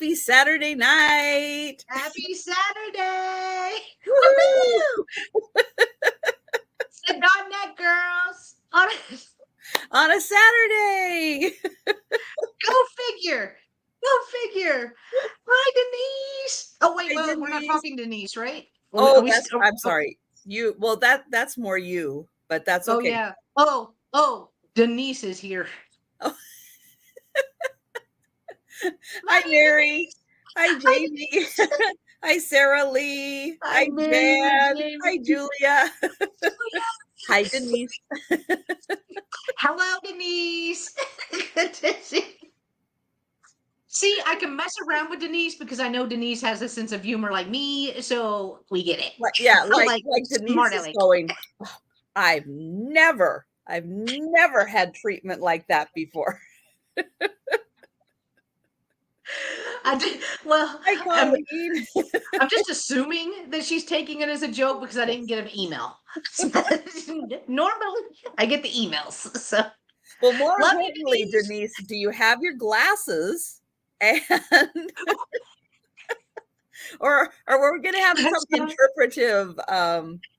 Happy Saturday night. Happy Saturday. Woohoo! Sit on that, girls. On a Saturday. Go figure. Go figure. Hi, Denise. Oh, wait, Hi, we're not Denise. talking Denise, right? Oh, I'm sorry. You, well, that's more you, but that's Oh, okay. yeah. Oh, Denise is here. Oh. Hi, Mary. Hi, Jamie. Hi, Sarah Lee. Hi, Jan. Hi, Julia. Hi, Denise. Hello, Denise. Good to see. See, I can mess around with Denise because I know Denise has a sense of humor like me, so we get it. Yeah, like Denise smart is aleck. going, "Oh, I've never had treatment like that before." Well, Hi, Colleen. I'm just assuming that she's taking it as a joke because I didn't get an email. Normally, I get the emails. So, Well, more love you, importantly, Denise, do you have your glasses? And or we're going to have some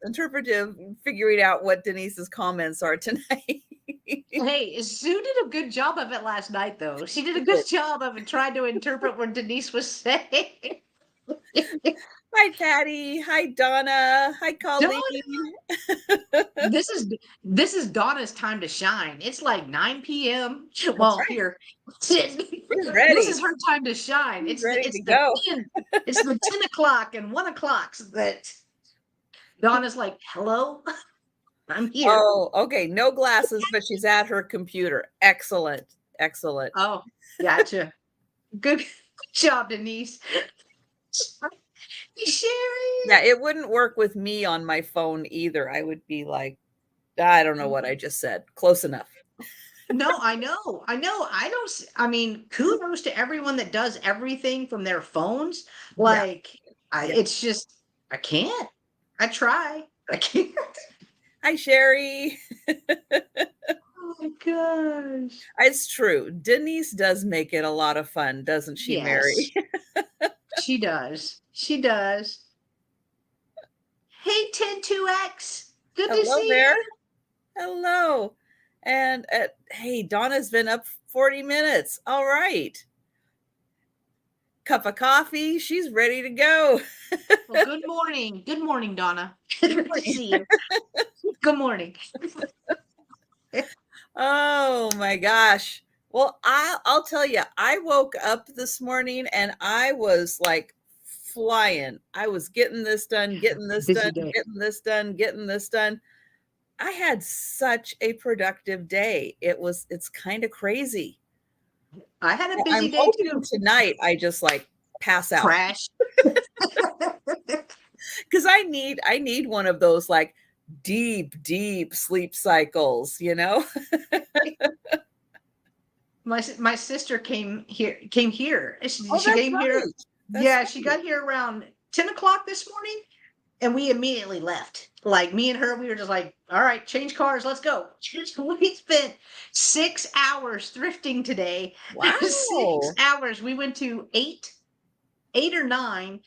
interpretive figuring out what Denise's comments are tonight. Hey, Sue did a good job of it last night, though. She did a good job of it trying to interpret what Denise was saying. Hi, Patty. Hi, Donna. Hi, Colleen. This is Donna's time to shine. It's like 9 p.m. That's Well, right. here. She's This is her time to shine. She's ready to go. It's the 10 o'clock and 1 o'clock that Donna's like, hello, I'm here. Oh, okay. No glasses, but she's at her computer. Excellent. Excellent. Oh, gotcha. Good job, Denise. Sherry. Yeah, it wouldn't work with me on my phone either. I would be like, I don't know what I just said. Close enough. No, I know. I mean, kudos to everyone that does everything from their phones. Like, it's just, I can't. I try. I can't. Hi, Sherry. Oh my gosh. It's true. Denise does make it a lot of fun, doesn't she, Yes. Mary? She does. She does. Hey, 102X. Good to Hello see there. you. Hello. And hey, Donna's been up 40 minutes. All right. Cup of coffee. She's ready to go. Well, good morning. Good morning, Donna. Good to see you. Good morning. Oh my gosh. Well, I'll tell you, I woke up this morning and I was like flying. I was getting this done, getting this done, getting this done, getting this done. I had such a productive day. It's kind of crazy. I had a busy day too. Tonight I just like pass out. Crash. Because I need one of those like deep sleep cycles, you know. My sister came here. She came here. Right. Yeah, she got here around 10 o'clock this morning, and we immediately left. Like me and her, we were just like, all right, change cars, let's go. We spent 6 hours thrifting today. Wow. 6 hours. We went to eight or nine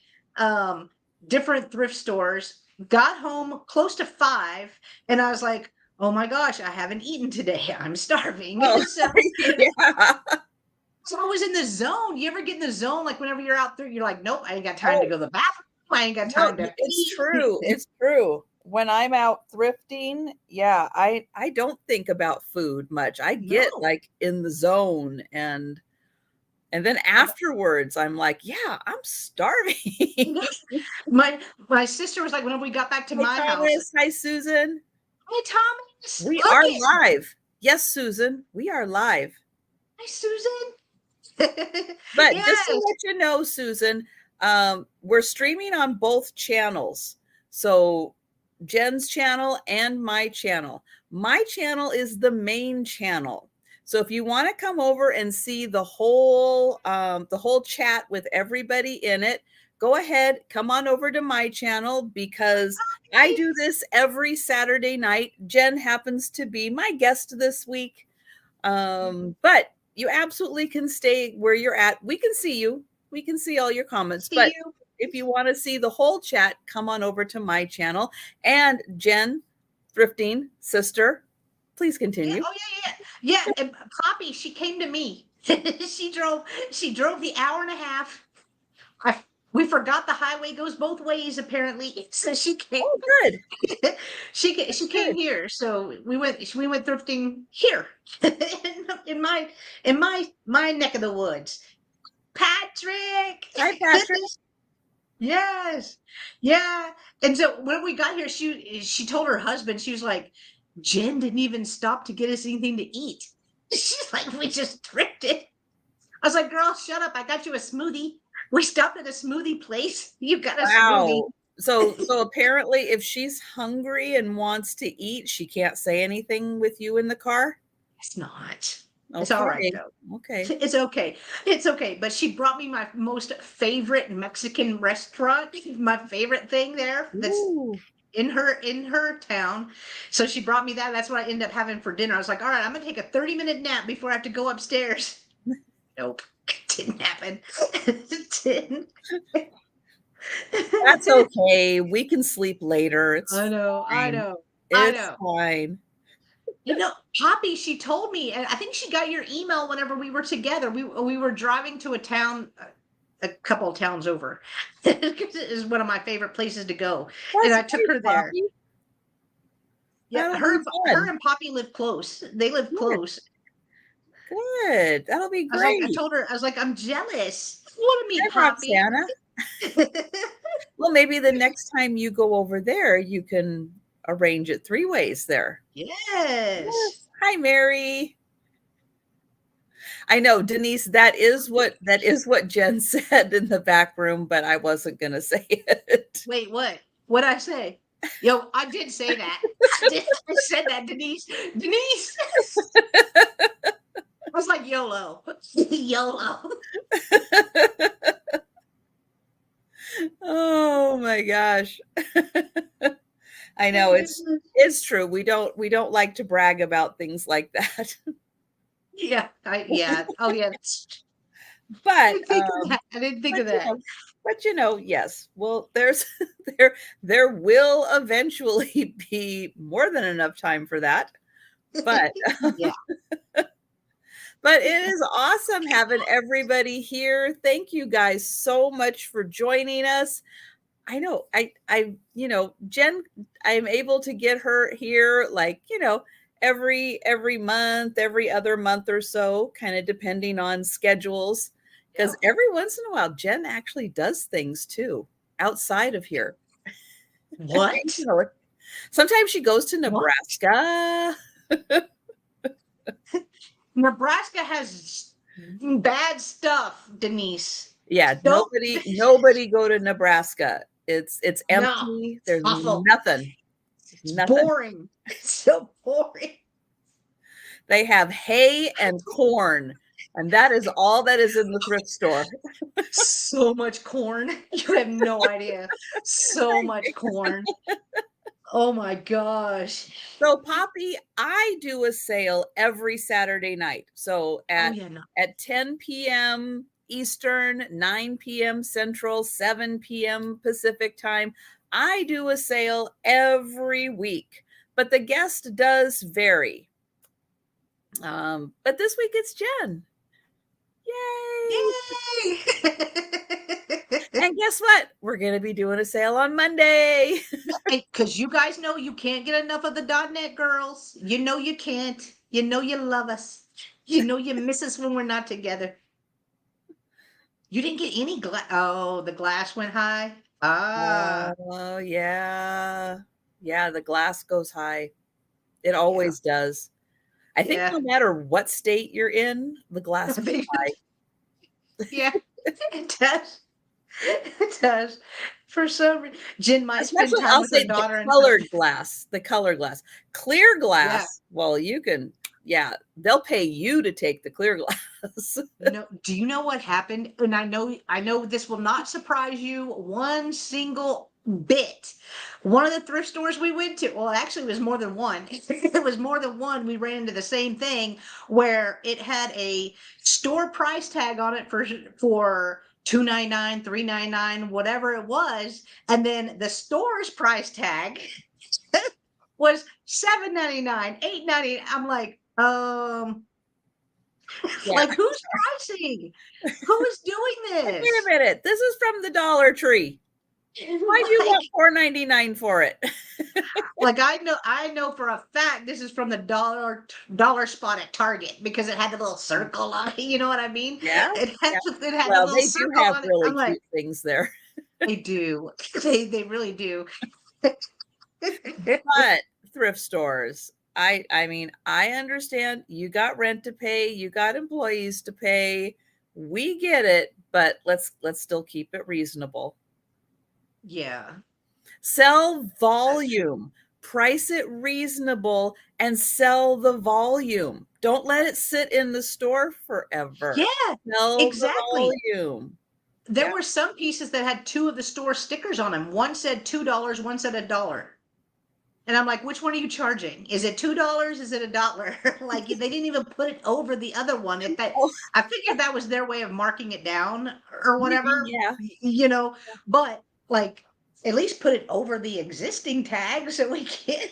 different thrift stores, got home close to 5, and I was like, oh my gosh, I haven't eaten today. I'm starving. Oh, So, yeah. so I was in the zone. You ever get in the zone? Like whenever you're out there, you're like, nope, I ain't got time to go to the bathroom. I ain't got time to It's true. It's true. When I'm out thrifting, yeah, I don't think about food much. I get like in the zone and then afterwards I'm like, yeah, I'm starving. My sister was like, whenever we got back to my house. Hi, Susan. Hi, Thomas. We are live. Yes, Susan, we are live. Hi, Susan. But just to let you know, Susan, we're streaming on both channels. So Jen's channel and my channel. My channel is the main channel. So if you want to come over and see the whole chat with everybody in it, go ahead, come on over to my channel because I do this every Saturday night. Jen happens to be my guest this week. But you absolutely can stay where you're at. We can see you. We can see all your comments. See But you. if you want to see the whole chat, come on over to my channel. And Jen, thrifting sister, please Yeah. continue. Oh yeah. And Poppy, she came to me. she drove the hour and a half. We forgot the highway goes both ways apparently. So she came. Oh, good. She came here. So we went thrifting here in my neck of the woods. Patrick. Hi, Patrick. Yes. Yeah. And so when we got here, she told her husband, she was like, Jen didn't even stop to get us anything to eat. She's like, we just thrifted. I was like, girl, shut up. I got you a smoothie. We stopped at a smoothie place. You got a smoothie. Wow. So apparently if she's hungry and wants to eat, she can't say anything with you in the car? It's not. Okay. It's all right though. Okay. It's okay. It's okay. But she brought me my most favorite Mexican restaurant, my favorite thing there that's Ooh. in her town. So she brought me that. That's what I ended up having for dinner. I was like, all right, I'm gonna take a 30-minute nap before I have to go upstairs. Nope. Didn't happen. Didn't. That's okay. We can sleep later. It's I know. fine. It's fine. You know, Poppy, she told me, and I think she got your email whenever we were together. We were driving to a town, a couple of towns over. It is one of my favorite places to go. That's and I took her there. Poppy. Yeah, her and Poppy live close. They live close. Good. That'll be great. I told her, I was like, I'm jealous. I want to meet Poppy. Roxana. Well, maybe the next time you go over there, you can arrange it 3 ways there. Yes. Hi, Mary. I know, Denise, that is what Jen said in the back room, but I wasn't going to say it. Wait, what? What'd I say? Yo, I did say that. I said that, Denise. Denise. I was like, YOLO. YOLO. Oh my gosh. I know it's true. We don't like to brag about things like that. Yeah. Oh yeah. But I didn't think of that. But yes. Well, there will eventually be more than enough time for that. But yeah. But it is awesome having everybody here. Thank you guys so much for joining us. I know Jen, I'm able to get her here every month, every other month or so, kind of depending on schedules. Because every once in a while, Jen actually does things too outside of here. What? Sometimes she goes to Nebraska. Nebraska has bad stuff, Denise. Yeah, nobody go to Nebraska. It's empty. No, there's awful. Nothing. Boring. It's so boring. They have hay and corn, and that is all that is in the thrift store. So much corn. You have no idea. So much corn. Oh my gosh. So Poppy, I do a sale every Saturday night. So at 10 p.m. Eastern, 9 p.m. Central, 7 p.m. Pacific time, I do a sale every week, but the guest does vary. But this week it's Jen. Yay! And guess what? We're going to be doing a sale on Monday. Because you guys know you can't get enough of the .NET girls. You know you can't. You know you love us. You know you miss us when we're not together. You didn't get any glass. Oh, the glass went high. Oh, yeah. Yeah, the glass goes high. It always does. I think no matter what state you're in, the glass goes high. Yeah, it does. It does. For some reason, Jen might spend time with her daughter. The colored glass. Clear glass. Yeah. Well, you can. Yeah, they'll pay you to take the clear glass. No, do you know what happened? And I know this will not surprise you one single bit. One of the thrift stores we went to, well, actually it was more than one. It was more than one. We ran into the same thing where it had a store price tag on it for $2.99, $3.99, whatever it was, and then the store's price tag was $7.99, $8.99. I'm like, Yeah. like who's pricing? Who is doing Wait this? a minute. This is from the Dollar Tree. Why do you want $4.99 for it? Like I know for a fact this is from the dollar spot at Target because it had the little circle on it. You know what I mean? Yeah. It had a Well, little they do circle have on it. really I'm like, cute things there. they do. They really do. But thrift stores, I mean, I understand you got rent to pay, you got employees to pay. We get it, but let's still keep it reasonable. Yeah. Sell volume. Price it reasonable and sell the volume. Don't let it sit in the store forever. Yeah, Sell exactly. the volume. There Yeah. were some pieces that had two of the store stickers on them. One said $2, one said $1. And I'm like, which one are you charging? Is it $2? Is it $1? Like they didn't even put it over the other one. If that, Oh, I figured that was their way of marking it down or maybe, whatever, yeah. you know, but like at least put it over the existing tag so we can.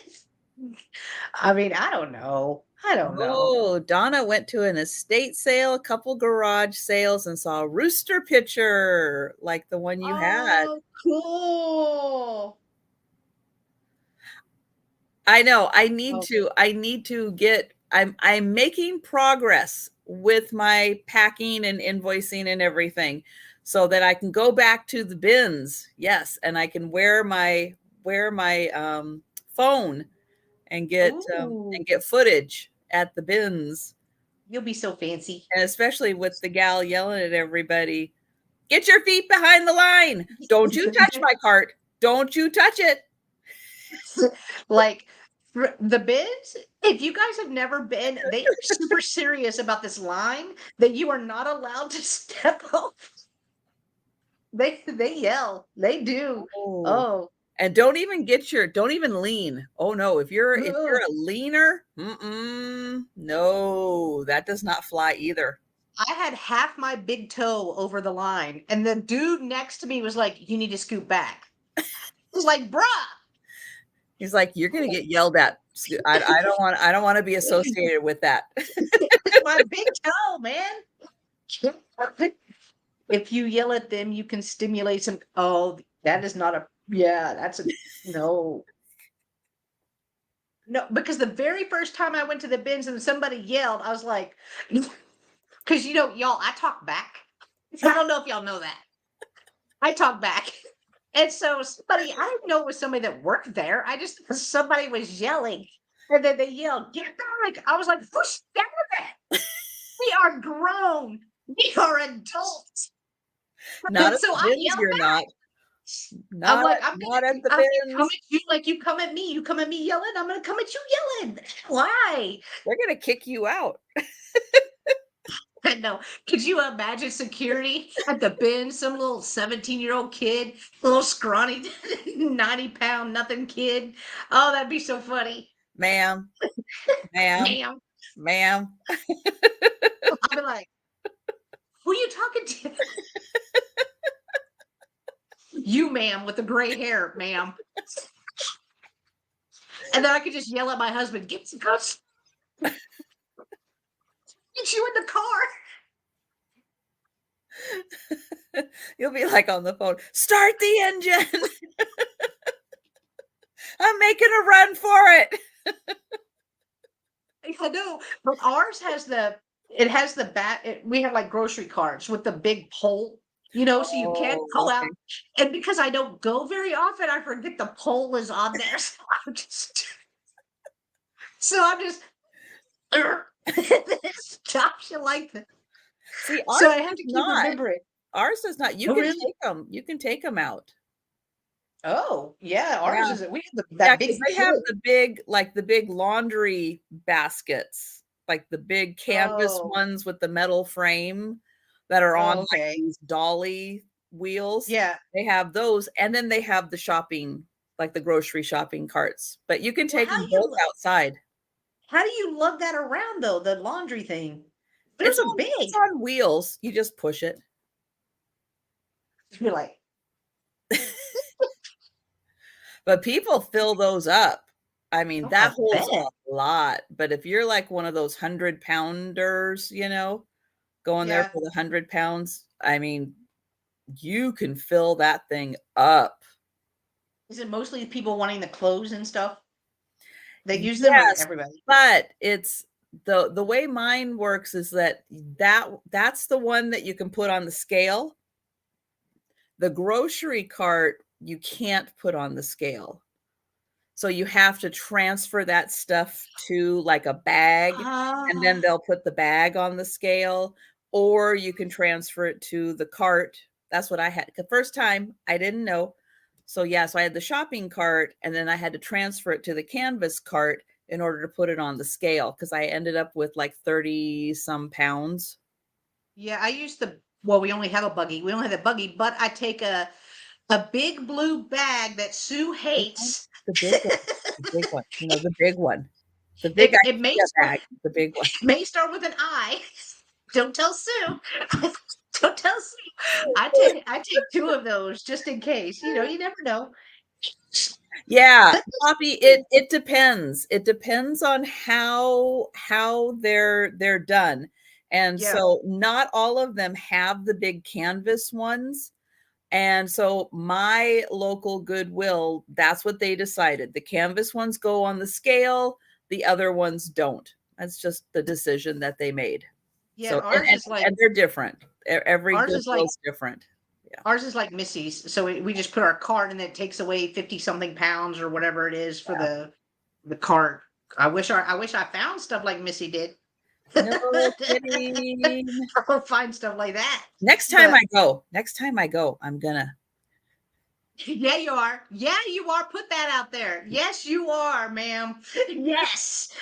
I mean, I don't know. I don't know. Oh, Donna went to an estate sale, a couple garage sales, and saw a rooster picture like the one you had. Oh, cool. I know. Oh, I need to get I'm making progress with my packing and invoicing and everything so that I can go back to the bins. Yes, and I can wear my phone and ooh, get footage at the bins. you'll be so fancy. And especially with the gal yelling at everybody, "Get your feet behind the line. Don't you touch my cart. Don't you touch it." Like the bids, if you guys have never been, they are super serious about this line that you are not allowed to step off. They yell. They do. Oh. Oh, And don't even lean. Oh no, if you're ugh. a leaner, no, that does not fly either. I had half my big toe over the line, and the dude next to me was like, "You need to scoot back." I was like, "Bruh." He's like, "You're gonna get yelled at." I don't want to be associated with that. My big toe, man. If you yell at them, you can stimulate some. Oh, that is not a. Yeah, that's a no. No, because the very first time I went to the bins and somebody yelled, I was like, because y'all, I talk back. I don't know if y'all know that. I talk back. And so somebody, I didn't know it was somebody that worked there. I just somebody was yelling. And then they yelled, "Get back." I was like, "Who's that? We are grown. We are adults." Not And at so the I bins, yelled you're back. not. I'm Not like, I'm not at gonna the come bins. at you like you come at me. You come at me yelling, I'm gonna come at you yelling. Why? They're gonna kick you out. I know. Could you imagine security at the bin? Some little 17-year-old kid, little scrawny 90-pound nothing kid. Oh, that'd be so funny. Ma'am, ma'am, Ma'am. ma'am. I'd be like, who are you talking to? You, ma'am, with the gray hair, ma'am. And then I could just yell at my husband, get some guts. Get you in the car. You'll be like on the phone, "Start the engine." I'm making a run for it. I know, but ours has it has the we have like grocery carts with the big pole, so you can't Oh, pull out. okay. And because I don't go very often, I forget the pole is on there. So I'm just it stops you like that. See, So ours I have does to keep not. remembering. Ours does not. Oh, really? You can take them out. Oh, yeah, ours Yeah. is we have Yeah, that because big they have pole. the big laundry baskets, like the big canvas Oh, ones with the metal frame that are on oh, like okay. these dolly wheels. Yeah. They have those, and then they have the shopping, like the grocery shopping carts. But you can Well, take them both outside. how do you lug that around though, the laundry thing? Those are It's big. on wheels. You just push it. You're like, but people fill those up. I mean, oh, that I holds bet. a lot. But if you're like one of those 100-pounders, going there Yeah. for the 100 pounds, I mean, you can fill that thing up. Is it mostly people wanting the clothes and stuff? They use them or Yes, everybody? but it's the way mine works is that's the one that you can put on the scale. The grocery cart, you can't put on the scale. So you have to transfer that stuff to like a bag, and then they'll put the bag on the scale, or you can transfer it to the cart. That's what I had. The first time I didn't know. So yeah, so I had the shopping cart, and then I had to transfer it to the canvas cart in order to put it on the scale, because I ended up with like 30 some pounds. Yeah, I use well, we only have a buggy. We don't have the buggy, but I take a big blue bag that Sue hates. The big one. The big one. The big one. The big It may IKEA start, bag. The big one. it may start with an I. Don't tell Sue. Don't tell Sue. I take two of those just in case. You never know. Yeah, Poppy, it depends. It depends on how they're done. And Yeah. so not all of them have the big canvas ones. And so my local Goodwill, that's what they decided. The canvas ones go on the scale, the other ones don't. That's just the decision that they made. Yeah, So ours is like and they're different. Every ours is like Goodwill's different. Yeah. ours is like Missy's. So we just put our cart and it takes away 50 something pounds or whatever it is for the cart. I wish I found stuff like Missy did. No kidding. I'll find stuff like that. Next time I go, I'm gonna. Yeah, you are. Yeah, you are. Put that out there. Yes, you are, ma'am. Yes.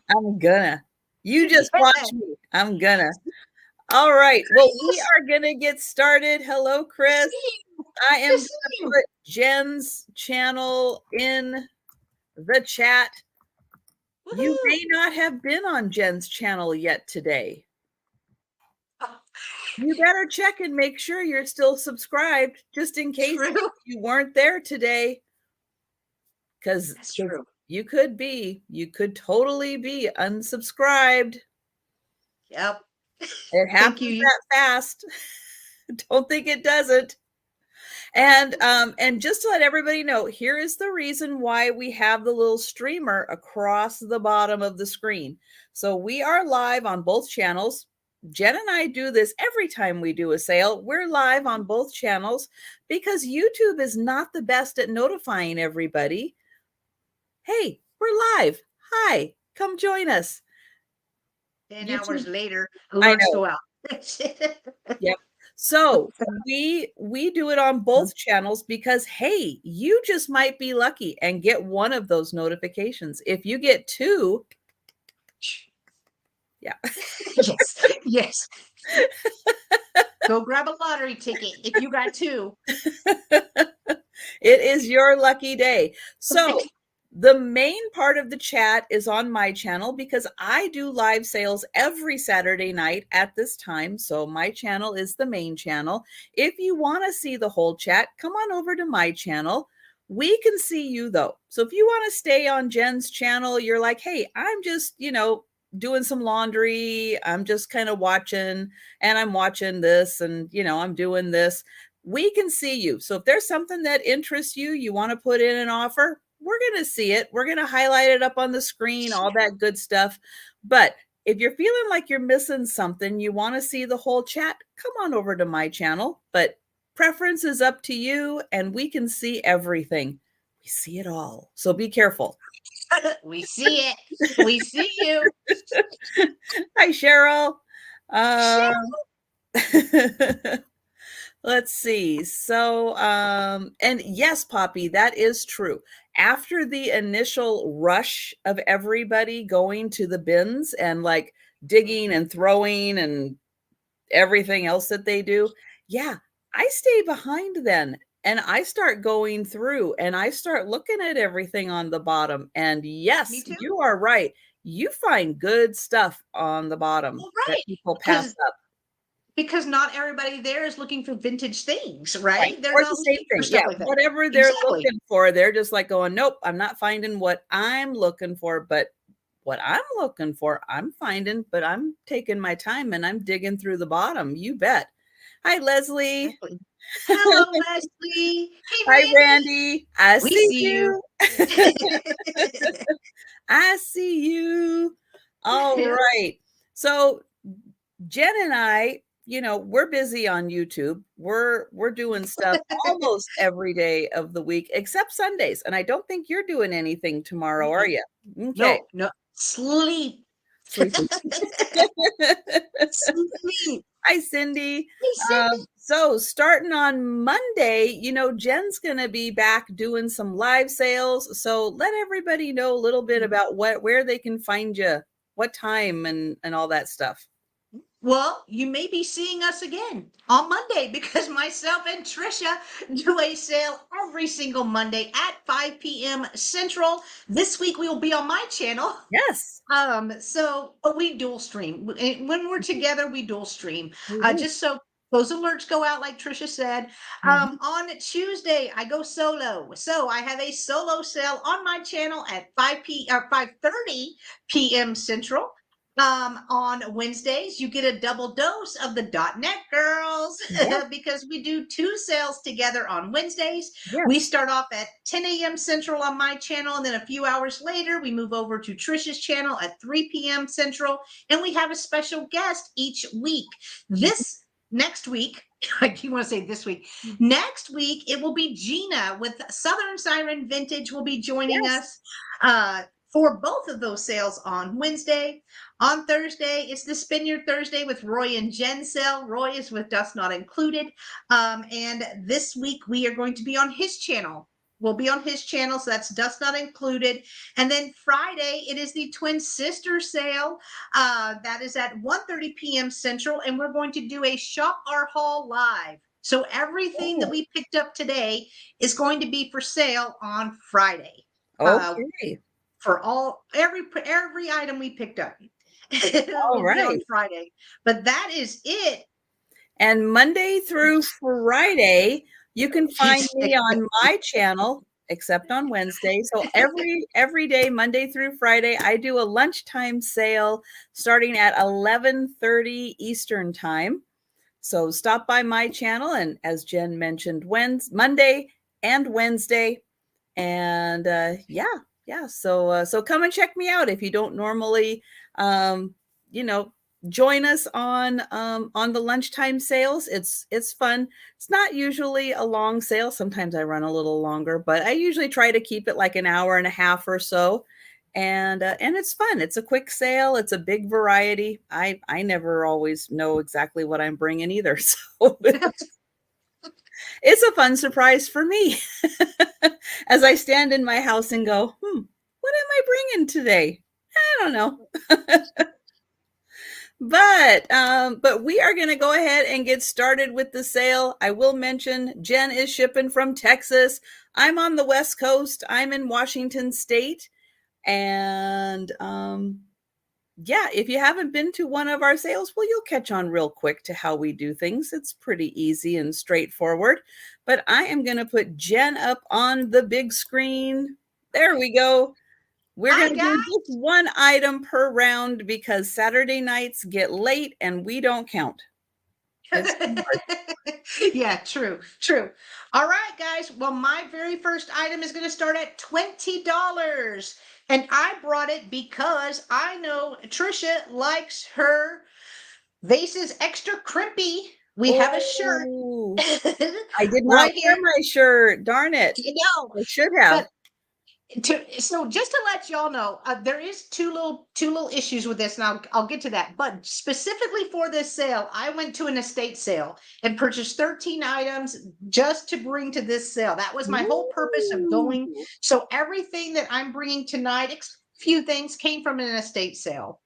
I'm gonna. You just watch me. I'm gonna. All right. Well, we are gonna get started. Hello, Chris. I am gonna put Jen's channel in the chat. You may not have been on Jen's channel yet today. You better check and make sure you're still subscribed, just in case you weren't there today. Because you could totally be unsubscribed. Yep. It happens that fast. Don't think it doesn't. And just to let everybody know, here is the reason why we have the little streamer across the bottom of the screen. So we are live on both channels. Jen and I do this every time we do a sale. We're live on both channels because YouTube is not the best at notifying everybody. Hey, we're live. Hi, come join us. 10 hours later, alerts go out. Yep. So we do it on both channels because, hey, you just might be lucky and get one of those notifications. If you get two, yeah. Yes. Go grab a lottery ticket if you got two. It is your lucky day. So the main part of the chat is on my channel because I do live sales every Saturday night at this time. So my channel is the main channel. If you want to see the whole chat, come on over to my channel. We can see you though. So if you want to stay on Jen's channel, you're like, hey, I'm just, doing some laundry. I'm just kind of watching, and I'm watching this, and, I'm doing this. We can see you. So if there's something that interests you, you want to put in an offer, we're going to see it. We're going to highlight it up on the screen, all that good stuff. But if you're feeling like you're missing something, you want to see the whole chat, come on over to my channel. But preference is up to you, and we can see everything. We see it all. So be careful. We see it. We see you. Hi, Cheryl. Let's see. So, and yes, Poppy, that is true. After the initial rush of everybody going to the bins and like digging and throwing and everything else that they do, yeah, I stay behind then. And I start going through and I start looking at everything on the bottom. And yes, you are right. You find good stuff on the bottom that people pass up. because not everybody there is looking for vintage things, right? They're Or not the same looking for thing. stuff Yeah. like that. Whatever they're Exactly. looking for, they're just like going, nope, I'm not finding what I'm looking for. But what I'm looking for, I'm finding, but I'm taking my time and I'm digging through the bottom. You bet. Hi, Leslie. Exactly. Hello, Leslie. Hey, Hi, Randy. Randy. I We see see you. you. I see you. All right. So Jen and I, we're busy on YouTube. We're doing stuff almost every day of the week except Sundays. And I don't think you're doing anything tomorrow, are you? Okay. No, no. Sleep. Sleeping. Sleep. Hi, Cindy. Hey, Cindy. So starting on Monday, Jen's going to be back doing some live sales. So let everybody know a little bit about where they can find you, what time and all that stuff. Well, you may be seeing us again on Monday because myself and Trisha do a sale every single Monday at 5 p.m. Central. This week we will be on my channel. Yes. But we dual stream. When we're together, we dual stream. Mhm. Just so those alerts go out, like Trisha said. Mhm. On Tuesday, I go solo. So I have a solo sale on my channel at 5:30 p.m. Central. On Wednesdays, you get a double dose of the .NET girls Yeah. because we do 2 sales together on Wednesdays. Yeah. We start off at 10 a.m. Central on my channel, and then a few hours later, we move over to Trisha's channel at 3 p.m. Central, and we have a special guest each week. This next week, I do want to say this week. Next week, it will be Gina with Southern Siren Vintage will be joining Yes. us for both of those sales on Wednesday. On Thursday, it's the Spin Your Thursday with Roy and Jen sale. Roy is with Dust Not Included. And this week we are going to be on his channel. We'll be on his channel, so that's Dust Not Included. And then Friday, it is the Twin Sister sale. That is at 1:30 p.m. Central, and we're going to do a Shop Our Haul live. So everything that we picked up today is going to be for sale on Friday. Okay. For every item we picked up. All Will be on right. Friday. But that is it. And Monday through Friday, you can find me on my channel, except on Wednesday. So every day, Monday through Friday, I do a lunchtime sale starting at 11:30 Eastern time. So stop by my channel, and as Jen mentioned, Monday and Wednesday, and yeah. So come and check me out if you don't normally, you know, join us on the lunchtime sales. It's fun. It's not usually a long sale. Sometimes I run a little longer, but I usually try to keep it like an hour and a half or so. And it's fun. It's a quick sale. It's a big variety. I never always know exactly what I'm bringing either. So it's a fun surprise for me as I stand in my house and go, what am I bringing today? I don't know. But we are going to go ahead and get started with the sale. I will mention Jen is shipping from Texas. I'm on the West Coast. I'm in Washington State. And yeah, if you haven't been to one of our sales, well, you'll catch on real quick to how we do things. It's pretty easy and straightforward. But I am going to put Jen up on the big screen. There we go. We're going to do just one item per round because Saturday nights get late and we don't count. Yeah, true. All right, guys. Well, my very first item is going to start at $20. And I brought it because I know Trisha likes her vases extra crimpy. We have a shirt. I did not right wear here. my shirt. Darn it. You know, I should have. So just to let y'all know, there is two little issues with this, and I'll get to that. But specifically for this sale, I went to an estate sale and purchased 13 items just to bring to this sale. That was my whole purpose of going. So everything that I'm bringing tonight, a few things came from an estate sale.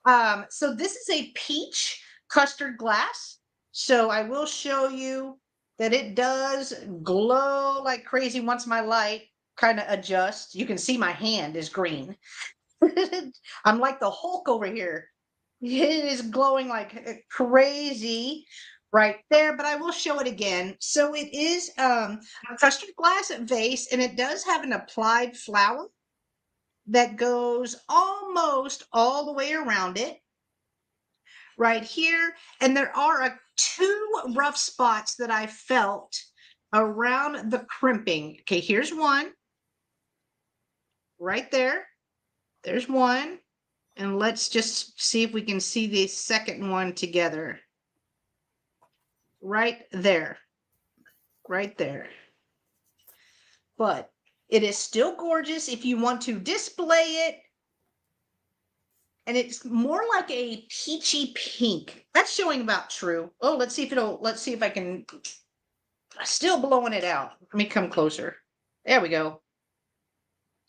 So this is a peach custard glass. So I will show you that it does glow like crazy once my light kind of adjusts. You can see my hand is green. I'm like the Hulk over here. It is glowing like crazy right there, but I will show it again. So it is a custard glass vase, and it does have an applied flower that goes almost all the way around it right here. And there are two rough spots that I felt around the crimping. Okay, here's one right there. There's one. And let's just see if we can see the second one together. Right there. Right there. But it is still gorgeous if you want to display it. And it's more like a peachy pink. That's showing about true. Oh, let's see if I can, still blowing it out. Let me come closer. There we go.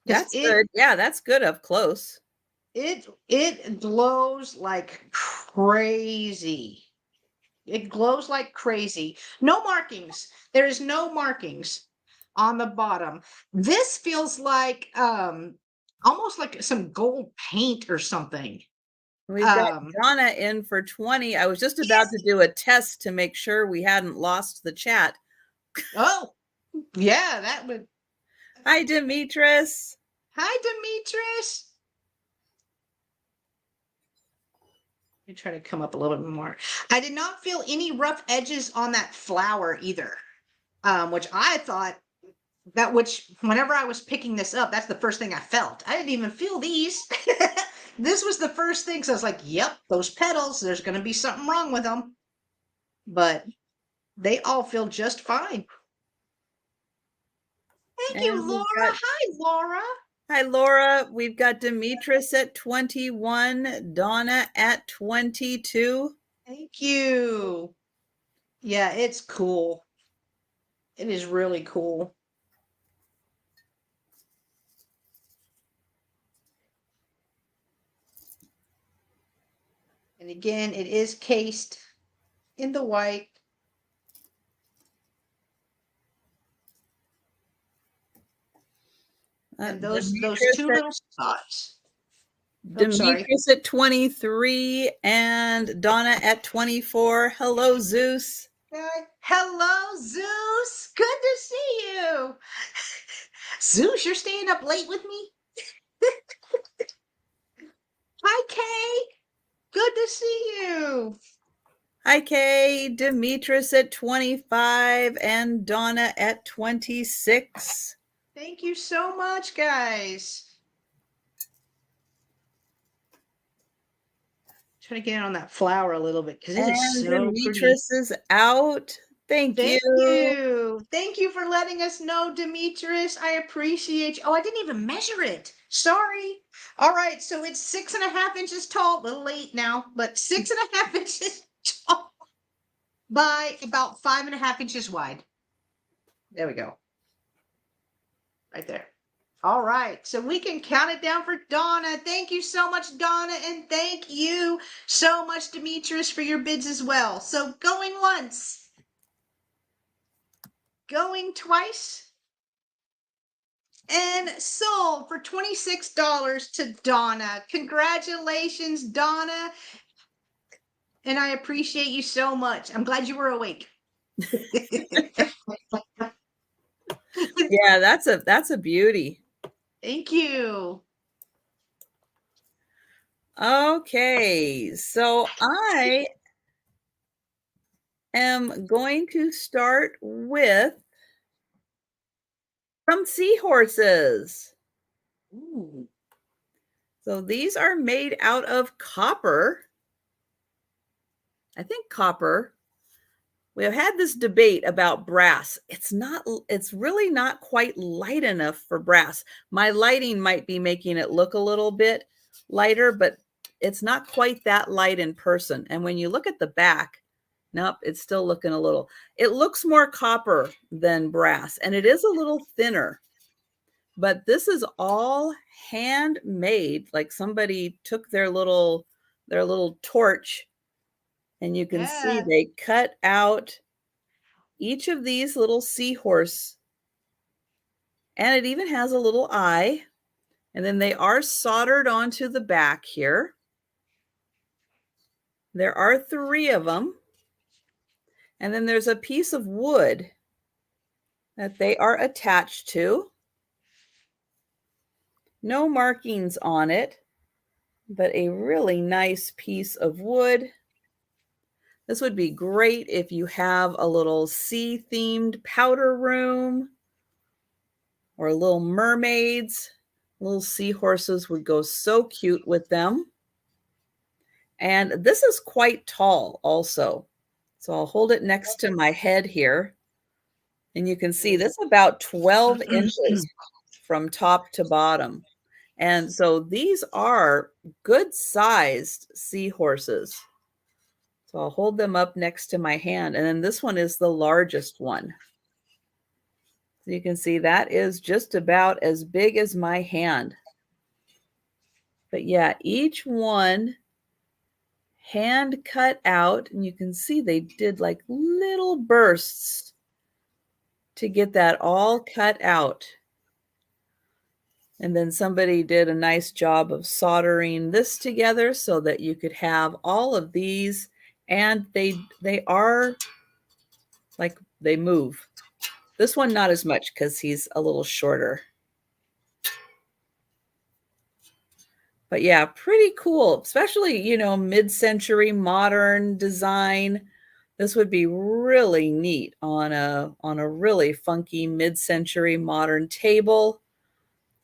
That's good. Yeah, that's good up close. It glows like crazy. It glows like crazy. No markings. There is no markings on the bottom. This feels like almost like some gold paint or something. We've got Donna in for 20. I was just about to do a test to make sure we hadn't lost the chat. Oh, yeah, that would. Hi, Demetris. Hi, Demetris. Let me try to come up a little bit more. I did not feel any rough edges on that flower either, which I thought which whenever I was picking this up, that's the first thing I felt. I didn't even feel these. This was the first thing. So I was like, yep, those petals, there's going to be something wrong with them. But they all feel just fine. Thank you, Laura. Hi, Laura. Hi, Laura. We've got Demetris at 21, Donna at 22. Thank you. Yeah, it's cool. It is really cool. And again, it is cased in the white. And those two little spots. Demetris at 23 and Donna at 24. Hello, Zeus. Hello, Zeus. Good to see you. Zeus, you're staying up late with me? Hi, Kay. Good to see you. Hi, Kay. Demetris at 25 and Donna at 26. Thank you so much, guys. Try to get on that flower a little bit because it is so Demetris pretty. is out. Thank you. Thank you for letting us know, Demetris. I appreciate you. Oh, I didn't even measure it. Sorry. All right, so it's 6.5 inches tall. A little late now, but 6.5 inches tall by about 5.5 inches wide. There we go. Right there. All right, so we can count it down for Donna. Thank you so much, Donna, and thank you so much, Demetris, for your bids as well. So going once, going twice, and sold for $26 to Donna. Congratulations, Donna. And I appreciate you so much. I'm glad you were awake. Yeah, that's a beauty. Thank you. Okay, so I am going to start with some seahorses. Ooh. So these are made out of copper. I think copper. We have had this debate about brass. It's really not quite light enough for brass. My lighting might be making it look a little bit lighter, but it's not quite that light in person. And when you look at the back, nope, it's still looking it looks more copper than brass, and it is a little thinner. But this is all handmade. Like somebody took their little torch, and you can see they cut out each of these little seahorse, and it even has a little eye, and then they are soldered onto the back here. There are 3 of them. And then there's a piece of wood that they are attached to. No markings on it, but a really nice piece of wood. This would be great if you have a little sea-themed powder room or little mermaids. Little seahorses would go so cute with them. And this is quite tall also. So I'll hold it next to my head here. And you can see this is about 12 inches from top to bottom. And so these are good sized seahorses. So I'll hold them up next to my hand. And then this one is the largest one. So you can see that is just about as big as my hand. But yeah, each one hand cut out. And you can see they did like little bursts to get that all cut out. And then somebody did a nice job of soldering this together so that you could have all of these, and they are like they move. This one not as much because he's a little shorter. But yeah, pretty cool, especially, you know, mid-century modern design. This would be really neat on a really funky mid-century modern table.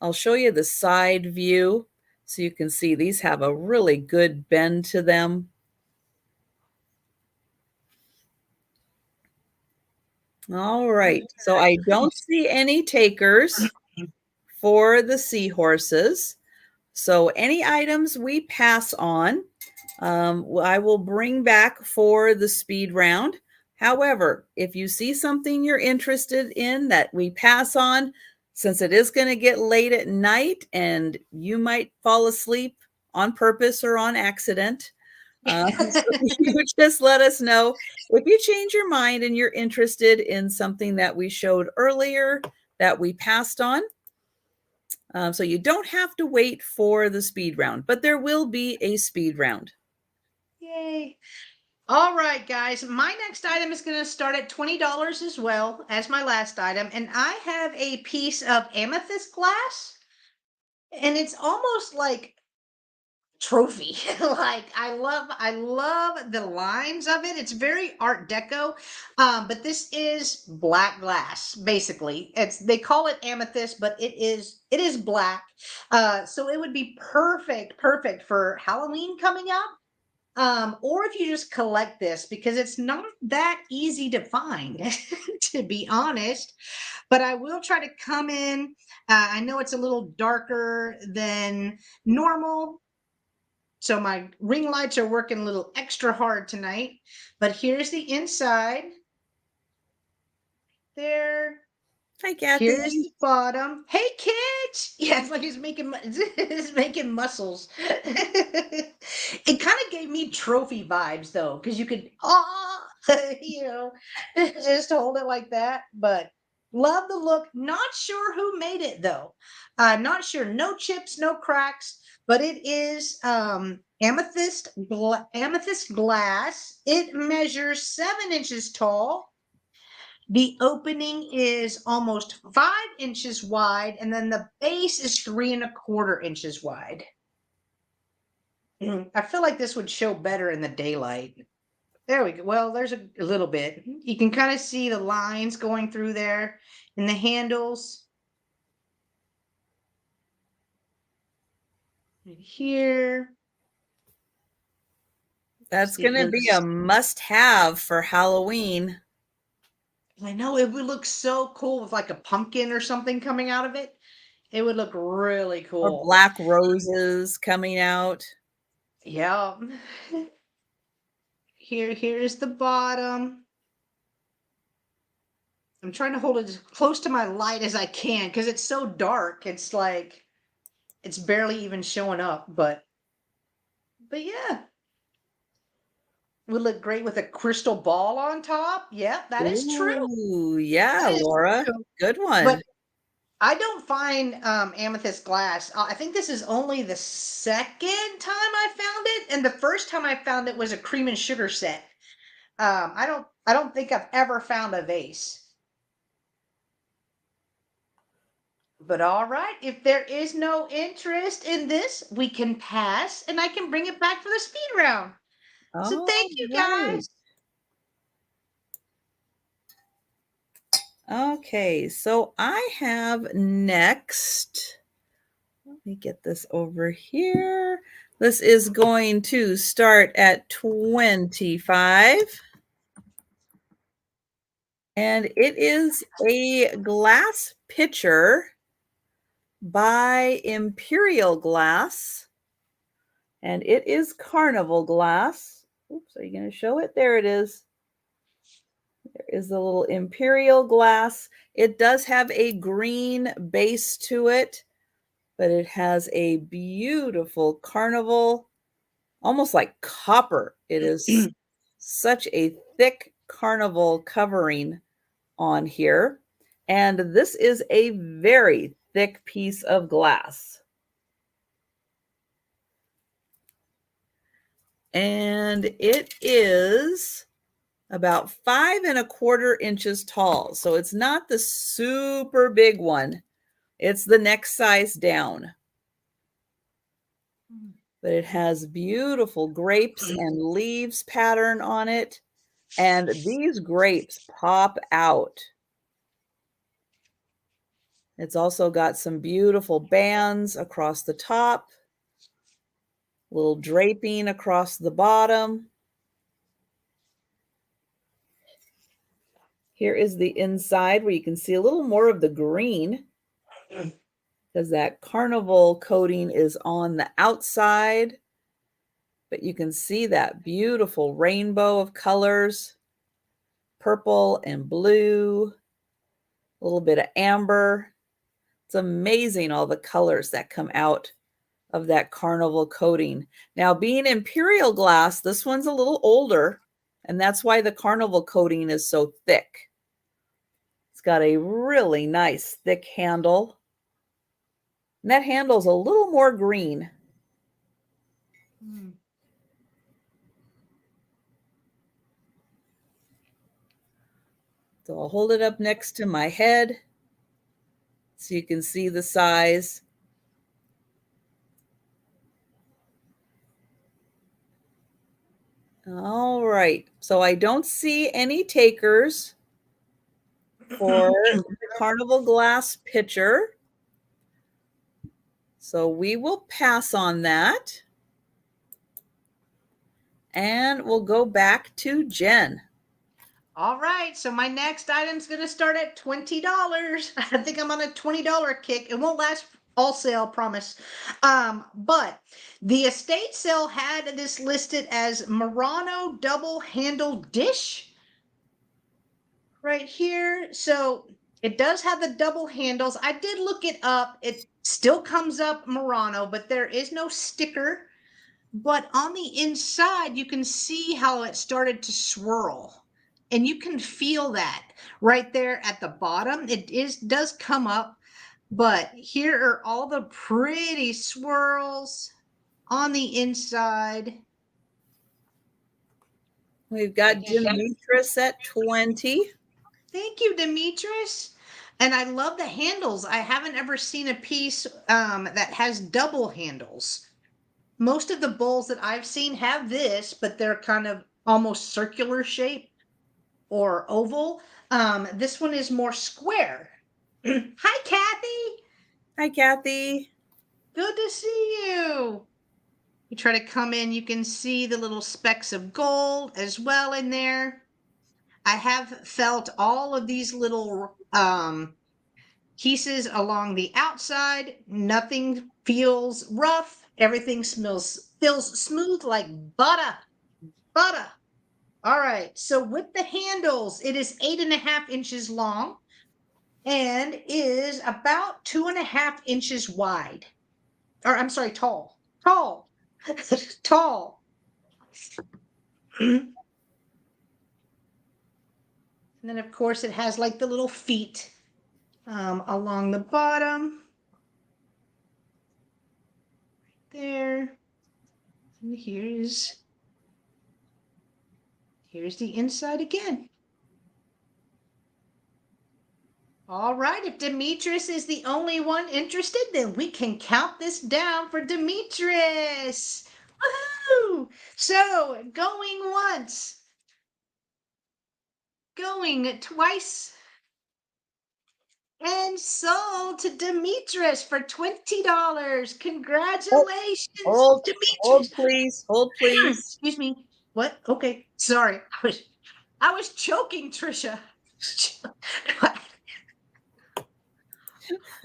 I'll show you the side view so you can see these have a really good bend to them. All right, so I don't see any takers for the seahorses. So any items we pass on, I will bring back for the speed round. However, if you see something you're interested in that we pass on, since it is going to get late at night and you might fall asleep on purpose or on accident, so you just let us know. If you change your mind and you're interested in something that we showed earlier that we passed on, so you don't have to wait for the speed round, but there will be a speed round. Yay. All right, guys. My next item is going to start at $20 as well as my last item. And I have a piece of amethyst glass. And it's almost like trophy. Like I love the lines of it. It's very art deco. But this is black glass, basically. They call it amethyst, but it is black. So it would be perfect for Halloween coming up. Or if you just collect this, because it's not that easy to find, to be honest. But I will try to come in. I know it's a little darker than normal, so my ring lights are working a little extra hard tonight. But here's the inside. There. Hi, Kathy. Here's the bottom. Hey, kids! Yeah, it's like he's making it's making muscles. It kind of gave me trophy vibes though, because you could you know, just hold it like that. But love the look. Not sure who made it though. Not sure. No chips, no cracks. But it is amethyst glass. It measures 7 inches tall. The opening is almost 5 inches wide, and then the base is 3¼ inches wide. I feel like this would show better in the daylight. There we go. Well, there's a little bit. You can kind of see the lines going through there in the handles. Right here. That's going to be a must-have for Halloween. I know it would look so cool with like a pumpkin or something coming out of it. It would look really cool. Or black roses coming out. Yeah. Here's the bottom. I'm trying to hold it as close to my light as I can because it's so dark. It's like it's barely even showing up, but yeah. Would look great with a crystal ball on top. Yeah, that is true. Ooh, yeah, Laura. Good one. But I don't find amethyst glass. I think this is only the second time I found it, and the first time I found it was a cream and sugar set. I don't think I've ever found a vase. But all right, if there is no interest in this, we can pass, and I can bring it back for the speed round. So All thank you right. guys. Okay, so I have next. Let me get this over here. This is going to start at 25. And it is a glass pitcher by Imperial Glass. And it is carnival glass. Oops, are you going to show it? There it is. There is a little Imperial Glass. It does have a green base to it, but it has a beautiful carnival, almost like copper. It is such a thick carnival covering on here. And this is a very thick piece of glass. And it is about 5¼ inches tall. So it's not the super big one. It's the next size down. But it has beautiful grapes and leaves pattern on it. And these grapes pop out. It's also got some beautiful bands across the top, little draping across the bottom. Here is the inside where you can see a little more of the green because that carnival coating is on the outside. But you can see that beautiful rainbow of colors, purple and blue, a little bit of amber. It's amazing all the colors that come out of that carnival coating. Now, being Imperial Glass, this one's a little older, and that's why the carnival coating is so thick. It's got a really nice thick handle. And that handle's a little more green. So I'll hold it up next to my head so you can see the size. All right, so I don't see any takers for the carnival glass pitcher. So we will pass on that. And we'll go back to Jen. All right, so my next item's going to start at $20. I think I'm on a $20 kick. It won't last all sale, promise. But the estate sale had this listed as Murano double handle dish right here. So it does have the double handles. I did look it up. It still comes up Murano, but there is no sticker. But on the inside, you can see how it started to swirl. And you can feel that right there at the bottom. It does come up, but here are all the pretty swirls on the inside. We've got Demetrius at 20. Thank you, Demetrius. And I love the handles. I haven't ever seen a piece that has double handles. Most of the bowls that I've seen have this, but they're kind of almost circular shape or oval. This one is more square. Hi, Kathy. Hi, Kathy. Good to see you. You try to come in, you can see the little specks of gold as well in there. I have felt all of these little pieces along the outside. Nothing feels rough. Everything feels smooth like butter. Butter. All right, so with the handles, it is 8.5 inches long and is about 2.5 inches wide. Or I'm sorry, tall. Tall. Tall. And then of course it has like the little feet along the bottom. There. And here's the inside again. All right, if Demetrius is the only one interested, then we can count this down for Demetrius. Woohoo! So, going once, going twice, and sold to Demetrius for $20. Congratulations, Hold, Demetrius. please. Hold, please. Excuse me. What? Okay, sorry. I was choking, Trisha.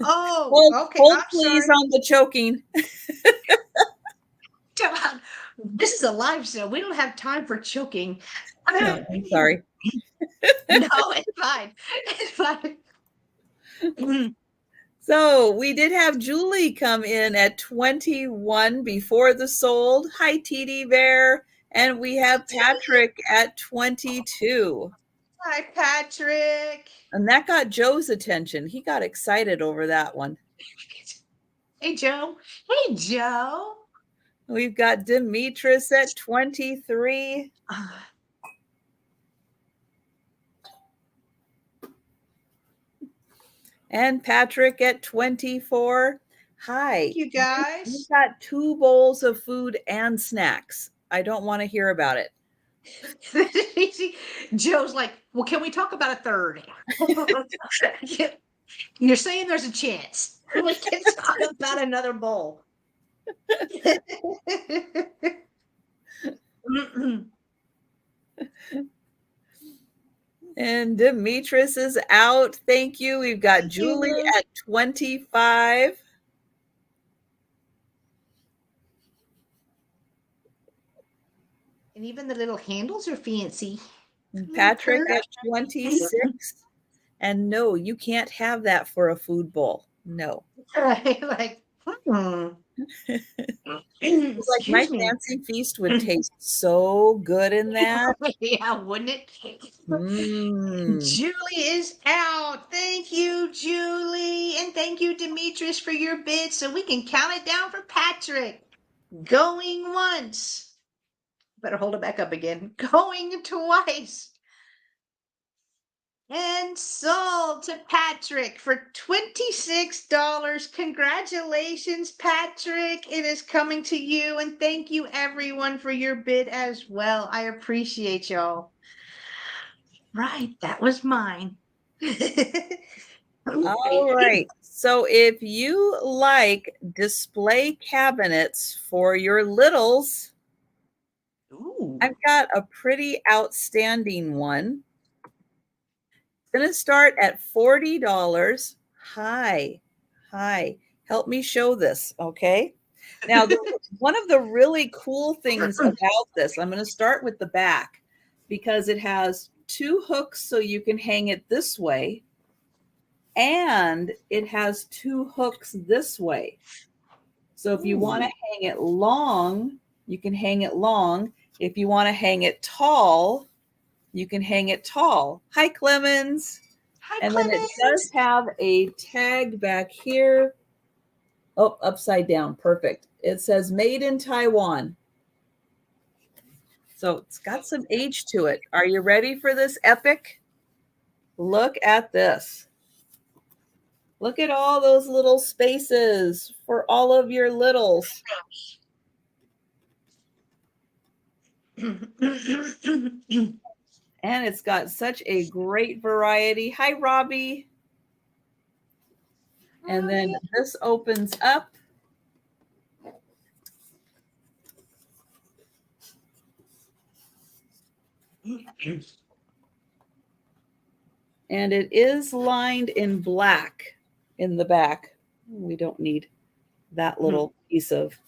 Oh, okay. Hold I'm please sorry. on the choking. This is a live show. We don't have time for choking. No, I'm sorry. No, it's fine. It's fine. So we did have Julie come in at 21 before the sold. Hi, TD Bear. And we have Patrick at 22. Hi, Patrick. And that got Joe's attention. He got excited over that one. Hey, Joe. Hey, Joe. We've got Demetrius at 23. And Patrick at 24. Hi. Thank you, guys. We've got 2 bowls of food and snacks. I don't want to hear about it. Joe's like, well, can we talk about a third? You're saying there's a chance. We can talk about another bowl. And Demetrius is out. Thank you. We've got Julie at 25. And even the little handles are fancy. And Patrick at 26. And no, you can't have that for a food bowl. No. Like, Like my fancy feast would taste so good in that. Yeah, wouldn't it? Julie is out. Thank you, Julie. And thank you, Demetrius, for your bid. So we can count it down for Patrick. Going once. Better hold it back up again. Going twice. And sold to Patrick for $26. Congratulations, Patrick. It is coming to you. And thank you, everyone, for your bid as well. I appreciate y'all. Right, that was mine. All right. So if you like display cabinets for your littles, Ooh. I've got a pretty outstanding one. It's going to start at $40. Hi. Help me show this, okay? Now, one of the really cool things about this, I'm going to start with the back because it has 2 hooks so you can hang it this way, and it has 2 hooks this way. So if you want to hang it long, you can hang it long. If you want to hang it tall, you can hang it tall. Hi, Clemens. Hi, and Clemens. then it does have a tag back here. Oh, upside down. Perfect. It says made in Taiwan. So it's got some age to it. Are you ready for this epic? Look at this. Look at all those little spaces for all of your littles. And it's got such a great variety. Hi, Robbie. And then this opens up. And it is lined in black in the back. We don't need that little piece of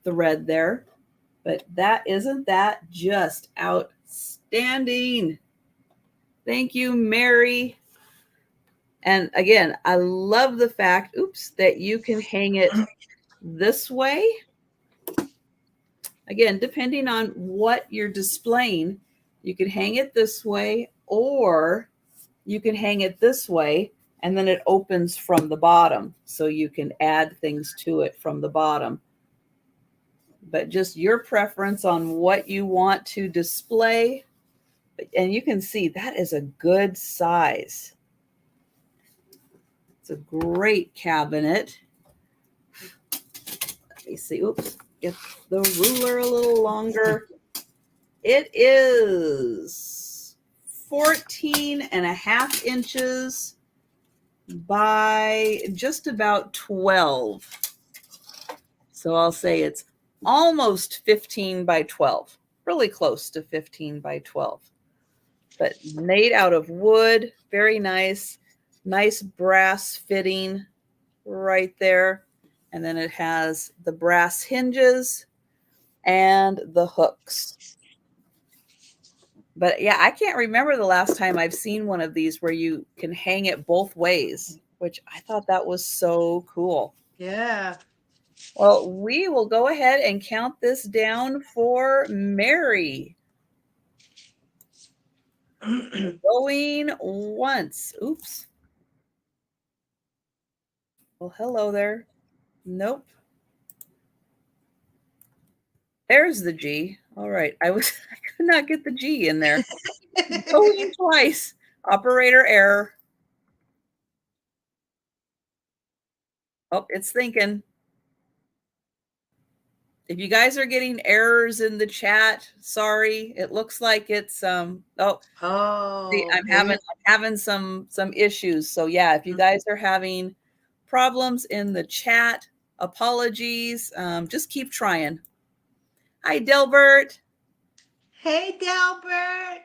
thread there. But isn't that just outstanding? Thank you, Mary. And again, I love the fact, that you can hang it this way. Again, depending on what you're displaying, you can hang it this way, or you can hang it this way. and then it opens from the bottom, so you can add things to it from the bottom. But just your preference on what you want to display. And you can see that is a good size. It's a great cabinet. Let me see. Oops, get the ruler a little longer. It is 14.5 inches by just about 12. So I'll say it's almost 15 by 12, really close to 15 by 12. But made out of wood, very nice. Nice brass fitting right there. And then it has the brass hinges and the hooks. But yeah, I can't remember the last time I've seen one of these where you can hang it both ways, which I thought that was so cool. Yeah. Well, we will go ahead and count this down for Mary. Going once. Oops. Well, hello there. Nope. There's the G. All right. I could not get the G in there. Going twice. Operator error. Oh, it's thinking. If you guys are getting errors in the chat, sorry. It looks like it's see, I'm having some issues. So yeah, if you guys are having problems in the chat, apologies. Just keep trying. Hi, Delbert. Hey, Delbert.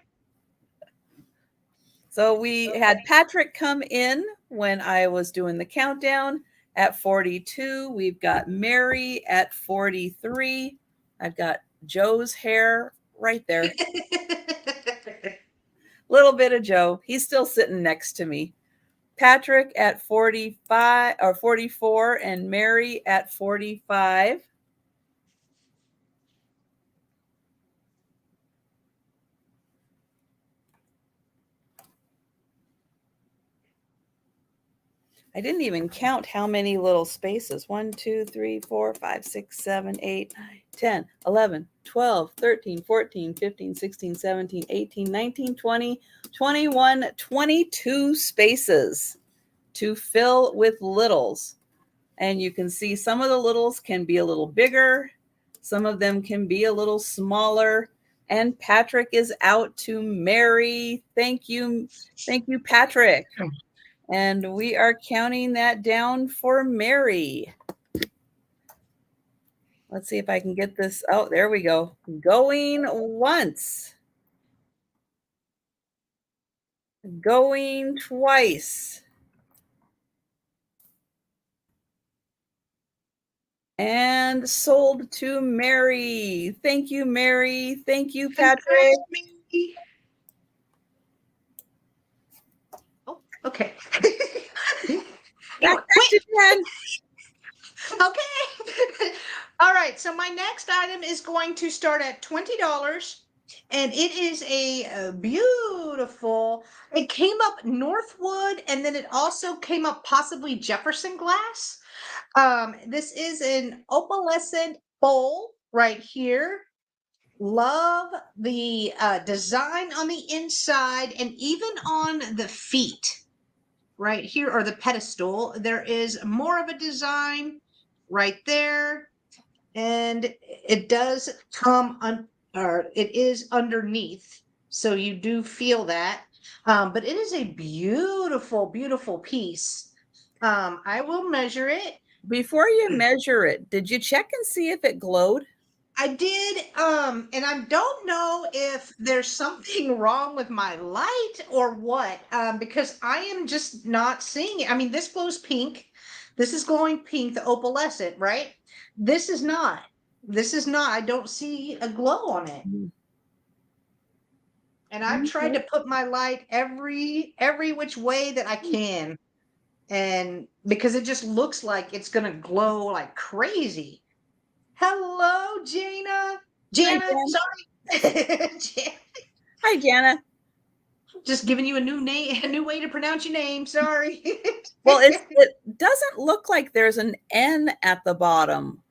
So we had Patrick come in when I was doing the countdown at 42. We've got Mary at 43. I've got Joe's hair right there. Little bit of Joe. He's still sitting next to me. Patrick at 45 or 44 and Mary at 45. I didn't even count how many little spaces. 1, 2, 3, 4, 5, 6, 7, 8, 9, 10, 11, 12, 13, 14, 15, 16, 17, 18, 19, 20, 21, 22 spaces to fill with littles. And you can see some of the littles can be a little bigger. Some of them can be a little smaller. And Patrick is out to Mary. Thank you. Thank you, Patrick. And we are counting that down for Mary. Let's see if I can get this. Oh, there we go. Going once. Going twice. And sold to Mary. Thank you, Mary. Thank you, Patrick. Oh, okay. Back to Jen. Okay. All right. So my next item is going to start at $20. And it is a beautiful, it came up Northwood, and then it also came up possibly Jefferson glass. This is an opalescent bowl right here. Love the design on the inside and even on the feet right here, or the pedestal. There is more of a design right there. And it does come or it is underneath, so you do feel that. But it is a beautiful, beautiful piece. I will measure it. Before you measure it, did you check and see if it glowed? I did, and I don't know if there's something wrong with my light or what, because I am just not seeing it. I mean, this glows pink. This is glowing pink, the opalescent, right? This is not. This is not. I don't see a glow on it. And I've tried to put my light every which way that I can, and because it just looks like it's gonna glow like crazy. Hello, Jana. Jana, sorry. Hi, Jana. Just giving you a new name, a new way to pronounce your name. Sorry. Well, it doesn't look like there's an N at the bottom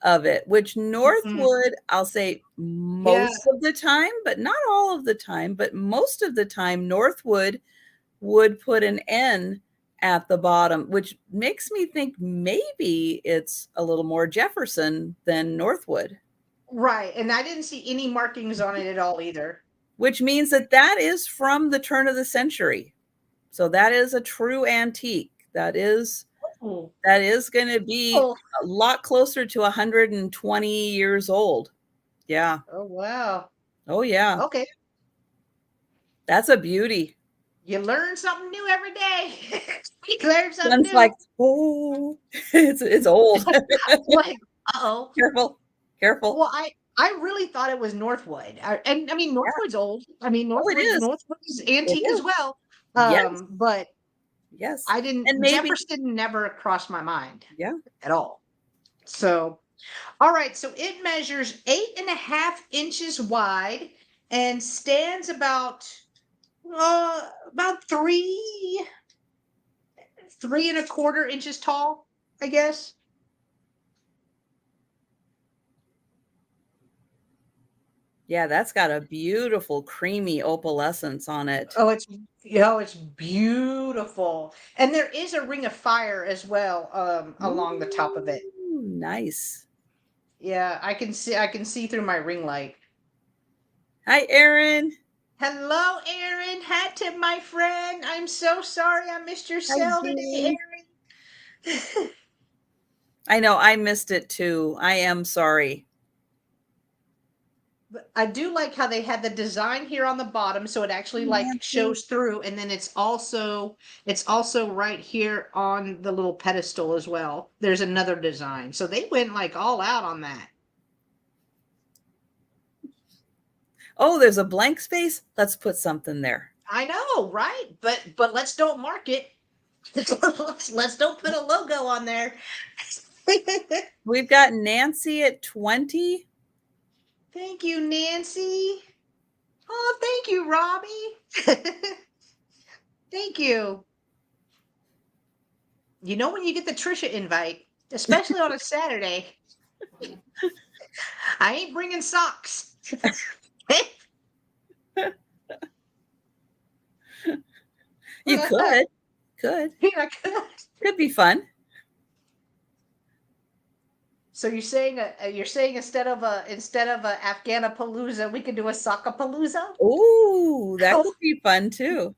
of it, which Northwood, I'll say most of the time, but not all of the time, but most of the time, Northwood would put an N at the bottom, which makes me think maybe it's a little more Jefferson than Northwood. Right. And I didn't see any markings on it at all either. Which means that that is from the turn of the century. So that is a true antique. That is going to be a lot closer to 120 years old. Yeah. Oh, wow. Oh, yeah. Okay. That's a beauty. You learn something new every day. You learn something One's new. like, oh, it's old. Like, uh-oh. Careful. Well, I really thought it was Northwood. And I mean, Northwood's old. I mean, Northwood is antique as well. Yes. But yes, I didn't, and maybe Jefferson never crossed my mind. Yeah. At all. So, all right. So it measures 8.5 inches wide and stands about 3.25 inches tall, I guess. Yeah, that's got a beautiful creamy opalescence on it. Oh, it's beautiful. And there is a ring of fire as well along the top of it. Ooh, nice. Yeah, I can see through my ring light. Hi, Erin. Hello, Erin. Hat tip, my friend. I'm so sorry I missed your sale today, Erin. I know, I missed it too. I am sorry. But I do like how they had the design here on the bottom, so it actually like shows through, and then it's also right here on the little pedestal as well. There's another design, so they went like all out on that. Oh, there's a blank space. Let's put something there. I know, right? But let's don't mark it. Let's don't put a logo on there. We've got Nancy at 20. Thank you, Nancy. Oh, thank you, Robbie. Thank you. You know when you get the Trisha invite, especially on a Saturday, I ain't bringing socks. You could. Yeah, I could. Could be fun. So you're saying instead of a Afghanapalooza, we could do a Sockapalooza? Ooh, that would be fun too.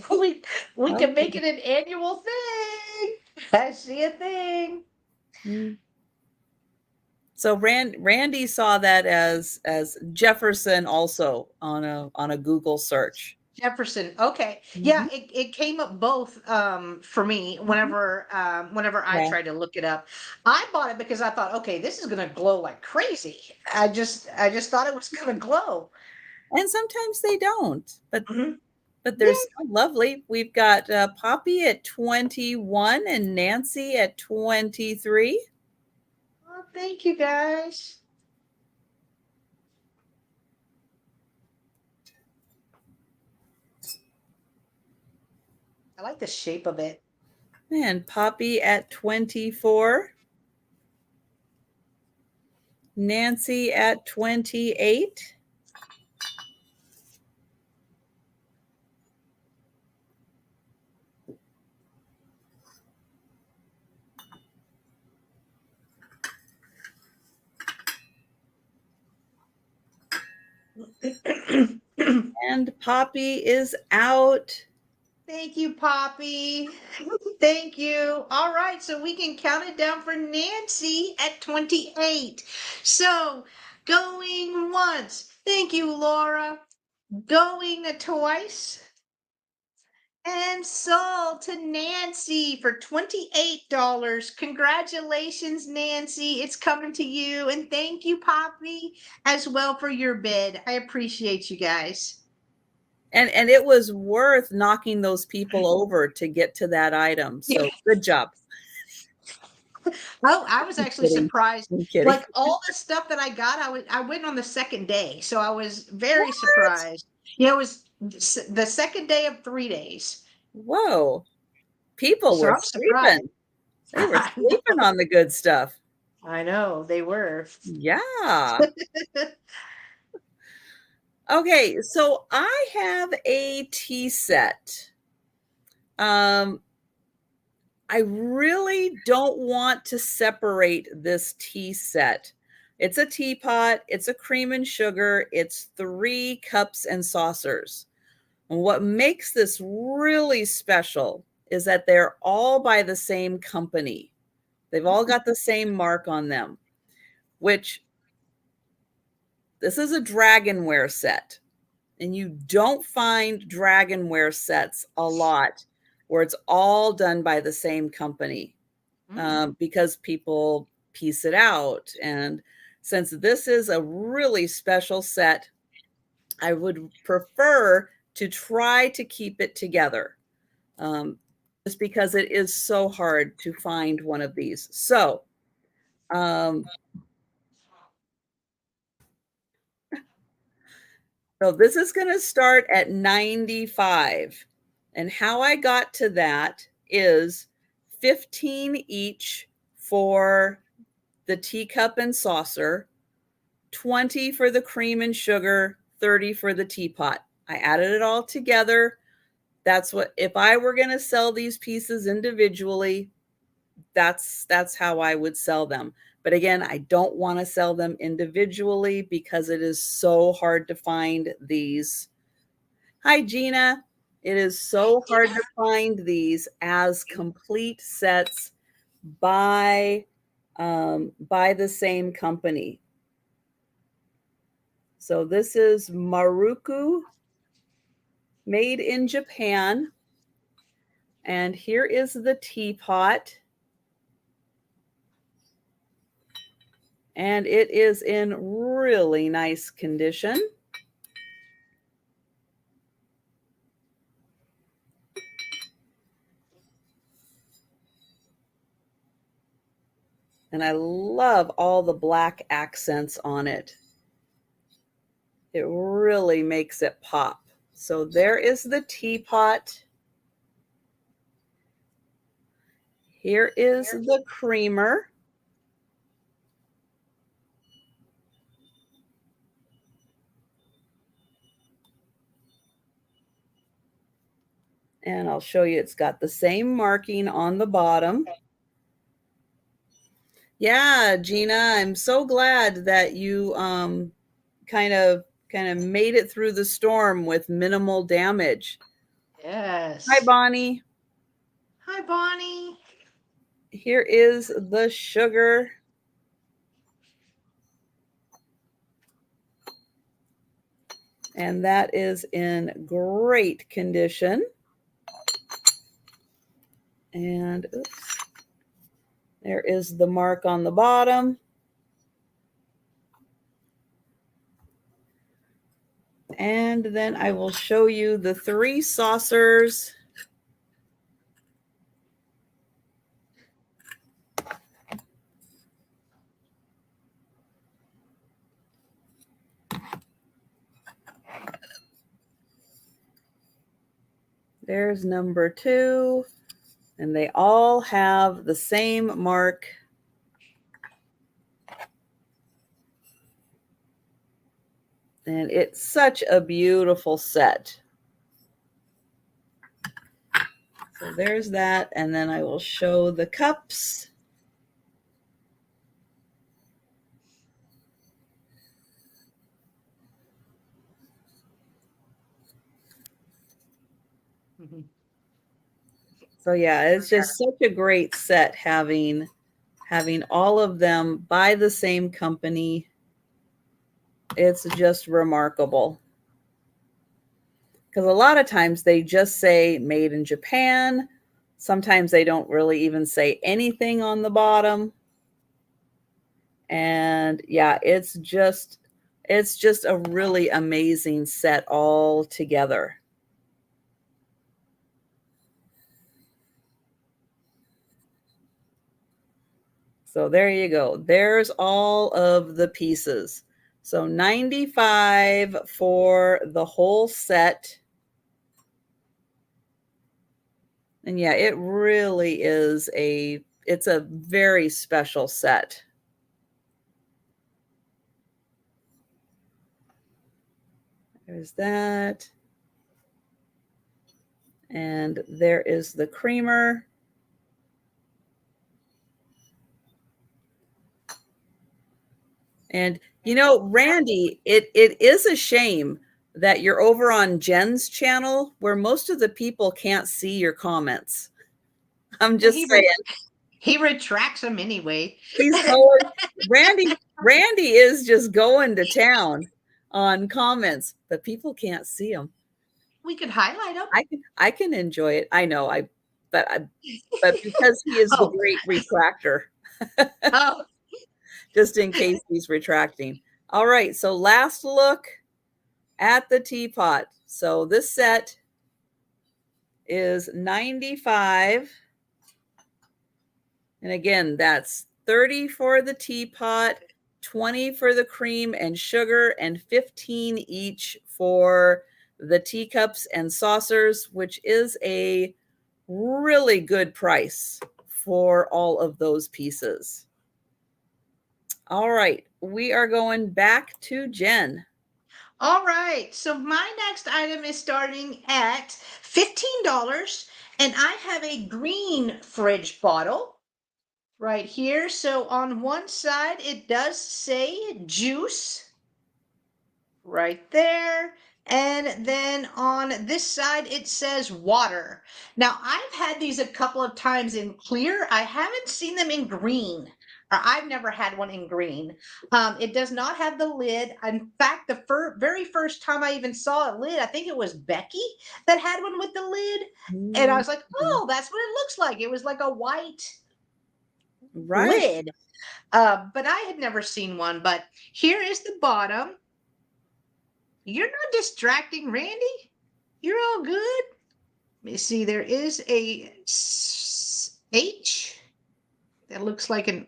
We can make it an annual thing. I see a thing. So Randy saw that as Jefferson also on a Google search. Jefferson. Okay. Yeah, it came up both for me whenever I tried to look it up. I bought it because I thought, okay, this is gonna glow like crazy. I just thought it was gonna glow. And sometimes they don't, but they're so lovely. We've got Poppy at 21 and Nancy at 23. Oh, thank you guys. I like the shape of it. And Poppy at 24. Nancy at 28. And Poppy is out. Thank you, Poppy. Thank you. All right, so we can count it down for Nancy at 28. So going once. Thank you, Laura. Going twice. And sold to Nancy for $28. Congratulations, Nancy. It's coming to you. And thank you, Poppy, as well for your bid. I appreciate you guys. And it was worth knocking those people over to get to that item. So good job. Oh, I was actually surprised. Like all the stuff that I got, I went on the second day. So I was very surprised. Yeah, the second day of 3 days. Whoa. People So were I'm surprised. sleeping. They were I know. sleeping on the good stuff. I know they were. Yeah. Okay, so I have a tea set. I really don't want to separate this tea set. It's a teapot, it's a cream and sugar, it's 3 cups and saucers. And what makes this really special is that they're all by the same company. They've all got the same mark on them, which this is a Dragonware set. And you don't find Dragonware sets a lot where it's all done by the same company because people piece it out. And since this is a really special set, I would prefer to try to keep it together just because it is so hard to find one of these. So, so this is going to start at 95. And how I got to that is 15 each for the teacup and saucer, 20 for the cream and sugar, 30 for the teapot. I added it all together. That's what, if I were going to sell these pieces individually, that's how I would sell them. But again, I don't want to sell them individually because it is so hard to find these. Hi, Gina. It is so hard to find these as complete sets by the same company. So this is Maruku, made in Japan. And here is the teapot. And it is in really nice condition. And I love all the black accents on it. It really makes it pop. So there is the teapot. Here is the creamer. And I'll show you, it's got the same marking on the bottom. Yeah, Gina, I'm so glad that you kind of made it through the storm with minimal damage. Yes. Hi, Bonnie. Hi, Bonnie. Here is the sugar. And that is in great condition. And oops, there is the mark on the bottom. And then I will show you the 3 saucers. There's number 2. And they all have the same mark. And it's such a beautiful set. So there's that. And then I will show the cups. Mm-hmm. So yeah, it's just such a great set having all of them by the same company. It's just remarkable. Because a lot of times they just say made in Japan. Sometimes they don't really even say anything on the bottom. And yeah, it's just a really amazing set all together. So there you go. There's all of the pieces. So 95 for the whole set. And yeah, it really is it's a very special set. There's that. And there is the creamer. And you know, Randy, it is a shame that you're over on Jen's channel where most of the people can't see your comments. I'm just saying. He retracts them anyway. He's going Randy is just going to town on comments, but people can't see them. We could highlight them. I can enjoy it. I know but because he is the great retractor. Oh. Just in case he's retracting. All right, so last look at the teapot. So this set is $95. And again, that's $30 for the teapot, $20 for the cream and sugar, and $15 each for the teacups and saucers, which is a really good price for all of those pieces. All right, we are going back to Jen. All right, so my next item is starting at $15, and I have a green fridge bottle right here. So on one side, it does say juice right there. And then on this side, it says water. Now, I've had these a couple of times in clear. I haven't seen them in green, or I've never had one in green. It does not have the lid. In fact, the very first time I even saw a lid, I think it was Becky that had one with the lid. And I was like, oh, that's what it looks like. It was like a white lid. But I had never seen one. But here is the bottom. You're not distracting, Randy. You're all good. Let me see. There is a H that looks like an.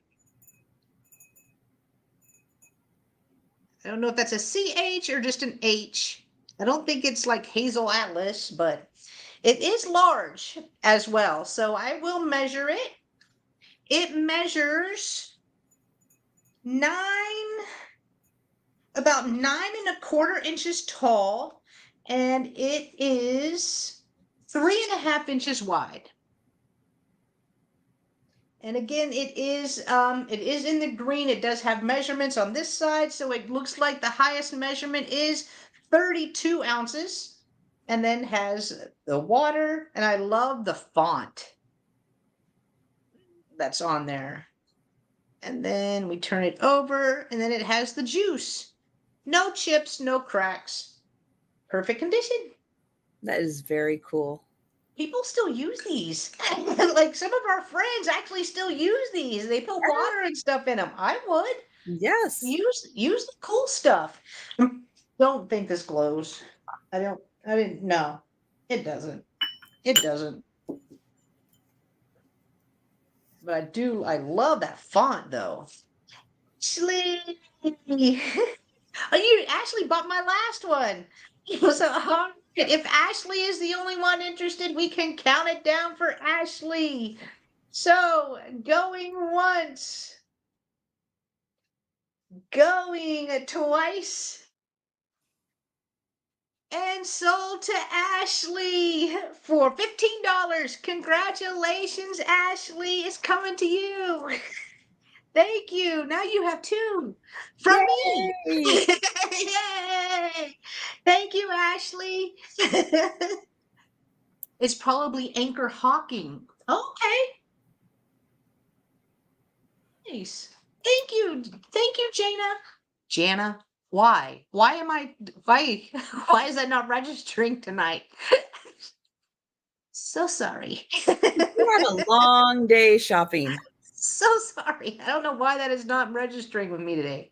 I don't know if that's a CH or just an H. I don't think it's like Hazel Atlas, but it is large as well. So I will measure it. It measures about 9¼ inches tall, and it is 3½ inches wide. And again, it is in the green. It does have measurements on this side, so it looks like the highest measurement is 32 ounces, and then has the water. And I love the font that's on there. And then we turn it over, and then it has the juice. No chips, no cracks. Perfect condition. That is very cool. People still use these. Like some of our friends actually still use these. They put water and stuff in them. I would. Yes. Use the cool stuff. Don't think this glows. I didn't no. It doesn't. It doesn't. But I love that font though. Ashley. Oh, you Ashley bought my last one. So if Ashley is the only one interested, we can count it down for Ashley. So going once, going twice, and sold to Ashley for $15. Congratulations, Ashley. It's coming to you. Thank you. Now you have two from me. Yay! Thank you, Ashley. It's probably Anchor Hawking. Okay. Nice. Thank you. Thank you, Jana. Jana, why? Why is that not registering tonight? So sorry. You had a long day shopping. So sorry. I don't know why that is not registering with me today.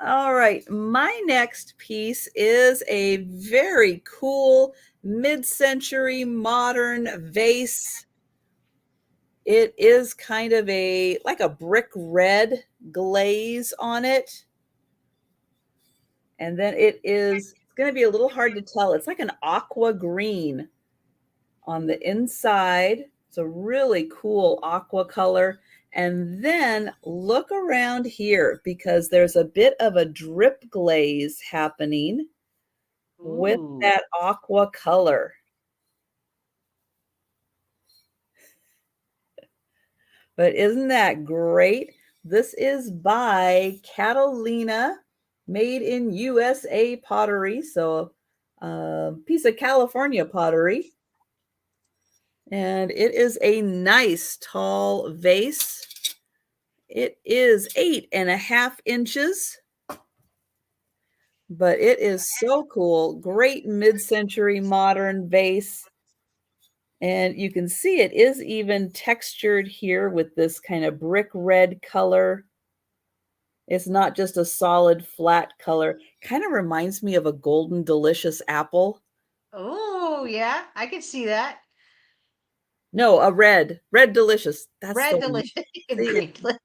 All right. My next piece is a very cool mid-century modern vase. It is kind of like a brick red glaze on it. And then it is It's going to be a little hard to tell. It's like an aqua green on the inside. It's a really cool aqua color. And then look around here because there's a bit of a drip glaze happening with Ooh. that aqua color. But isn't that great? This is by Catalina, made in USA pottery. So a piece of California pottery. And it is a nice tall vase. It is 8.5 inches. But it is so cool. Great mid-century modern vase. And you can see it is even textured here with this kind of brick red color. It's not just a solid flat color. Kind of reminds me of a golden delicious apple. Oh, yeah, I can see that. No, a red delicious. That's Red the delicious. See, Green. it's late.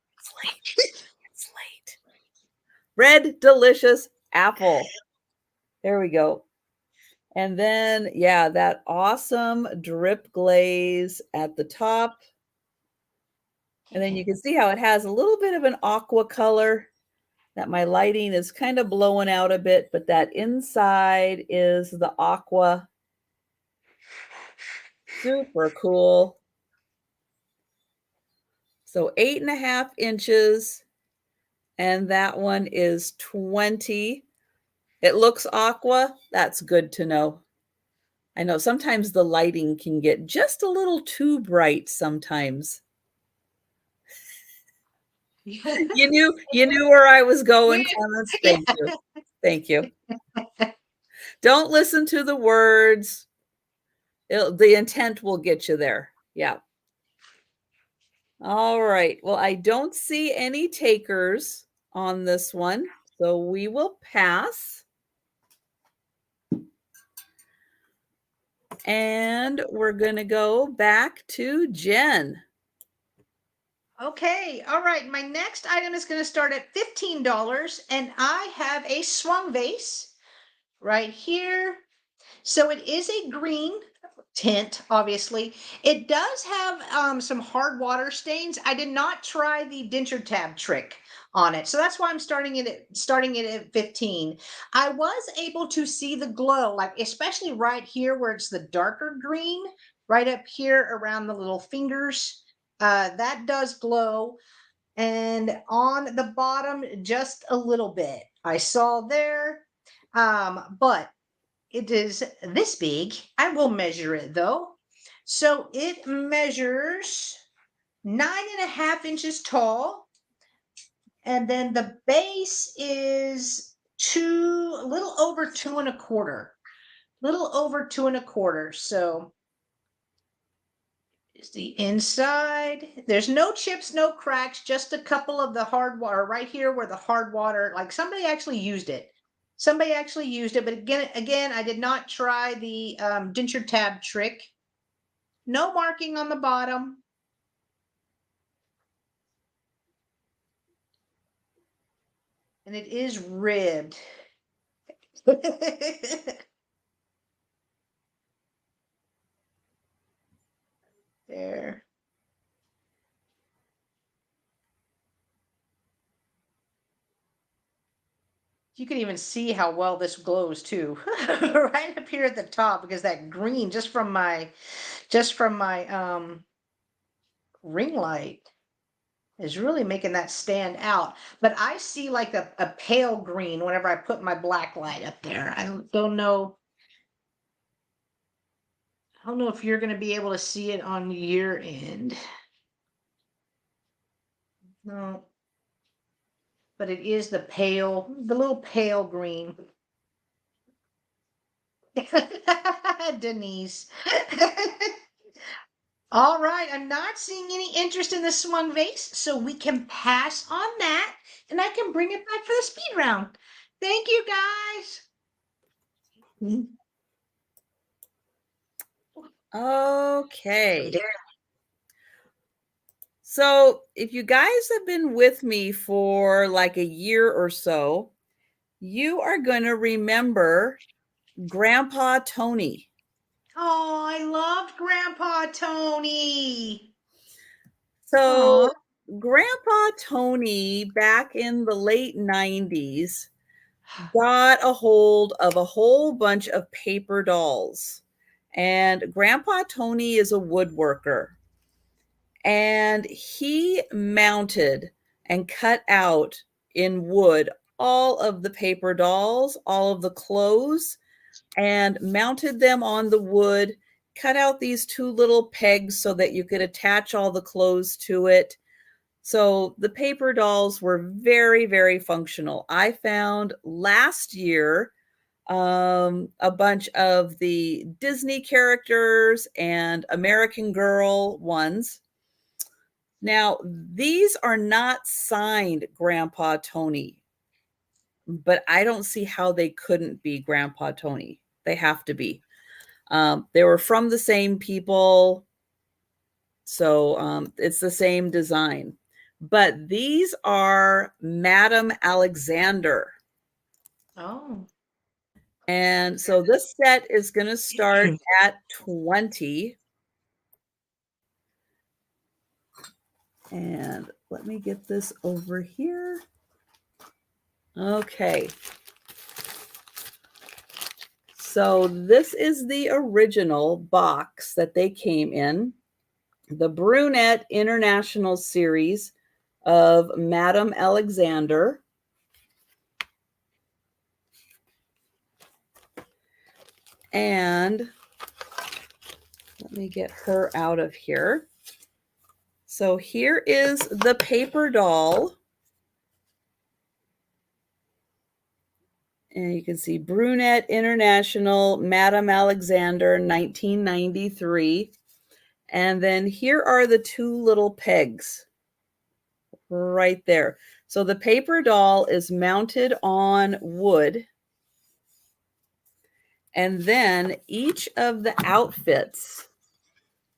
It's late. Red delicious apple. There we go. And then, yeah, that awesome drip glaze at the top. And then you can see how it has a little bit of an aqua color that my lighting is kind of blowing out a bit, but that inside is the aqua. Super cool. So 8.5 inches, and that one is 20. It looks aqua. That's good to know. I know sometimes the lighting can get just a little too bright sometimes. You knew where I was going, Clemens. Thank you. Thank you. Don't listen to the words. The intent will get you there. Yeah. All right. Well, I don't see any takers on this one, so we will pass. And we're going to go back to Jen. Okay, all right. My next item is going to start at $15, and I have a swung vase right here. So it is a green tint, obviously. It does have some hard water stains. I did not try the denture tab trick on it, so that's why I'm starting it at 15. I was able to see the glow, like especially right here where it's the darker green, right up here around the little fingers. That does glow. And on the bottom, just a little bit. I saw there. But it is this big. I will measure it though. So it measures 9.5 inches tall. And then the base is a little over 2.25. Little over 2.25. So is the inside. There's no chips, no cracks, just a couple of the hard water right here where the hard water, like somebody actually used it. Somebody actually used it, but again, I did not try the denture tab trick. No marking on the bottom. And it is ribbed. There. You can even see how well this glows too, right up here at the top, because that green just from my ring light is really making that stand out. But I see like a pale green whenever I put my black light up there. I don't know. I don't know if you're going to be able to see it on your end. No. But it is the little pale green. Denise. All right, I'm not seeing any interest in the swung vase, so we can pass on that, and I can bring it back for the speed round. Thank you, guys. Okay. So if you guys have been with me for like a year or so, you are going to remember Grandpa Tony. Oh, I loved Grandpa Tony. So Aw. Grandpa Tony, back in the late 90s, got a hold of a whole bunch of paper dolls. And Grandpa Tony is a woodworker. And he mounted and cut out in wood all of the paper dolls, all of the clothes, and mounted them on the wood, cut out these two little pegs so that you could attach all the clothes to it. So the paper dolls were very, very functional. I found last year a bunch of the Disney characters and American Girl ones. Now, these are not signed Grandpa Tony, but I don't see how they couldn't be Grandpa Tony. They have to be. They were from the same people, so it's the same design. But these are Madame Alexander. Oh. And so this set is going to start at 20. And let me get this over here. Okay. So this is the original box that they came in, the Brunette International Series of Madame Alexander. And let me get her out of here. So here is the paper doll. And you can see Brunette International, Madame Alexander, 1993. And then here are the two little pegs right there. So the paper doll is mounted on wood. And then each of the outfits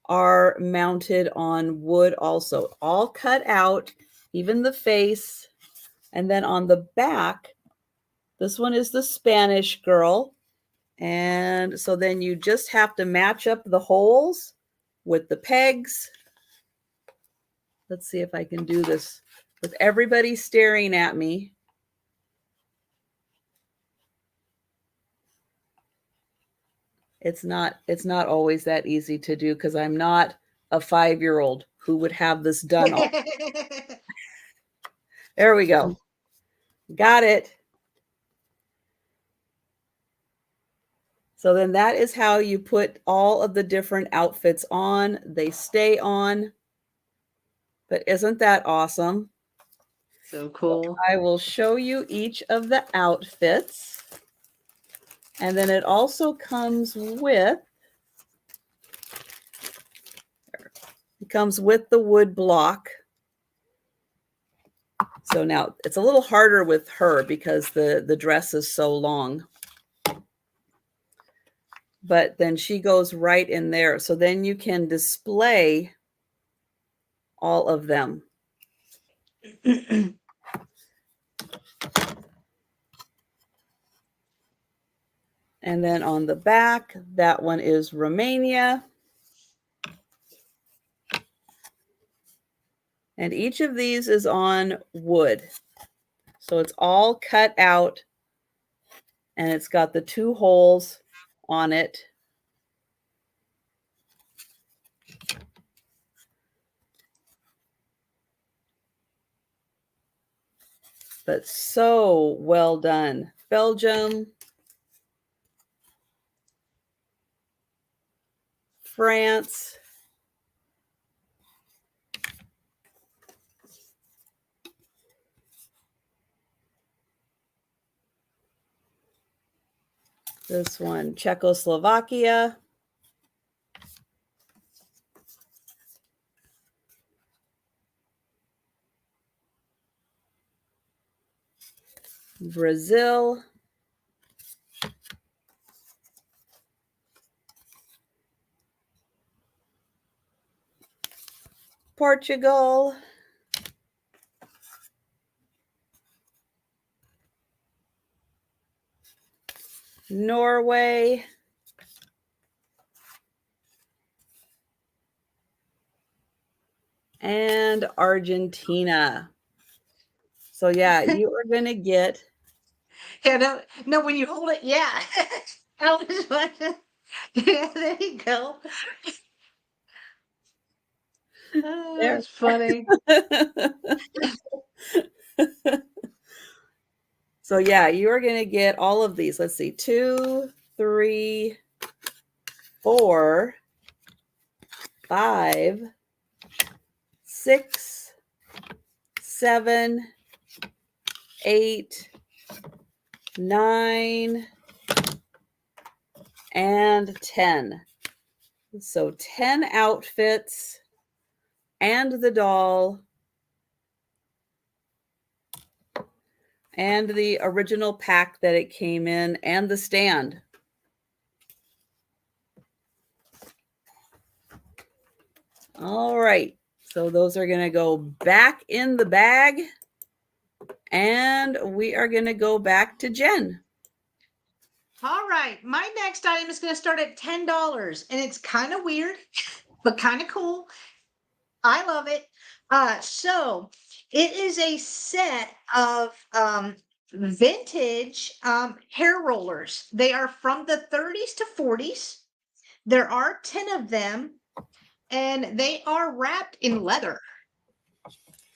are mounted on wood also, all cut out, even the face. And then on the back, this one is the Spanish girl. And so then you just have to match up the holes with the pegs. Let's see if I can do this with everybody staring at me. It's not always that easy to do because I'm not a 5-year-old who would have this done. There we go. Got it. So then that is how you put all of the different outfits on. They stay on. But isn't that awesome? So cool. I will show you each of the outfits. And then it also comes with the wood block. So now it's a little harder with her because the dress is so long. But then she goes right in there. So then you can display all of them. And then on the back, that one is Romania. And each of these is on wood. So it's all cut out and it's got the two holes on it. But so well done. Belgium, France, this one, Czechoslovakia, Brazil, Portugal, Norway, and Argentina. So yeah, you are going to get. Yeah, no, when you hold it, yeah. I was like, yeah, there you go. Oh, There. that's funny. So yeah, you are going to get all of these. Let's see, 2, 3, 4, 5, 6, 7, 8, 9, and 10. So 10 outfits and the doll and the original pack that it came in and the stand. All right. So those are going to go back in the bag. And we are going to go back to Jen. All right. My next item is going to start at $10. And it's kind of weird, but kind of cool. I love it. So it is a set of vintage hair rollers. They are from the 30s to 40s. There are 10 of them, and they are wrapped in leather.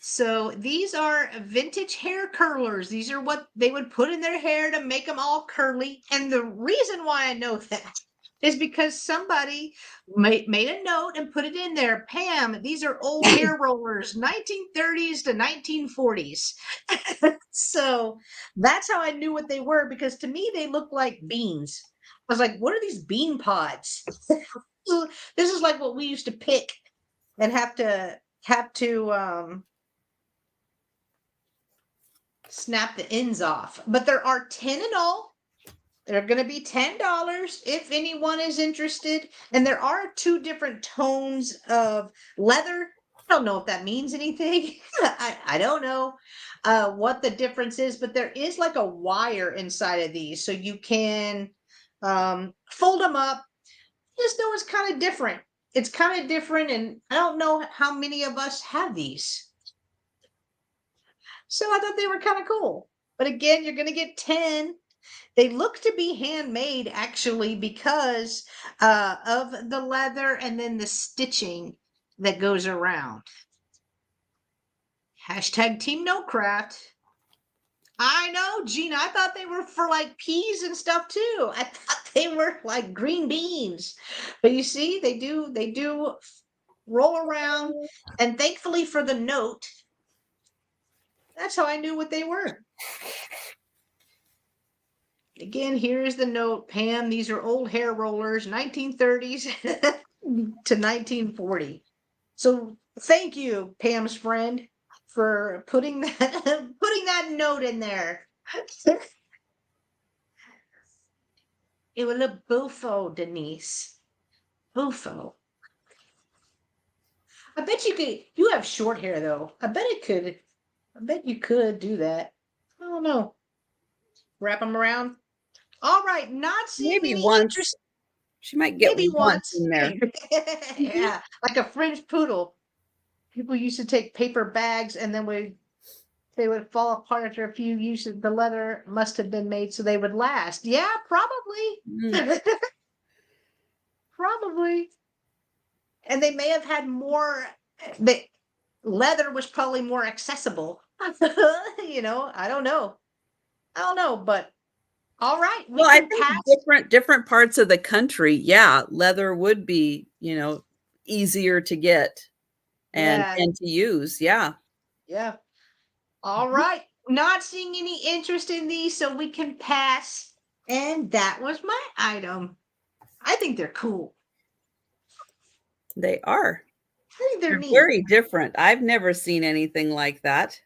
So these are vintage hair curlers. These are what they would put in their hair to make them all curly. And the reason why I know that is because somebody made a note and put it in there. Pam, these are old hair rollers, 1930s to 1940s. So that's how I knew what they were, because to me they looked like beans. I was like, what are these bean pods? This is like what we used to pick and have to snap the ends off. But there are 10 in all. They're going to be $10 if anyone is interested. And there are 2 different tones of leather. I don't know if that means anything. I don't know what the difference is, but there is like a wire inside of these. So you can fold them up. Just know it's kind of different. It's kind of different. And I don't know how many of us have these. So I thought they were kind of cool. But again, you're going to get 10. They look to be handmade actually because of the leather and then the stitching that goes around. Hashtag Team No Craft. I know, Gina. I thought they were for like peas and stuff too. I thought they were like green beans. But you see, they do roll around. And thankfully for the note, that's how I knew what they were. Again, here's the note, Pam. These are old hair rollers, 1930s to 1940. So thank you, Pam's friend, for putting that note in there. It will look buffo, Denise. Buffo. I bet you could. You have short hair though. I bet you could do that. I don't know. Wrap them around. All right, not seeing Maybe any once. interest. She might get Maybe once once. in there. Yeah, like a French poodle. People used to take paper bags and then they would fall apart after a few uses. The leather must have been made so they would last. Yeah, probably. Mm. Probably. And they may have had more. The leather was probably more accessible. I don't know. But all right, we Well, I can think pass. different parts of the country, yeah, leather would be, easier to get and Yeah, to use. Yeah. yeah. All right. Not seeing any interest in these, so we can pass. And that was my item. I think they're cool. They are. I think they're They're neat. very different. I've never seen anything like that.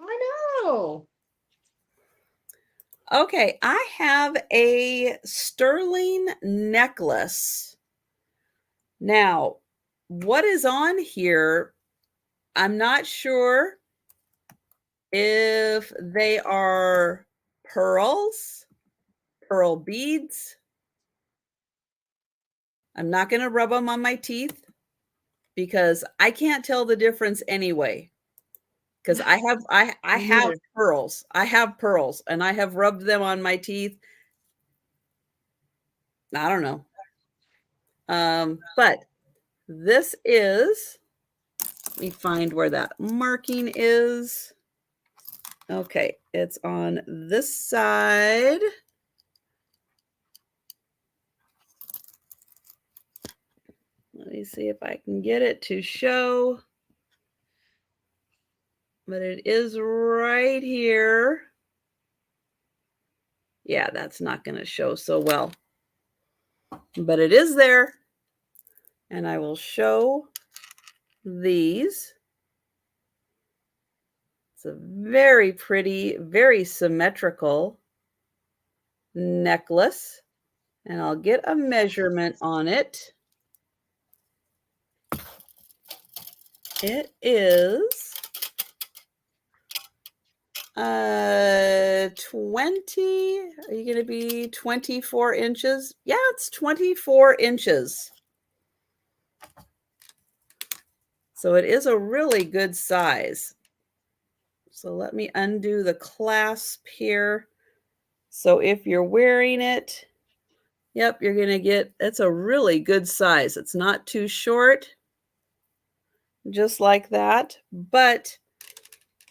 I know. Okay, I have a sterling necklace. Now, what is on here? I'm not sure if they are pearls pearl beads. I'm not going to rub them on my teeth because I can't tell the difference anyway. Because I have pearls. I have pearls and I have rubbed them on my teeth. I don't know. But this is, let me find where that marking is. Okay, it's on this side. Let me see if I can get it to show. But it is right here. Yeah, that's not going to show so well. But it is there. And I will show these. It's a very pretty, very symmetrical necklace. And I'll get a measurement on it. It is 20. Are you going to be 24 inches? Yeah, it's 24 inches. So it is a really good size. So let me undo the clasp here. So if you're wearing it, yep, you're going to get, it's a really good size. It's not too short, just like that. But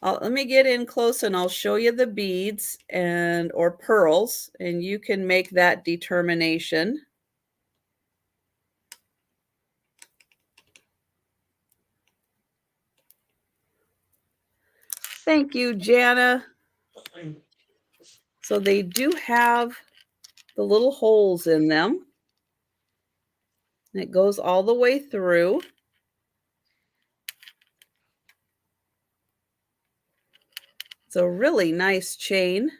let me get in close and I'll show you the beads and or pearls, and you can make that determination. Thank you, Jana. So they do have the little holes in them. And it goes all the way through. It's a really nice chain.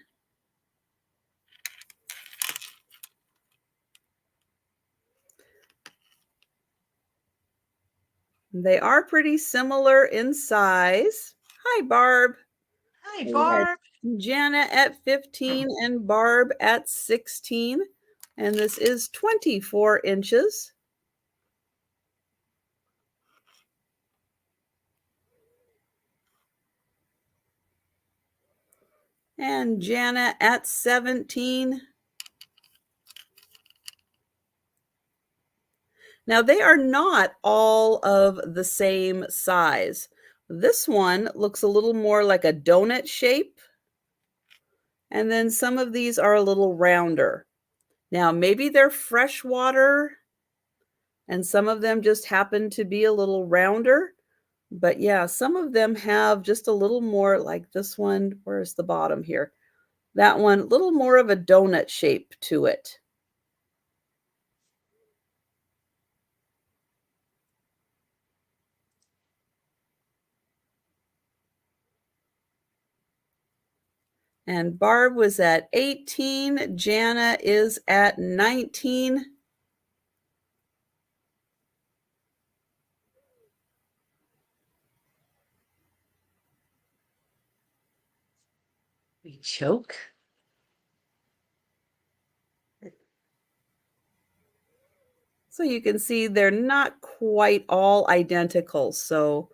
They are pretty similar in size. Hi, Barb. Hi, Barb. Jana at 15 and Barb at 16. And this is 24 inches. And Jana at 17. Now, they are not all of the same size. This one looks a little more like a donut shape. And then some of these are a little rounder. Now, maybe they're freshwater and some of them just happen to be a little rounder. But yeah, some of them have just a little more like this one. Where's the bottom here? That one, a little more of a donut shape to it. And Barb was at 18. Jana is at 19. We choke. So you can see they're not quite all identical. So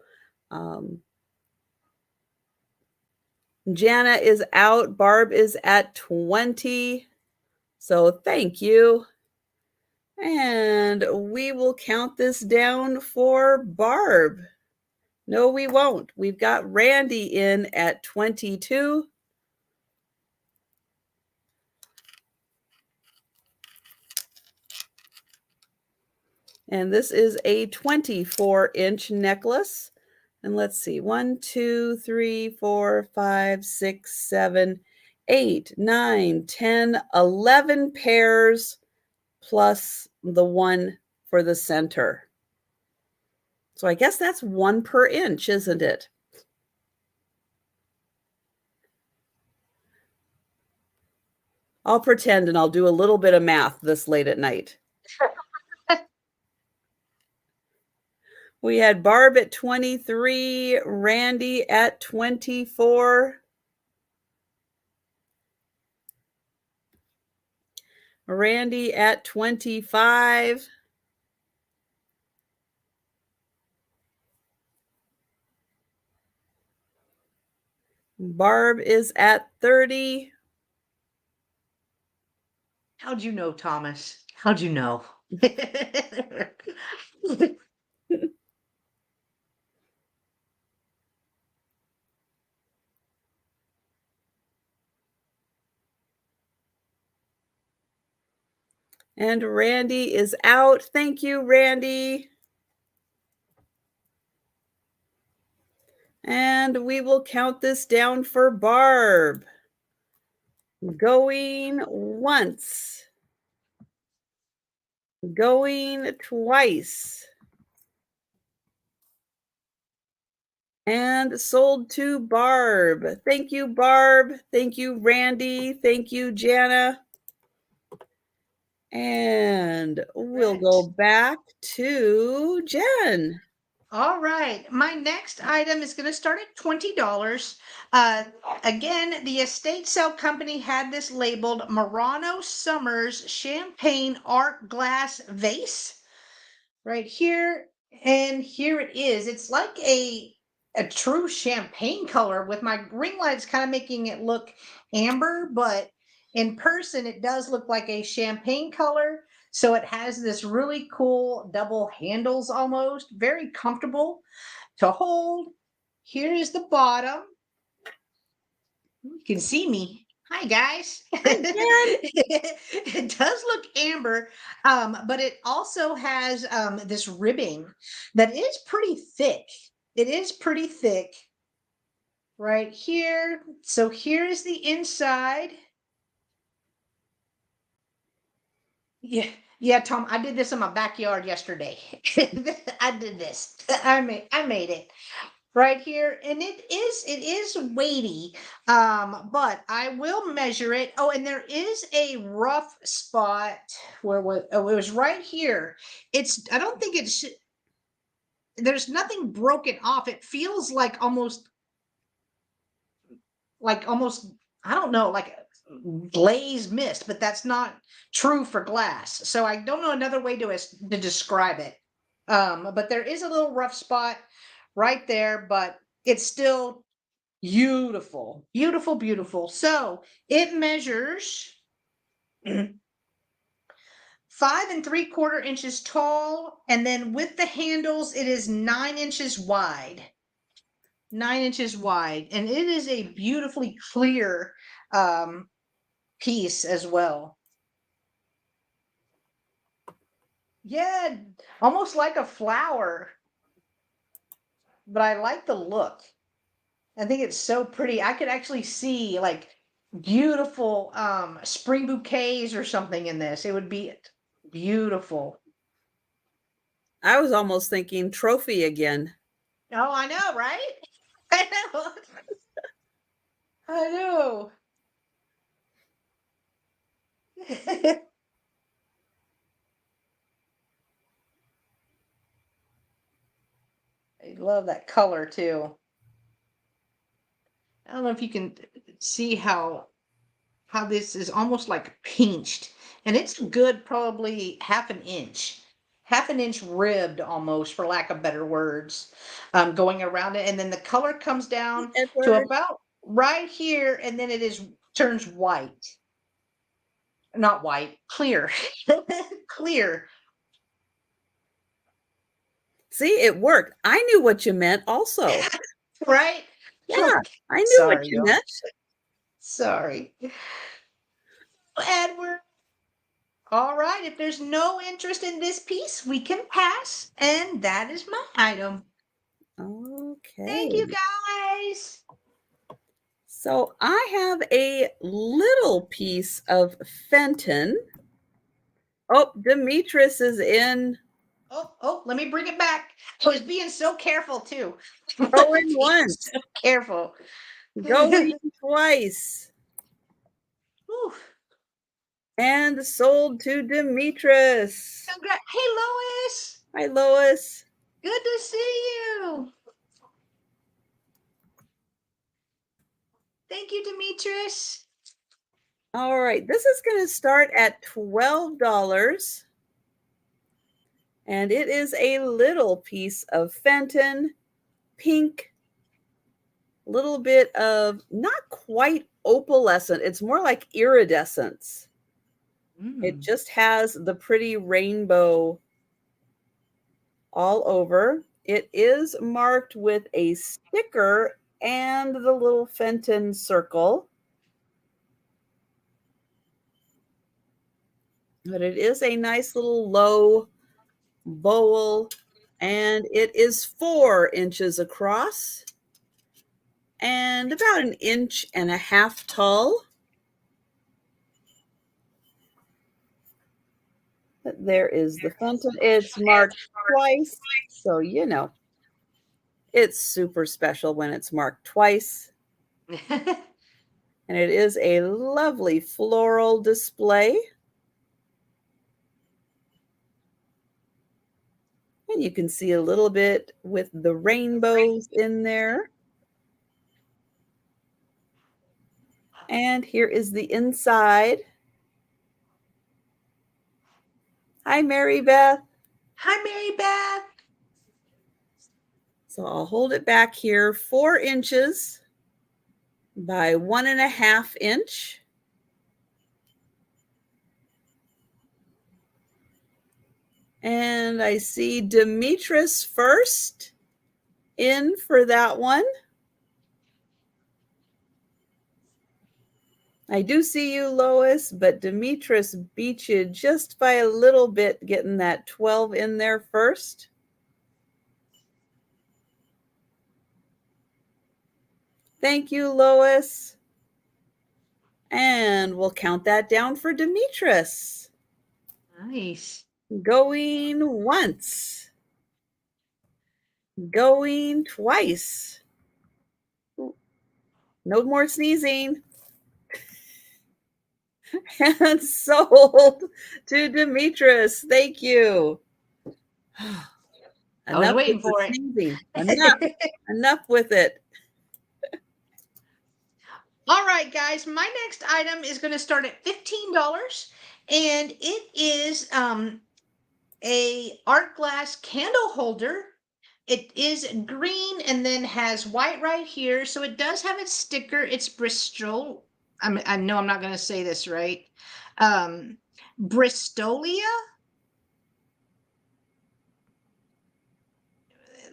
Jana is out. Barb is at 20. So thank you. And we will count this down for Barb. No, we won't. We've got Randy in at 22. And this is a 24-inch necklace. And let's see, 1, 2, 3, 4, 5, 6, 7, 8, 9, 10, 11 pairs plus the one for the center. So I guess that's 1 per inch, isn't it? I'll pretend and I'll do a little bit of math this late at night. We had Barb at 23, Randy at 24. Randy at 25. Barb is at 30. How'd you know, Thomas? How'd you know? And Randy is out. Thank you, Randy. And we will count this down for Barb. Going once. Going twice. And sold to Barb. Thank you, Barb. Thank you, Randy. Thank you, Jana. And we'll go back to Jen. All right. My next item is going to start at $20. Again, the estate sale company had this labeled Murano Summers Champagne Art Glass Vase right here. And here it is. It's like a true champagne color with my ring lights kind of making it look amber, but in person it does look like a champagne color. So it has this really cool double handles, almost very comfortable to hold. Here is the bottom. You can see me. Hi guys. It does look amber, but it also has this ribbing that is pretty thick. It is pretty thick right here. So here is the inside. Yeah, Tom, I did this in my backyard yesterday. I did this. I made it right here, and it is weighty, but I will measure it. Oh, and there is a rough spot. Where was it was right here. I don't think there's nothing broken off. It feels like almost I don't know, like glaze mist, but that's not true for glass. So I don't know another way to describe it. But there is a little rough spot right there, but it's still beautiful, beautiful, beautiful. So it measures 5 3/4 inches tall, and then with the handles, it is 9 inches wide. 9 inches wide, and it is a beautifully clear piece as well. Yeah, almost like a flower, but I like the look. I think it's so pretty. I could actually see like beautiful spring bouquets or something in this. It would be beautiful. I was almost thinking trophy again. Oh, I know, right? I know. I know. I love that color too. I don't know if you can see how this is almost like pinched, and it's good, probably half an inch ribbed almost, for lack of better words, going around it, and then the color comes down to Edward. about right here, and then turns white. Not white, clear. Clear. See, it worked. I knew what you meant also. Right? Yeah, I knew Sorry, what you y'all. meant. Sorry. Edward. All right, if there's no interest in this piece, we can pass, and that is my item. Okay. Thank you, guys. So I have a little piece of Fenton. Oh, Demetrius is in. Oh, let me bring it back. I was being so careful too. Going once. So careful. Going twice. Whew. And sold to Demetrius. Hey, Lois. Hi, Lois. Good to see you. Thank you, Demetrius. All right, this is going to start at $12. And it is a little piece of Fenton, pink, little bit of not quite opalescent. It's more like iridescence. It just has the pretty rainbow all over. It is marked with a sticker and the little Fenton circle. But it is a nice little low bowl, and it is 4 inches across and about 1.5 inches tall. But there is the Fenton. It's marked twice, so you know it's super special when it's marked twice. And it is a lovely floral display. And you can see a little bit with the rainbows in there. And here is the inside. Hi, Mary Beth. Hi, Mary Beth. So I'll hold it back here, 4 inches by 1.5 inch. And I see Demetris first in for that one. I do see you, Lois, but Demetris beat you just by a little bit, getting that 12 in there first. Thank you, Lois. And we'll count that down for Demetris. Nice. Going once. Going twice. No more sneezing. And sold to Demetris. Thank you. I was waiting for it. Enough with it. All right, guys. My next item is going to start at $15, and it is a art glass candle holder. It is green and then has white right here, so it does have its sticker. It's Bristol. I know I'm not going to say this right. Bristolia.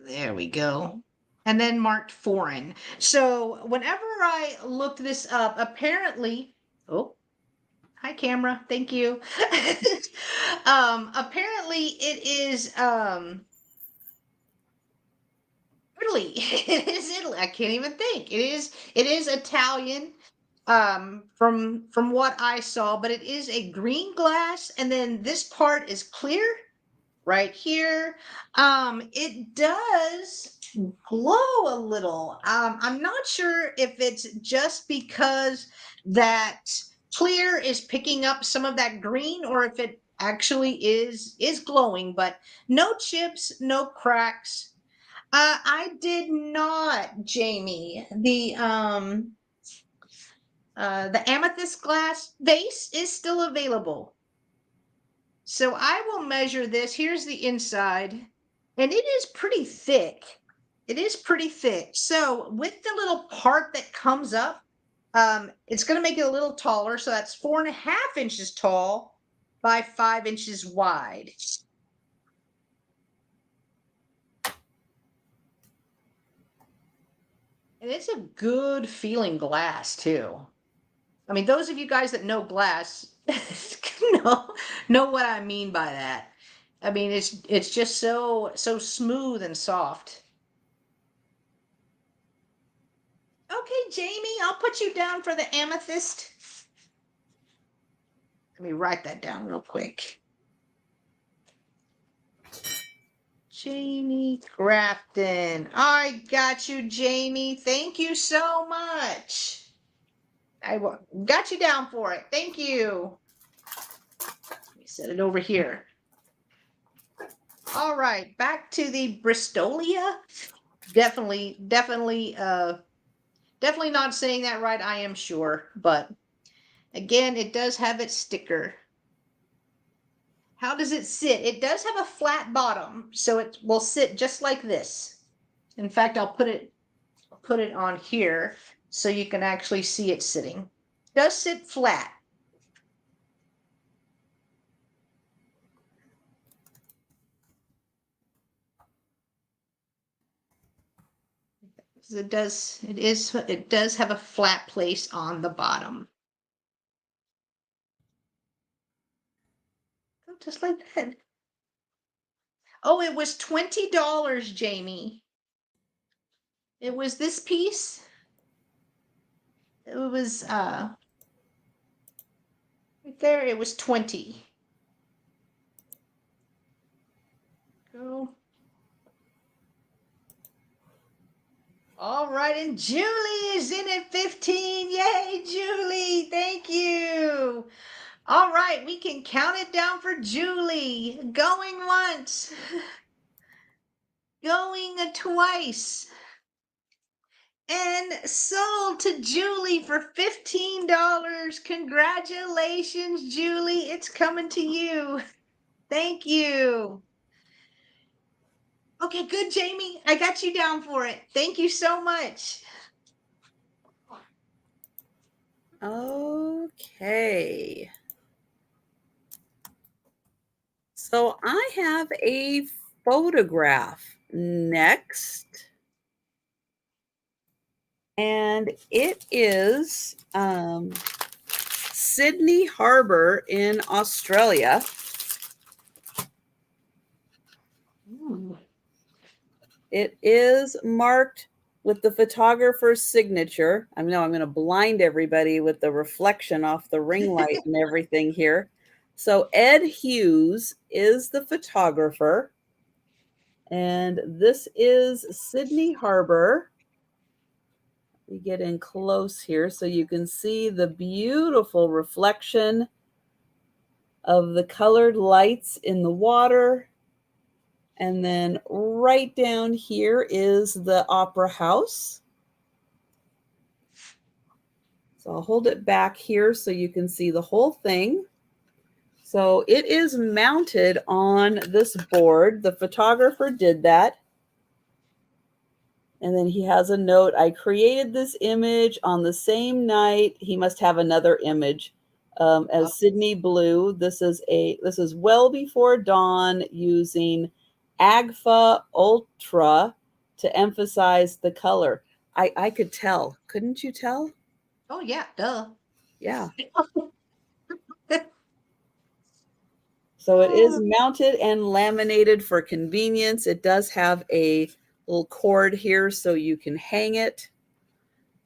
There we go. And then marked foreign. So whenever I looked this up, apparently, oh, hi camera, thank you. Apparently it is Italy. It is Italy. I can't even think. It is Italian. From what I saw, but it is a green glass, and then this part is clear right here. It does glow a little. I'm not sure if it's just because that clear is picking up some of that green, or if it actually is glowing, but no chips, no cracks. I did not, Jamie. The amethyst glass vase is still available. So I will measure this. Here's the inside, and it is pretty thick. It is pretty thick. So with the little part that comes up, it's going to make it a little taller. So that's 4.5 inches tall by 5 inches wide. And it's a good feeling glass too. I mean, those of you guys that know glass know what I mean by that. I mean, it's just so smooth and soft. Okay, Jamie, I'll put you down for the amethyst. Let me write that down real quick. Jamie Grafton. I got you, Jamie. Thank you so much. I got you down for it. Thank you. Let me set it over here. All right, back to the Bristolia. Definitely not saying that right, I am sure, but Again, it does have its sticker. How does it sit? It does have a flat bottom, so it will sit just like this. In fact, I'll put it on here so you can actually see it sitting. It does sit flat. It does have a flat place on the bottom. Oh, just like that. Oh, it was $20, Jamie. It was this piece. It was right there, it was 20. Go. All right, and Julie is in at 15. Yay, Julie. Thank you. All right, we can count it down for Julie. Going once. Going twice. And sold to Julie for $15. Congratulations, Julie. It's coming to you. Thank you. Okay, good, Jamie. I got you down for it. Thank you so much. Okay. So I have a photograph next. And it is Sydney Harbor in Australia. Ooh. It is marked with the photographer's signature. I know I'm going to blind everybody with the reflection off the ring light and everything here. So Ed Hughes is the photographer. And this is Sydney Harbor. We get in close here so you can see the beautiful reflection of the colored lights in the water. And then right down here is the Opera House. So I'll hold it back here so you can see the whole thing. So it is mounted on this board. The photographer did that. And then he has a note, I created this image on the same night. He must have another image as Sydney Blue. This is well before dawn using Agfa Ultra to emphasize the color. I could tell. Couldn't you tell? Oh, yeah, duh. Yeah. So it is mounted and laminated for convenience. It does have a little cord here so you can hang it.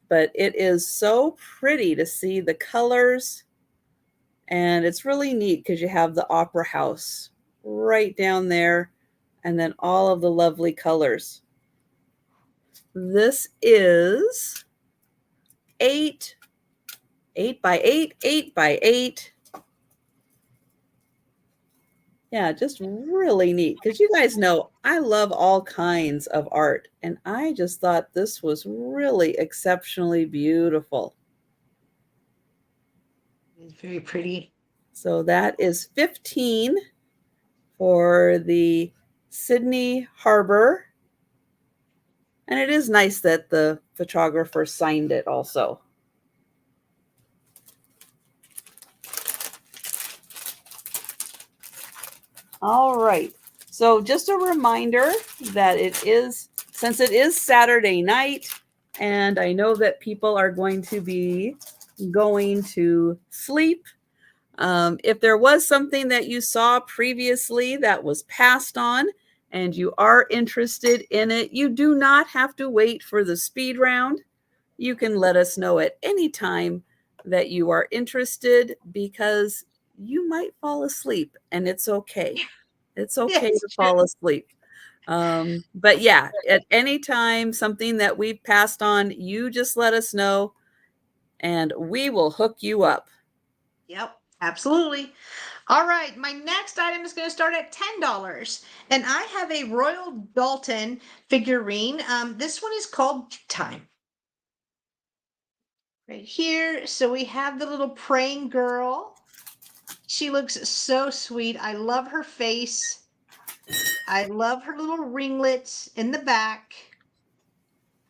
But it is so pretty to see the colors. And it's really neat because you have the Opera House right down there and then all of the lovely colors. This is 8 by 8. Yeah, just really neat because you guys know I love all kinds of art, and I just thought this was really exceptionally beautiful. It's very pretty. So that is 15 for the Sydney Harbor. And it is nice that the photographer signed it also. All right. So just a reminder that since it is Saturday night, and I know that people are going to be going to sleep. If there was something that you saw previously that was passed on and you are interested in it, you do not have to wait for the speed round. You can let us know at any time that you are interested because you might fall asleep and it's okay. It's okay to fall asleep. But yeah, at any time, something that we've passed on, you just let us know and we will hook you up. Yep, absolutely. All right, my next item is going to start at $10. And I have a Royal Dalton figurine. This one is called Time. right here. So we have the little praying girl. She looks so sweet. I love her face. I love her little ringlets in the back.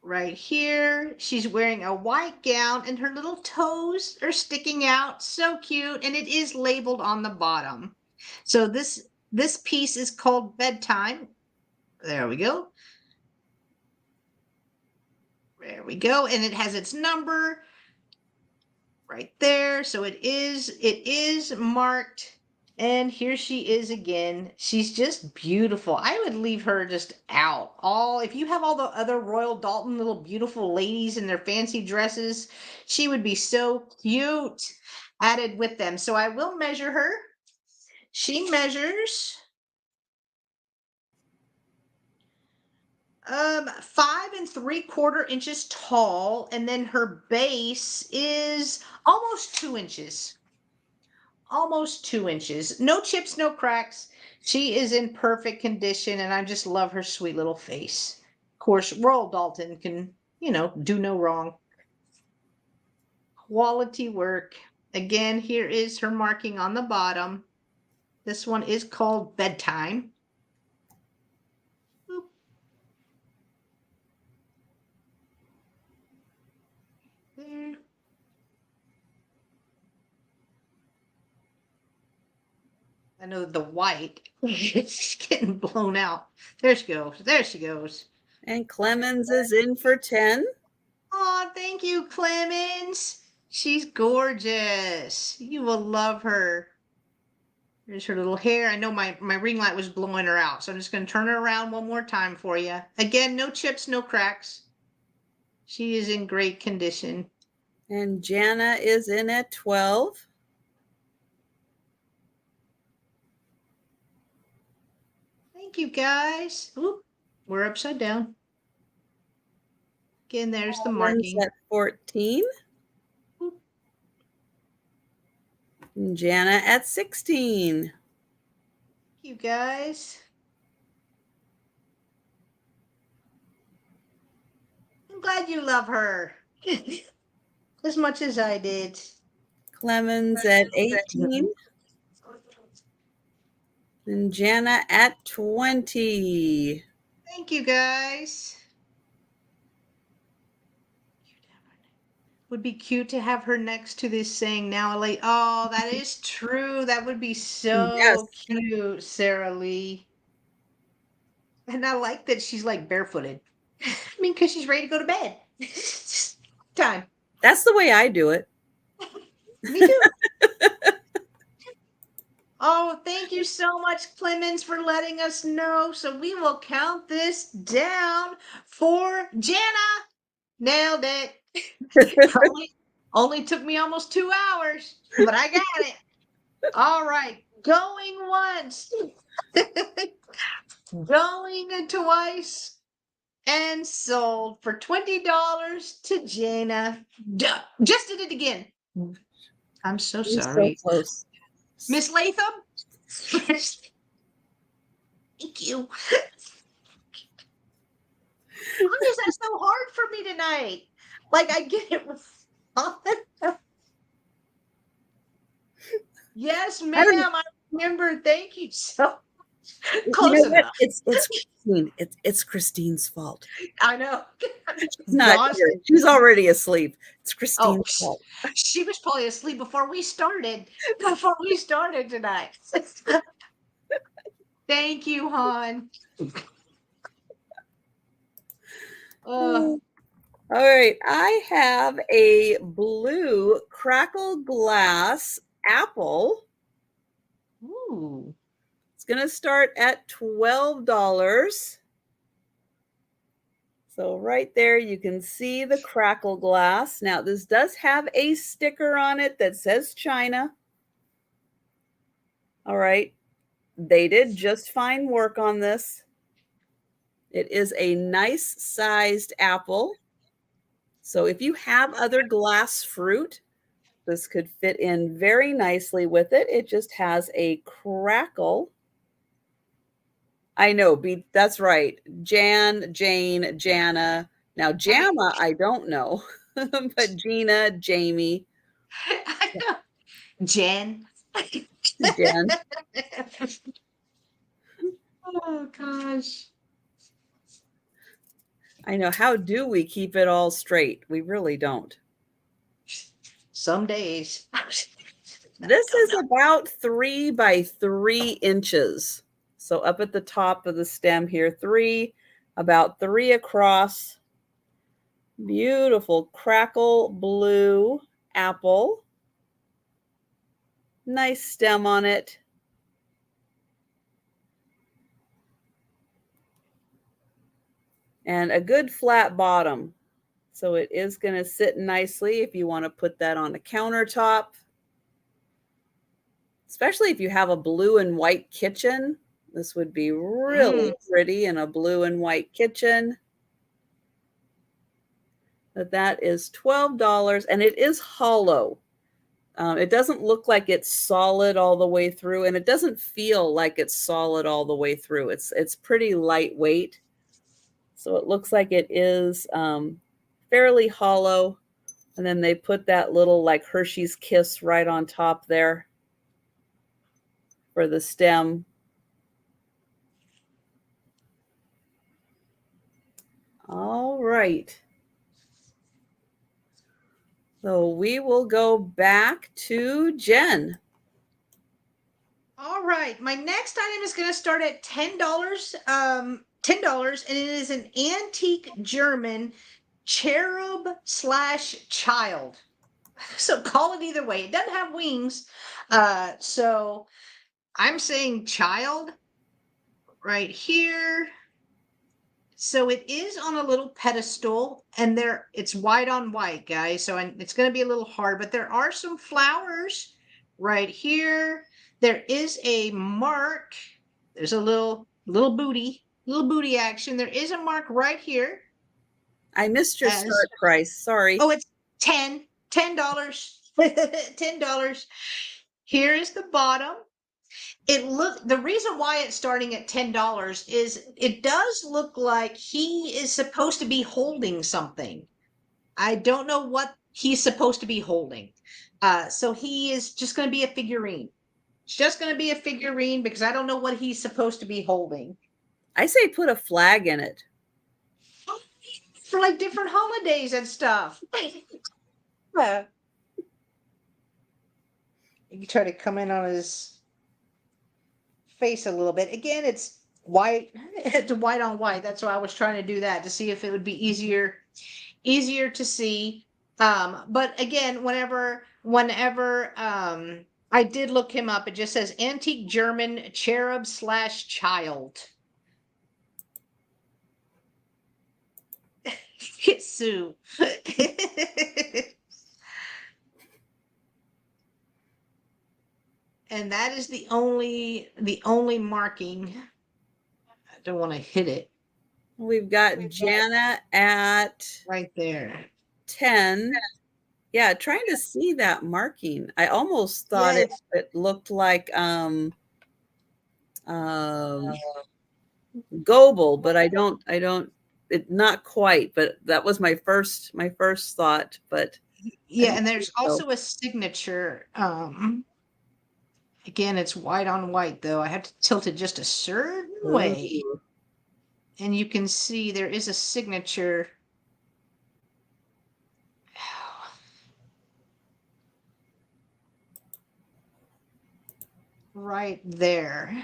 Right here, she's wearing a white gown and her little toes are sticking out. So cute. And it is labeled on the bottom. So this piece is called Bedtime. There we go. There we go. And it has its number right there. So it is marked. And here she is again. She's just beautiful. I would leave her just out. If you have all the other Royal Dalton little beautiful ladies in their fancy dresses, she would be so cute added with them. So I will measure her. She measures 5 3/4 inches tall, and then her base is almost 2 inches. Almost 2 inches. No chips, no cracks. She is in perfect condition, and I just love her sweet little face. Of course, Royal Dalton can, do no wrong. Quality work. Again, here is her marking on the bottom. This one is called Bedtime. Boop. There. I know the white is getting blown out. There she goes. There she goes. And Clemens is in for 10. Oh, thank you, Clemens. She's gorgeous. You will love her. There's her little hair. I know my ring light was blowing her out, so I'm just going to turn her around one more time for you. Again, no chips, no cracks. She is in great condition. And Jana is in at 12. Thank you, guys. Oop, we're upside down. Again, there's the marking. At 14. Oop. And Jana at 16. Thank you, guys. I'm glad you love her as much as I did. Clemens at 18. And Jana at 20. Thank you, guys. Would be cute to have her next to this saying now, Lee. Oh, that is true. That would be so cute, Sarah Lee. And I like that she's like barefooted. I mean, because she's ready to go to bed. Time. That's the way I do it. Me too. Oh, thank you so much, Clemens, for letting us know. So we will count this down for Jana. Nailed it. Only took me almost 2 hours, but I got it. All right. Going once. Going twice. And sold for $20 to Jana. Duh. Just did it again. I'm so sorry. So close. Miss Latham? Thank you. Why is that so hard for me tonight? Like, I get it. Yes, ma'am. I remember. Thank you so close enough. It's Christine. It's Christine's fault. I know. She's not here. She's already asleep. It's Christine's fault. She was probably asleep before we started. Before we started tonight. Thank you, hon. All right. I have a blue Crackle Glass apple. Ooh. It's going to start at $12. So right there, you can see the Crackle Glass. Now, this does have a sticker on it that says China. All right. They did just fine work on this. It is a nice sized apple. So if you have other glass fruit, this could fit in very nicely with it. It just has a crackle. I know, that's right. Jane, Jana. Now, Jama, I don't know. But Gina, Jamie, Jen. Jen. Oh gosh. I know. How do we keep it all straight? We really don't. Some days. This is about 3 by 3 inches. So up at the top of the stem here, about 3 across. Beautiful crackle blue apple. Nice stem on it. And a good flat bottom. So it is going to sit nicely if you want to put that on a countertop. Especially if you have a blue and white kitchen. This would be really pretty in a blue and white kitchen. But that is $12 and it is hollow. It doesn't look like it's solid all the way through, and it doesn't feel like it's solid all the way through. It's pretty lightweight. So it looks like it is fairly hollow. And then they put that little like Hershey's Kiss right on top there for the stem. All right. So we will go back to Jen. All right. My next item is going to start at $10. $10, and it is an antique German cherub/child. So call it either way. It doesn't have wings. So I'm saying child right here. So it is on a little pedestal, and it's white on white, guys. So it's going to be a little hard, but there are some flowers right here. There is a mark. There's a little booty action. There is a mark right here. I missed your start price. Sorry. Oh, it's $10. $10. Here is the bottom. The reason why it's starting at $10 is it does look like he is supposed to be holding something. I don't know what he's supposed to be holding. So he is just going to be a figurine. It's just going to be a figurine because I don't know what he's supposed to be holding. I say put a flag in it. For like different holidays and stuff. You try to come in on his face a little bit. Again, it's white. It's white on white. That's why I was trying to do that to see if it would be easier to see. But again, whenever I did look him up, it just says antique German cherub/child. Sue. And that is the only marking. I don't want to hit it. We've got Jana at right there. 10. Yeah, trying to see that marking. I almost thought it looked like Goebel, but I don't not quite, but that was my first thought, but yeah, and there's also a signature. Again, it's white on white though. I have to tilt it just a certain way. And you can see there is a signature. Right there.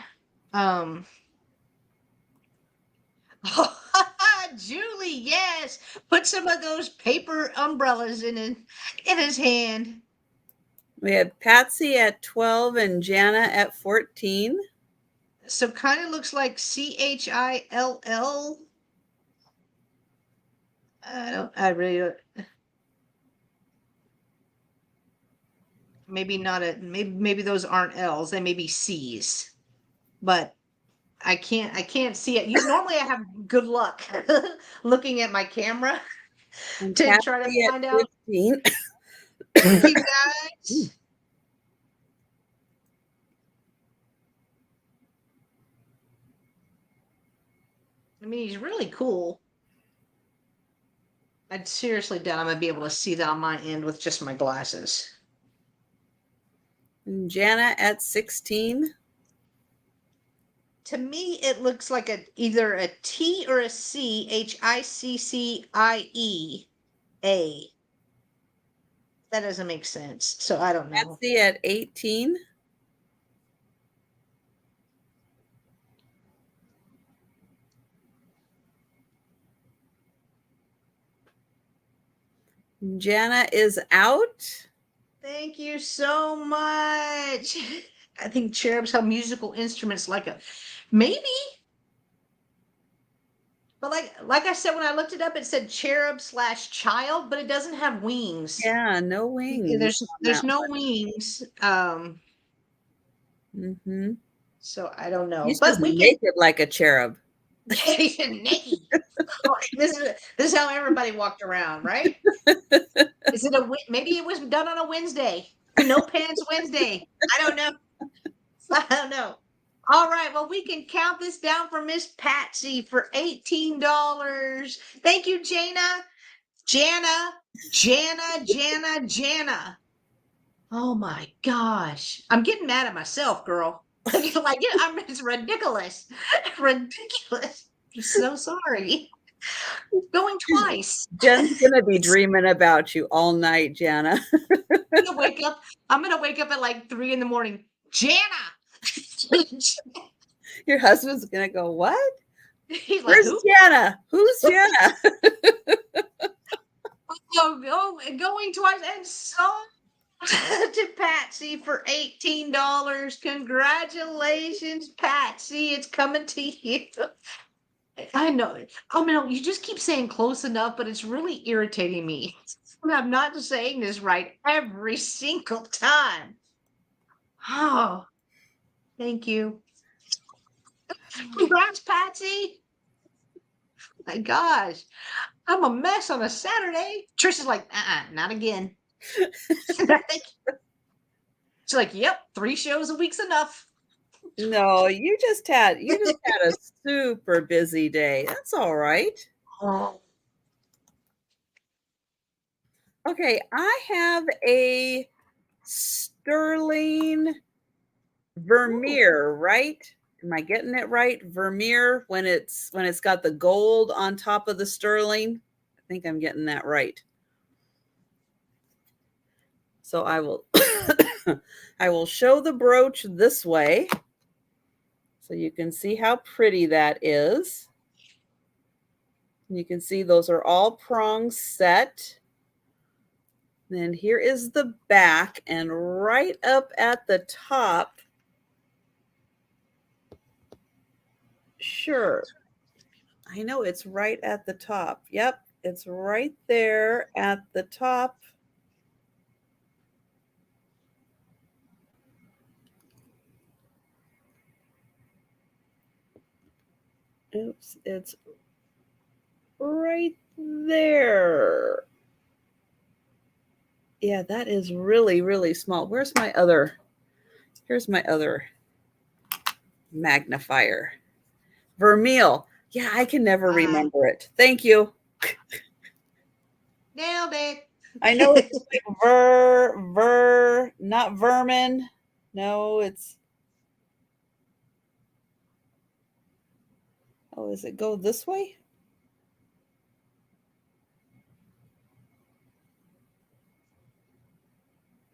Julie, yes. Put some of those paper umbrellas in his hand. We have Patsy at 12 and Jana at 14. So kind of looks like CHILL. I really don't. Maybe not maybe those aren't L's, they may be C's. But I can't see it. Normally I have good luck looking at my camera and to Patsy try to find out. 15. You guys. I mean, he's really cool. I seriously doubt I'm gonna be able to see that on my end with just my glasses. And Jana at 16. To me, it looks like either a T or a C, HICCIEA. That doesn't make sense. So I don't know. Betsy at 18. Jana is out. Thank you so much. I think cherubs have musical instruments like a maybe. But like I said, when I looked it up, it said cherub/child, but it doesn't have wings. Yeah, no wings. There's no wings. Mm-hmm. So I don't know. He's But just we can naked like a cherub. naked. This is how everybody walked around, right? Is it maybe it was done on a Wednesday? No pants Wednesday. I don't know. I don't know. All right, well, we can count this down for Miss Patsy for $18. Thank you, Jana. Jana. Oh my gosh. I'm getting mad at myself, girl. It's ridiculous. Ridiculous. I'm so sorry. Going twice. Jen's gonna be dreaming about you all night, Jana. I'm gonna wake up at like 3 a.m. Jana. Your husband's gonna go, what? He's like, Where's who? Jana? Who's Jana? Going twice and so to Patsy for $18. Congratulations, Patsy. It's coming to you. I know. I mean, you just keep saying close enough, but it's really irritating me. I'm not saying this right every single time. Oh, thank you. Congrats, Patsy. My gosh, I'm a mess on a Saturday. Trish is like, not again. She's like, yep, 3 shows a week's enough. No, you just had a super busy day. That's all right. Oh. Okay, I have a sterling Vermeer, right? Am I getting it right? Vermeer when it's got the gold on top of the sterling. I think I'm getting that right. So I will I will show the brooch this way so you can see how pretty that is. You can see those are all prongs set. Then here is the back, and right up at the top, sure, I know it's right at the top. Yep, it's right there at the top. Oops, it's right there. Yeah, that is really, really small. Here's my other magnifier. Vermeil. Yeah, I can never remember it. Thank you. Nailed it. I know it's like not vermin. No, it's. Oh, does it go this way?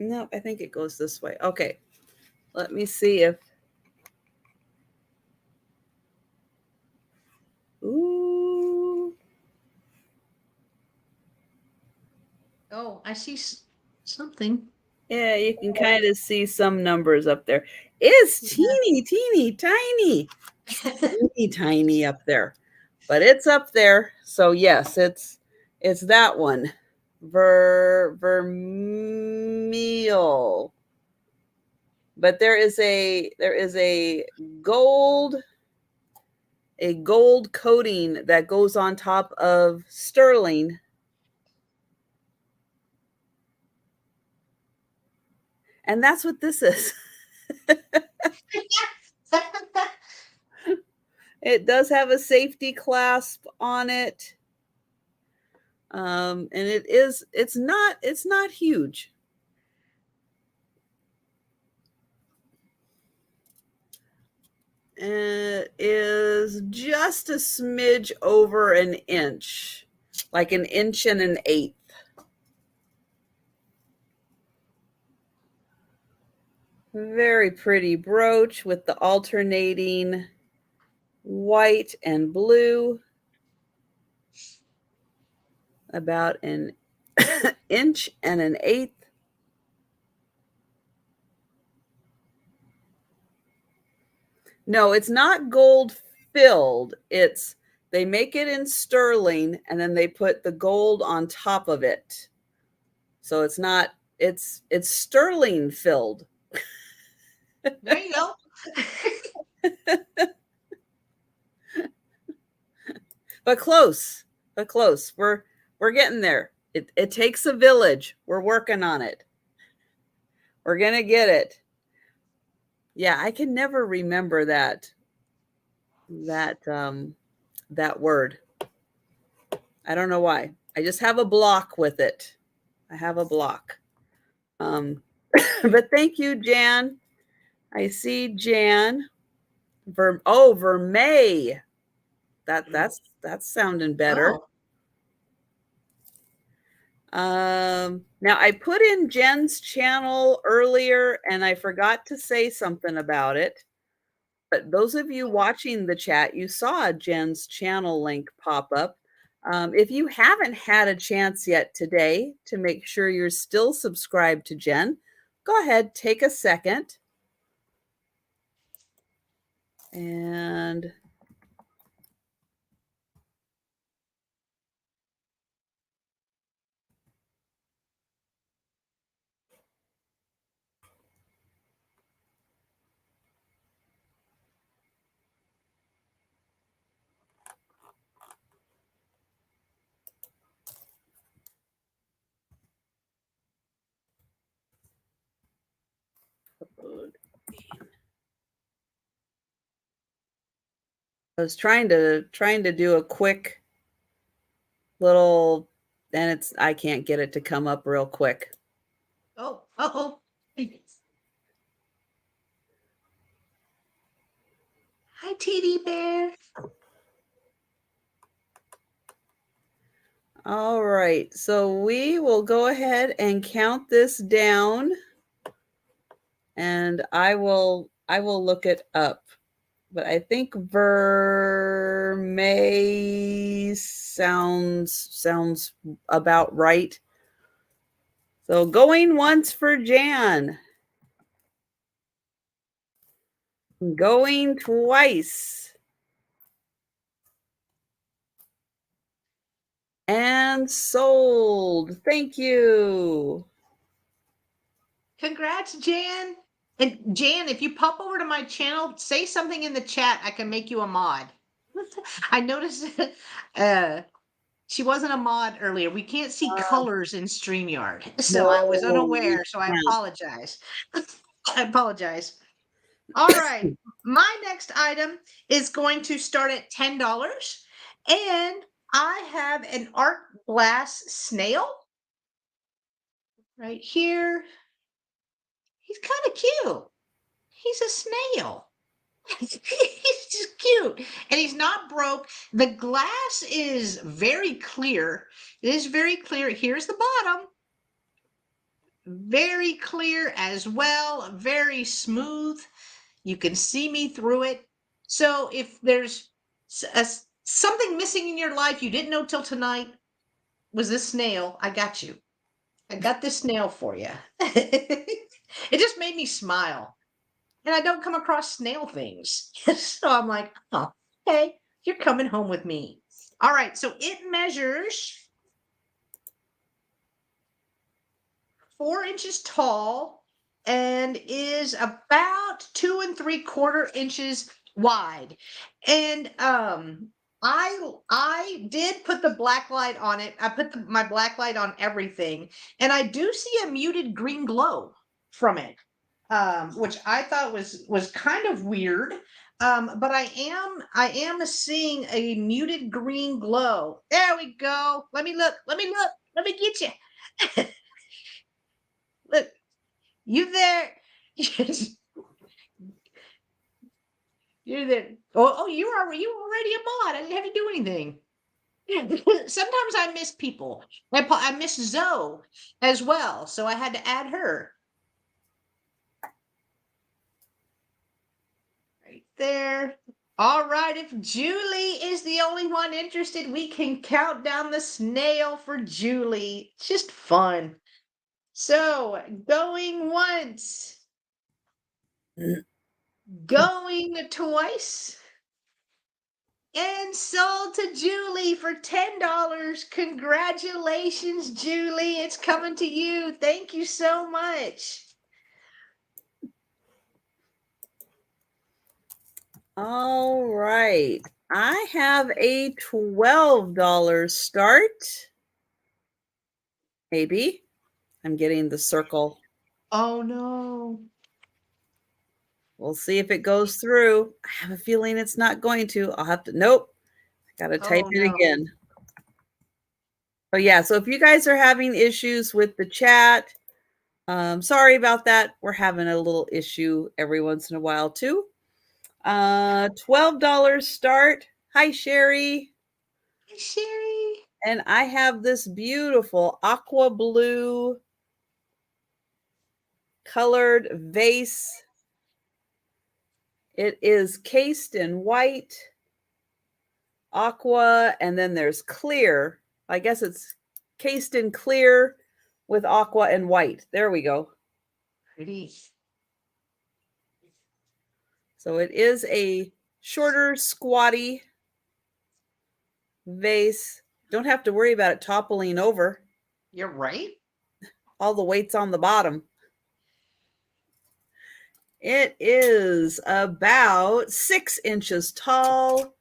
No, I think it goes this way. Okay. Let me see if. Ooh. Oh, I see something. Yeah, you can kind of see some numbers up there. It's teeny, tiny up there, but it's up there. So yes, it's that one. Vermeil. But there is a gold coating that goes on top of sterling. And that's what this is. It does have a safety clasp on it. And it's not huge. It is just a smidge over an inch, like an inch and an eighth. Very pretty brooch with the alternating white and blue. About an inch and an eighth. No, it's not gold filled. They make it in sterling and then they put the gold on top of it. So it's not it's sterling filled. There you go. But close. We're getting there. It takes a village. We're working on it. We're going to get it. Yeah, I can never remember that word. I don't know why. I just have a block with it. I have a block. But thank you, Jan. I see Jan. Vermeil. That's sounding better. Oh. Now I put in Jen's channel earlier and I forgot to say something about it. But those of you watching the chat, you saw Jen's channel link pop up. If you haven't had a chance yet today to make sure you're still subscribed to Jen, go ahead, take a second. And I was trying to do a quick little, and I can't get it to come up real quick. Oh, uh-oh. Hi, Teddy Bear. All right, so we will go ahead and count this down, and I will look it up. But I think Vermeil sounds about right. So going once for Jan. Going twice. And sold. Thank you. Congrats, Jan. And Jan, if you pop over to my channel, say something in the chat. I can make you a mod. I noticed she wasn't a mod earlier. We can't see colors in StreamYard. So no, I was unaware. So I apologize. I apologize. All right. My next item is going to start at $10. And I have an art glass snail right here. He's kind of cute. He's a snail. He's just cute. And he's not broke. The glass is very clear. It is very clear. Here's the bottom. Very clear as well. Very smooth. You can see me through it. So if there's something missing in your life you didn't know till tonight, was this snail, I got you. I got this snail for you. It just made me smile. And I don't come across snail things. So I'm like, oh, okay, you're coming home with me. All right, so it measures 4 inches tall and is about 2 3/4 inches wide. And I did put the black light on it. I put my black light on everything, and I do see a muted green glow from it, which I thought was kind of weird. But I am seeing a muted green glow. There we go. Let me look. Let me look. Let me get you. Look, you there? You're there. Oh, you already a mod. I didn't have to do anything. Sometimes I miss people. I miss Zoe as well, so I had to add her. Right there. All right, if Julie is the only one interested, we can count down the snail for Julie. It's just fun. So, going once, going twice, and sold to Julie for $10. Congratulations, Julie. It's coming to you. Thank you so much. All right. I have a $12 start. Maybe. I'm getting the circle. Oh no. We'll see if it goes through. I have a feeling it's not going to. I'll have to, nope. I got to type Oh, it no. again. Oh yeah, so if you guys are having issues with the chat, sorry about that. We're having a little issue every once in a while too. $12 start. Hi, Sherry. Hey, Sherry. And I have this beautiful aqua blue colored vase. It is cased in white, aqua, and then there's clear. I guess it's cased in clear with aqua and white. There we go. Pretty. So it is a shorter, squatty vase. Don't have to worry about it toppling over. You're right. All the weight's on the bottom. It is about 6 inches tall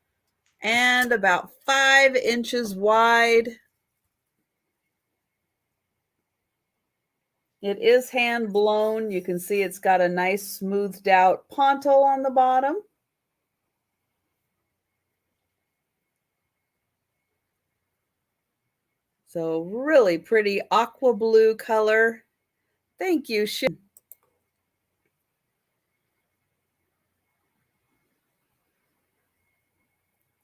and about 5 inches wide. It is hand blown. You can see it's got a nice smoothed out ponto on the bottom. So really pretty aqua blue color. Thank you, Sharon.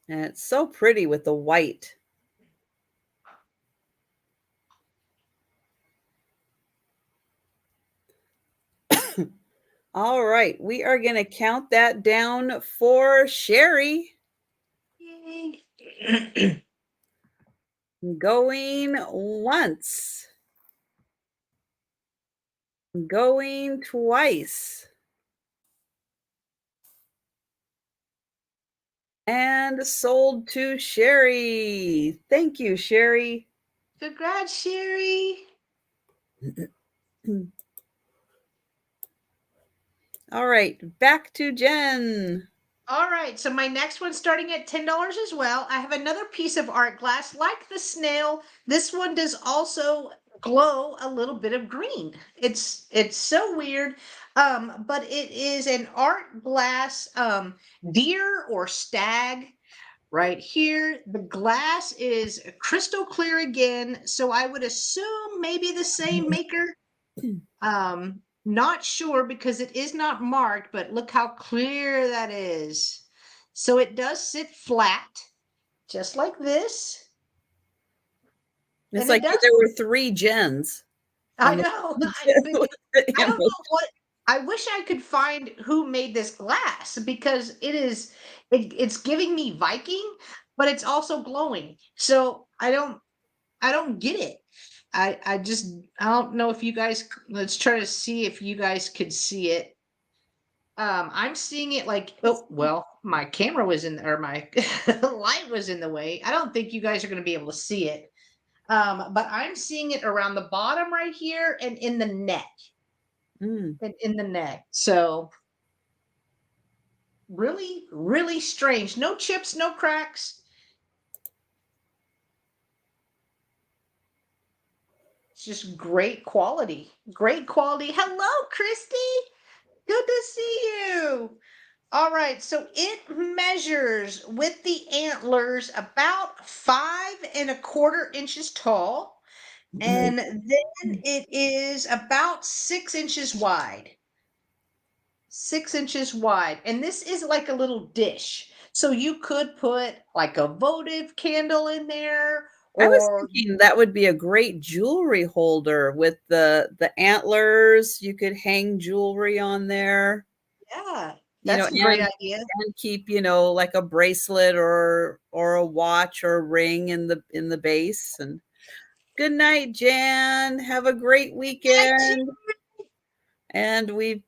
And it's so pretty with the white. All right, we are going to count that down for Sherry. Yay. Going once. Going twice. And sold to Sherry. Thank you, Sherry. Congrats, Sherry. All right, back to Jen. All right, so my next one's starting at $10 as well. I have another piece of art glass like the snail. This one does also glow a little bit of green. It's so weird. But it is an art glass deer or stag right here. The glass is crystal clear again, so I would assume maybe the same maker. Not sure because it is not marked, but look how clear that is. So it does sit flat, just like this. It's like there were 3 Jens. I know. I don't know what. I wish I could find who made this glass because it's giving me Viking, but it's also glowing. So I don't get it. I don't know if you guys, let's try to see if you guys could see it. I'm seeing it like, oh, well, my camera was in, or my light was in the way. I don't think you guys are going to be able to see it. But I'm seeing it around the bottom right here and in the neck. And in the neck. So really, really strange. No chips, no cracks. It's just great quality. Great quality. Hello, Christy. Good to see you. All right, so it measures with the antlers about 5¼ inches tall, and then it is about 6 inches wide. 6 inches wide, and this is like a little dish. So you could put like a votive candle in there, I was or thinking that would be a great jewelry holder with the antlers. You could hang jewelry on there, yeah, you know, that's a great idea. and keep, you know, like a bracelet or a watch or a ring in the base. And good night, Jan. Have a great weekend. And Well, the we've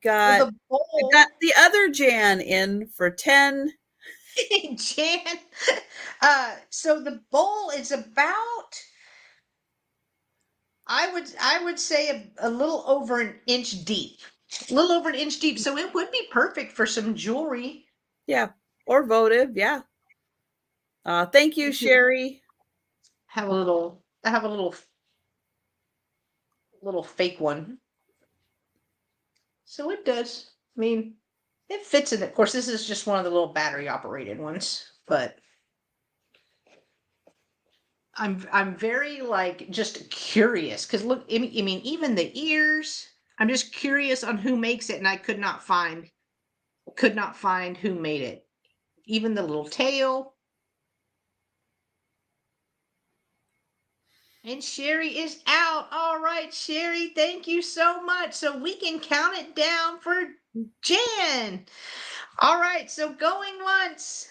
bowl, got the other Jan in for 10. Jan. So the bowl is about, I would say a little over an inch deep. A little over an inch deep. So it would be perfect for some jewelry. Yeah. Or votive. Yeah. Thank you, Sherry. I have a little fake one. So it does. I mean, it fits in. Of course, this is just one of the little battery operated ones, but I'm very like just curious because look, I mean, even the ears. I'm just curious on who makes it, and I could not find who made it. Even the little tail. And Sherry is out. All right, Sherry, thank you so much. So we can count it down for Jan. All right, so going once,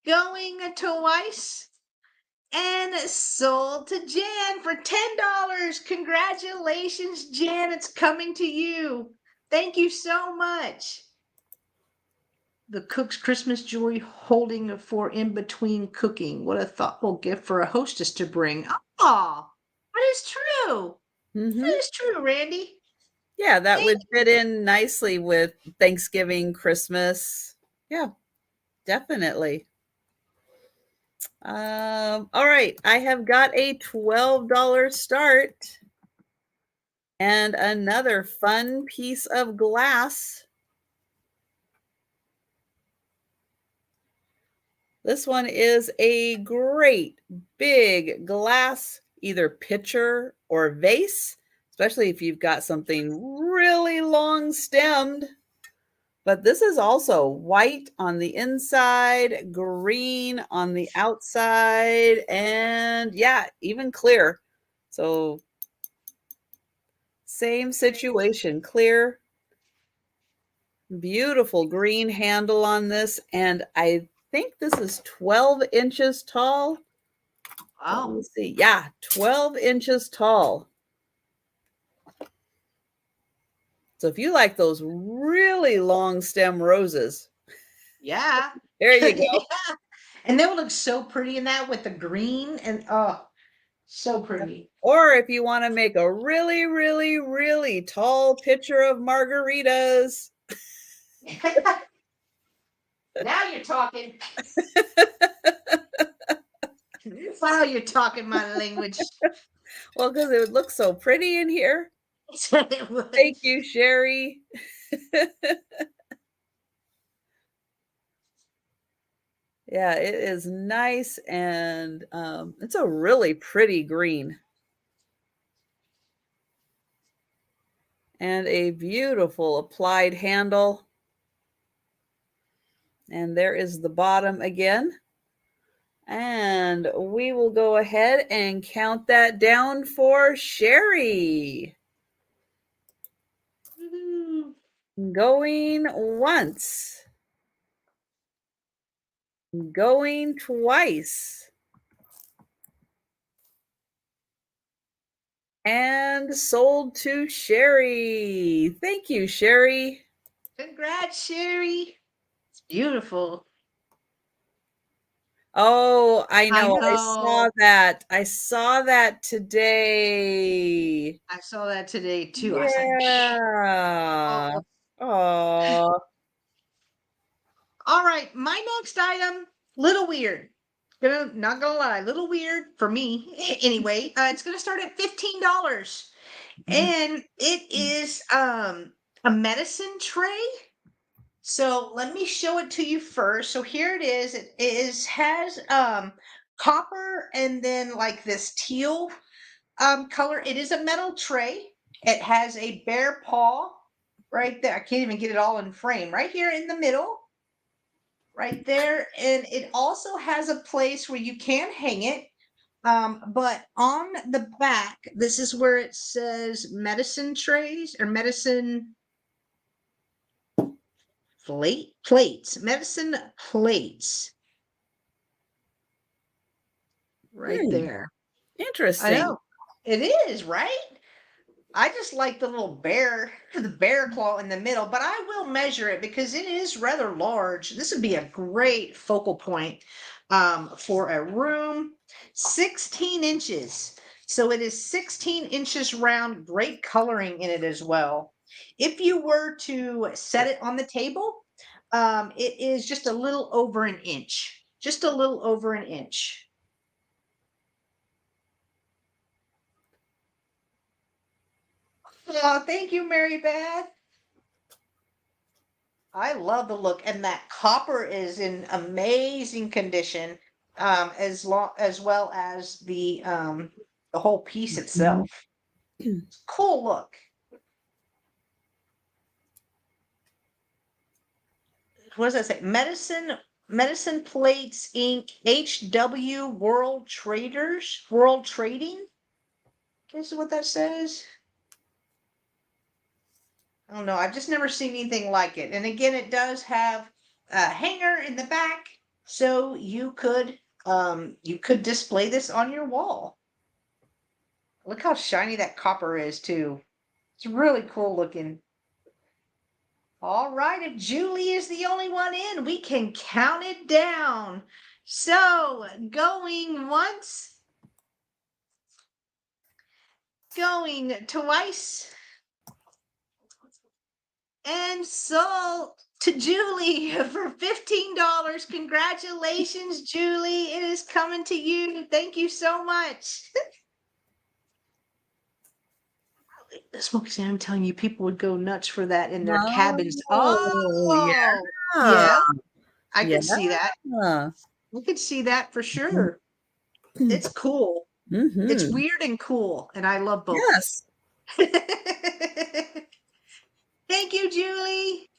going twice, and sold to Jan for $10. Congratulations, Jan. It's coming to you. Thank you so much. The cook's Christmas jewelry holding for in between cooking. What a thoughtful gift for a hostess to bring. Oh, that is true. Hmm. That is true, Randy. Yeah, that Thank would fit in nicely with Thanksgiving, Christmas. Yeah, definitely. All right, I have got a $12 start and another fun piece of glass. This one is a great big glass, either pitcher or vase, especially if you've got something really long stemmed. But this is also white on the inside, green on the outside, and yeah, even clear. So same situation, clear, beautiful green handle on this. And I think this is 12 inches tall. Let me Wow. see. Yeah, 12 inches tall. So if you like those really long stem roses, Yeah. there you Yeah. go. And they would look so pretty in that with the green and oh, so pretty. Or if you want to make a really, really, really tall pitcher of margaritas. Now you're talking. Wow, you're talking my language. Well, because it would look so pretty in here. It would. Thank you, Sherry. Yeah, it is nice and it's a really pretty green. And a beautiful applied handle. And there is the bottom again. And we will go ahead and count that down for Sherry. Woohoo. Going once. Going twice. And sold to Sherry. Thank you, Sherry. Congrats, Sherry. It's beautiful. Oh, I I know. I saw know. that. I saw that today. I saw that today too. I was like, Yeah. oh. Oh. All right, my next item, little weird. Not gonna lie, little weird for me anyway. It's gonna start at $15, and it is a medicine tray. So let me show it to you first. So here it is. Has copper and then like this teal color. It is a metal tray. It has a bear paw right there. I can't even get it all in frame. Right here in the middle. Right there. And it also has a place where you can hang it. But on the back, this is where it says medicine trays or medicine medicine plates. Right there. I Interesting. know. It is, right? I just like the little the bear claw in the middle, but I will measure it because it is rather large. This would be a great focal point for a room. 16 inches. So it is 16 inches round, great coloring in it as well. If you were to set it on the table, it is just a little over an inch. Just a little over an inch. Oh, thank you, Mary Beth. I love the look, and that copper is in amazing condition, as well as the whole piece itself. Cool look. What does that say? Medicine Plates Inc. HW World Trading. Guess what that says? I don't know. I've just never seen anything like it. And again, it does have a hanger in the back, so you could display this on your wall. Look how shiny that copper is too. It's really cool looking. All right, if Julie is the only one in, we can count it down. So, going once, going twice, and sold to Julie for $15. Congratulations, Julie. It is coming to you. Thank you so much. Smoky Sam, I'm telling you, people would go nuts for that in their cabins. Oh, Yeah, I yeah. could see that. We could see that for sure. It's cool. It's Mm-hmm. weird and cool, and I love both. Yes. Thank you, Julie.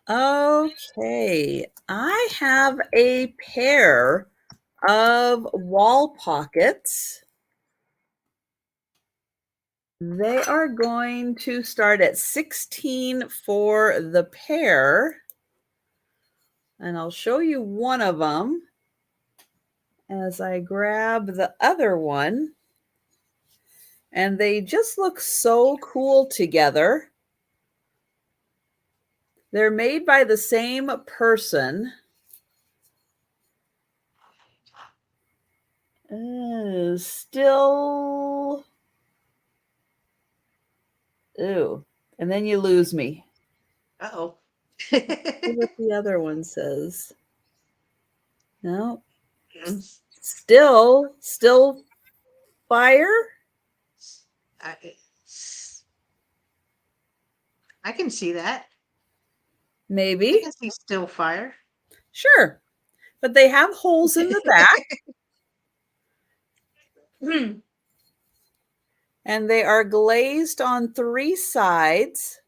Okay. I have a pair of wall pockets. They are going to start at 16 for the pair. And I'll show you one of them as I grab the other one. And they just look so cool together. They're made by the same person. Still. Ooh. And then you lose me. Uh-oh. See what the other one says. No. Still fire. I can see that. Maybe. I can see still fire. Sure. But they have holes in the back. And they are glazed on 3 sides.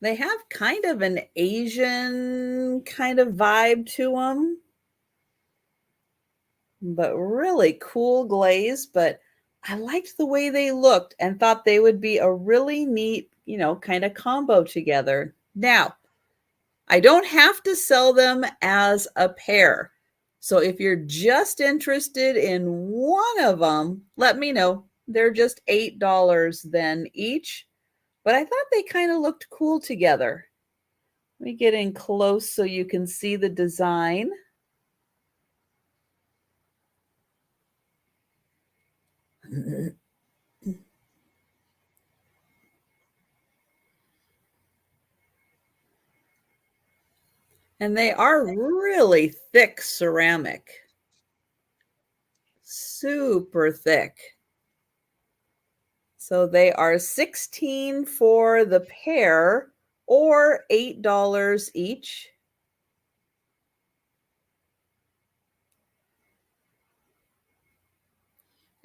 They have kind of an Asian kind of vibe to them. But really cool glaze. But I liked the way they looked and thought they would be a really neat, kind of combo together. Now, I don't have to sell them as a pair. So if you're just interested in one of them, let me know. They're just $8 then each. But I thought they kind of looked cool together. Let me get in close so you can see the design. And they are really thick ceramic. Super thick. So they are 16 for the pair. or $8 each.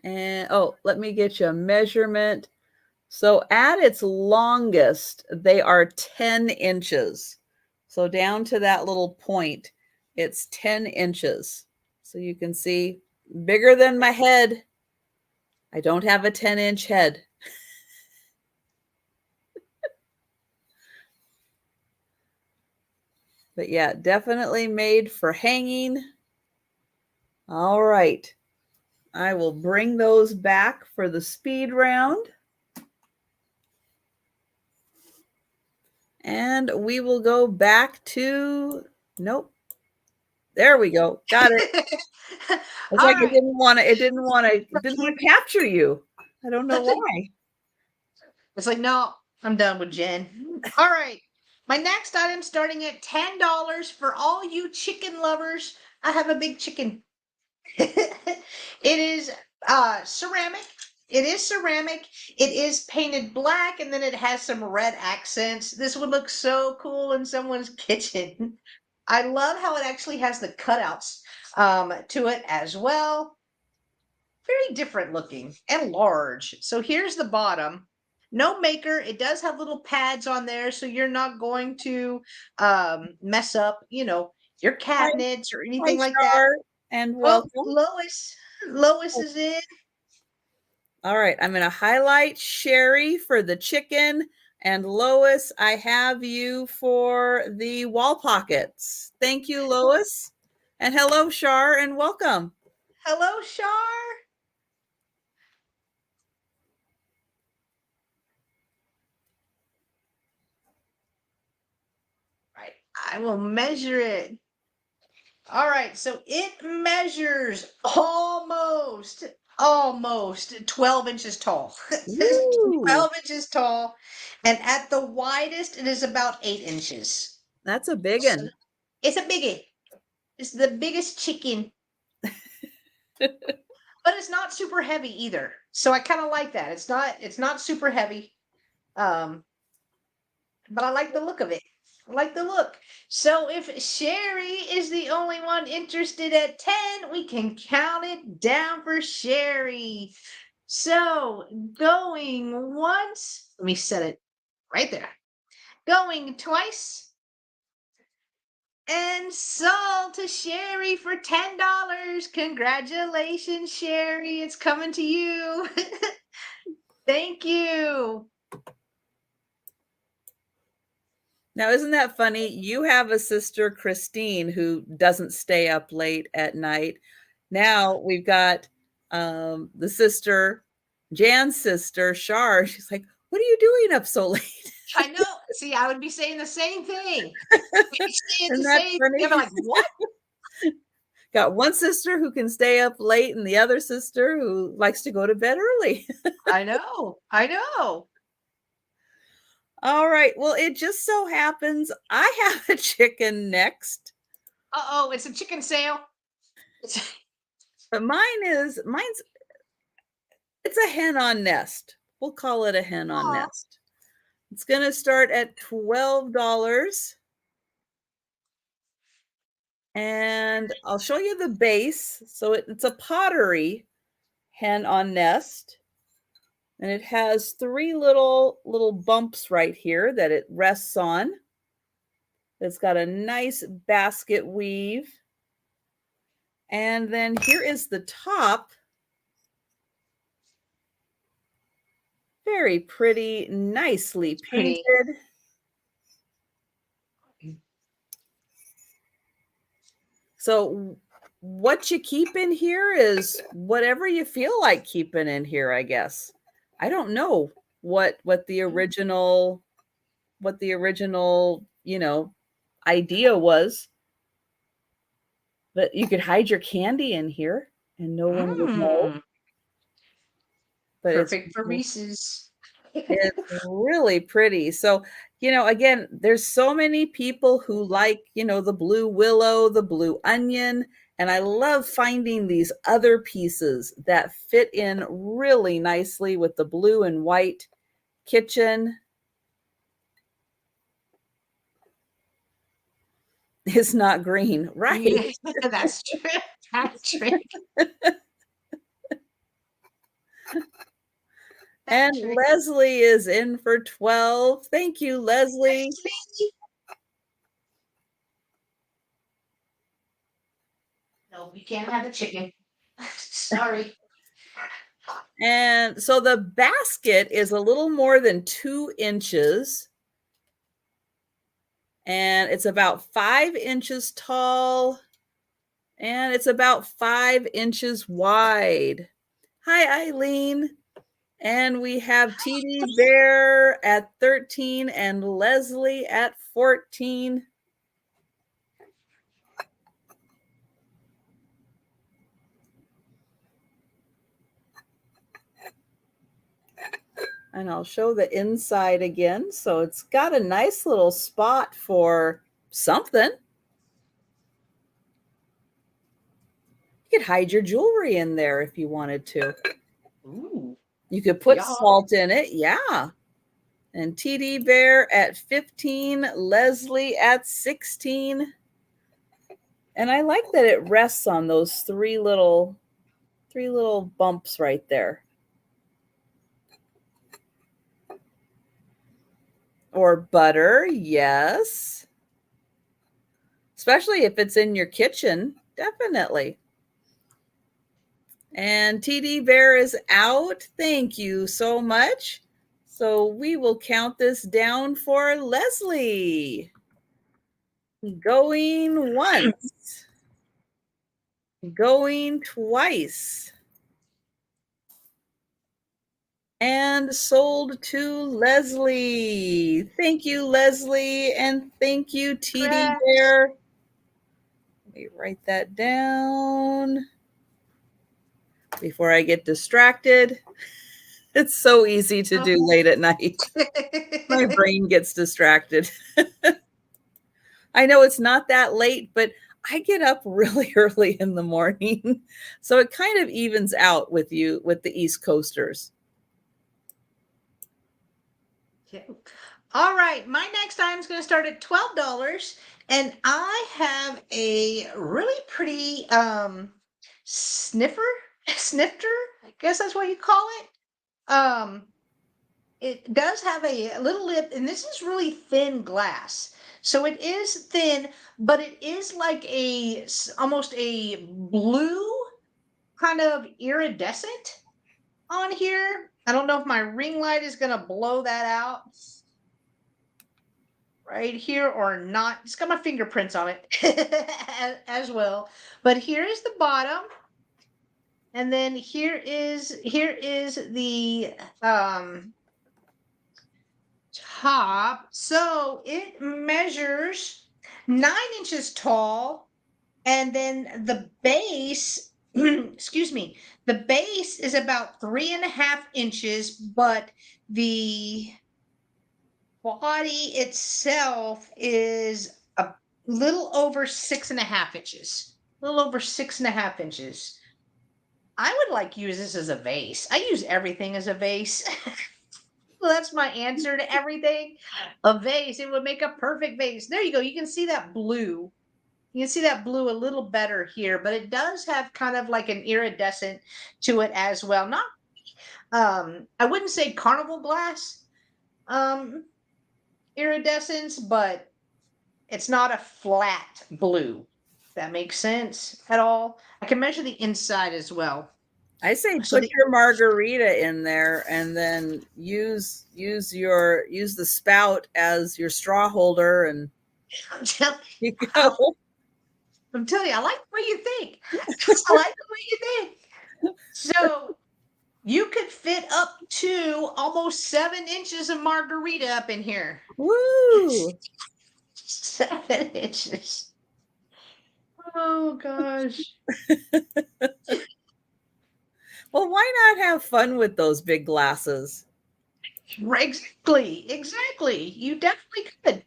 And oh, let me get you a measurement. So at its longest, they are 10 inches. So down to that little point, it's 10 inches. So you can see bigger than my head. I don't have a 10-inch head. But yeah, definitely made for hanging. All right. I will bring those back for the speed round. And we will go back to, nope. There we go. Got it. It's like it didn't want to capture you. I don't know why. It's like, no, I'm done with Jen. All right. My next item starting at $10 for all you chicken lovers. I have a big chicken. It is ceramic. It is ceramic. It is painted black and then it has some red accents. This would look so cool in someone's kitchen. I love how it actually has the cutouts to it as well. Very different looking and large. So here's the bottom. No maker. It does have little pads on there, so you're not going to mess up, your cabinets or anything like that. And Oh, welcome. Lois. Lois is in. All right, I'm going to highlight Sherry for the chicken, and Lois, I have you for the wall pockets. Thank you, Lois. And hello, Shar, and welcome. Hello, Shar. Right, I will measure it. All right, so it measures almost 12 inches tall. 12 inches tall. And at the widest, it is about 8 inches. That's a big one. So it's a biggie. It's the biggest chicken. But it's not super heavy either. So I kind of like that. It's not super heavy. But I like the look of it. I like the look. So if Sherry is the only one interested at 10, we can count it down for Sherry. So going once, let me set it right there. Going twice. And sold to Sherry for $10. Congratulations, Sherry. It's coming to you. Thank you. Now, isn't that funny? You have a sister, Christine, who doesn't stay up late at night. Now we've got the sister, Jan's sister, Shar. She's like, what are you doing up so late? I know. See, I would be saying the same thing. Isn't that funny? I'm like, what? Got one sister who can stay up late and the other sister who likes to go to bed early. I know. All right. Well, it just so happens I have a chicken next. Uh-oh, it's a chicken sale. But mine's it's a hen on nest. We'll call it a hen on nest. It's going to start at $12. And I'll show you the base. So it's a pottery hen on nest. And it has 3 little bumps right here that it rests on. It's got a nice basket weave. And then here is the top. Very pretty, nicely painted. So what you keep in here is whatever you feel like keeping in here, I guess. I don't know what the original, idea was. But you could hide your candy in here and no one would know. But perfect for Reese's. It's really pretty. So, again, there's so many people who like, the blue willow, the blue onion, and I love finding these other pieces that fit in really nicely with the blue and white kitchen. is not green, right? Yeah, that's true. That's true. And That's true. Leslie is in for 12. Thank you, Leslie. No, we can't have the chicken. Sorry. And so the basket is a little more than 2 inches. And it's about 5 inches tall. And it's about 5 inches wide. Hi, Eileen. And we have TD Bear at 13 and Leslie at 14. And I'll show the inside again. So it's got a nice little spot for something. You could hide your jewelry in there if you wanted to. Ooh. You could put Yeah. salt in it. Yeah. And TD Bear at 15, Leslie at 16. And I like that it rests on those three little bumps right there. Or butter, yes. Especially if it's in your kitchen, definitely. And TD Bear is out. Thank you so much. So we will count this down for Leslie. Going once. Going twice. And sold to Leslie. Thank you, Leslie. And thank you, TD Bear. Let me write that down before I get distracted. It's so easy to do late at night. My brain gets distracted. I know it's not that late, but I get up really early in the morning. So it kind of evens out with you, with the East Coasters. Okay. All right, my next item is going to start at $12, and I have a really pretty snifter, I guess that's what you call it. It does have a little lip, and this is really thin glass. So it is thin, but it is like almost a blue kind of iridescent on here. I don't know if my ring light is going to blow that out right here or not. It's got my fingerprints on it as well. But here is the bottom. And then here is the top. So it measures 9 inches tall, and then the base excuse me, the base is about 3.5 inches, but the body itself is a little over 6.5 inches. A little over 6.5 inches. I would like use this as a vase. I use everything as a vase. Well, that's my answer to everything. A vase. It would make a perfect vase. There you go. You can see that blue. You can see that blue a little better here, but it does have kind of like an iridescent to it as well. Not I wouldn't say carnival glass iridescence, but it's not a flat blue. If that makes sense at all. I can measure the inside as well. I say So put your margarita in there and then use the spout as your straw holder, and I'm telling you go. you, I like the way you think. I like the way you think. So you could fit up to almost 7 inches of margarita up in here. Woo! 7 inches. Oh gosh. Well, why not have fun with those big glasses? Exactly. You definitely could.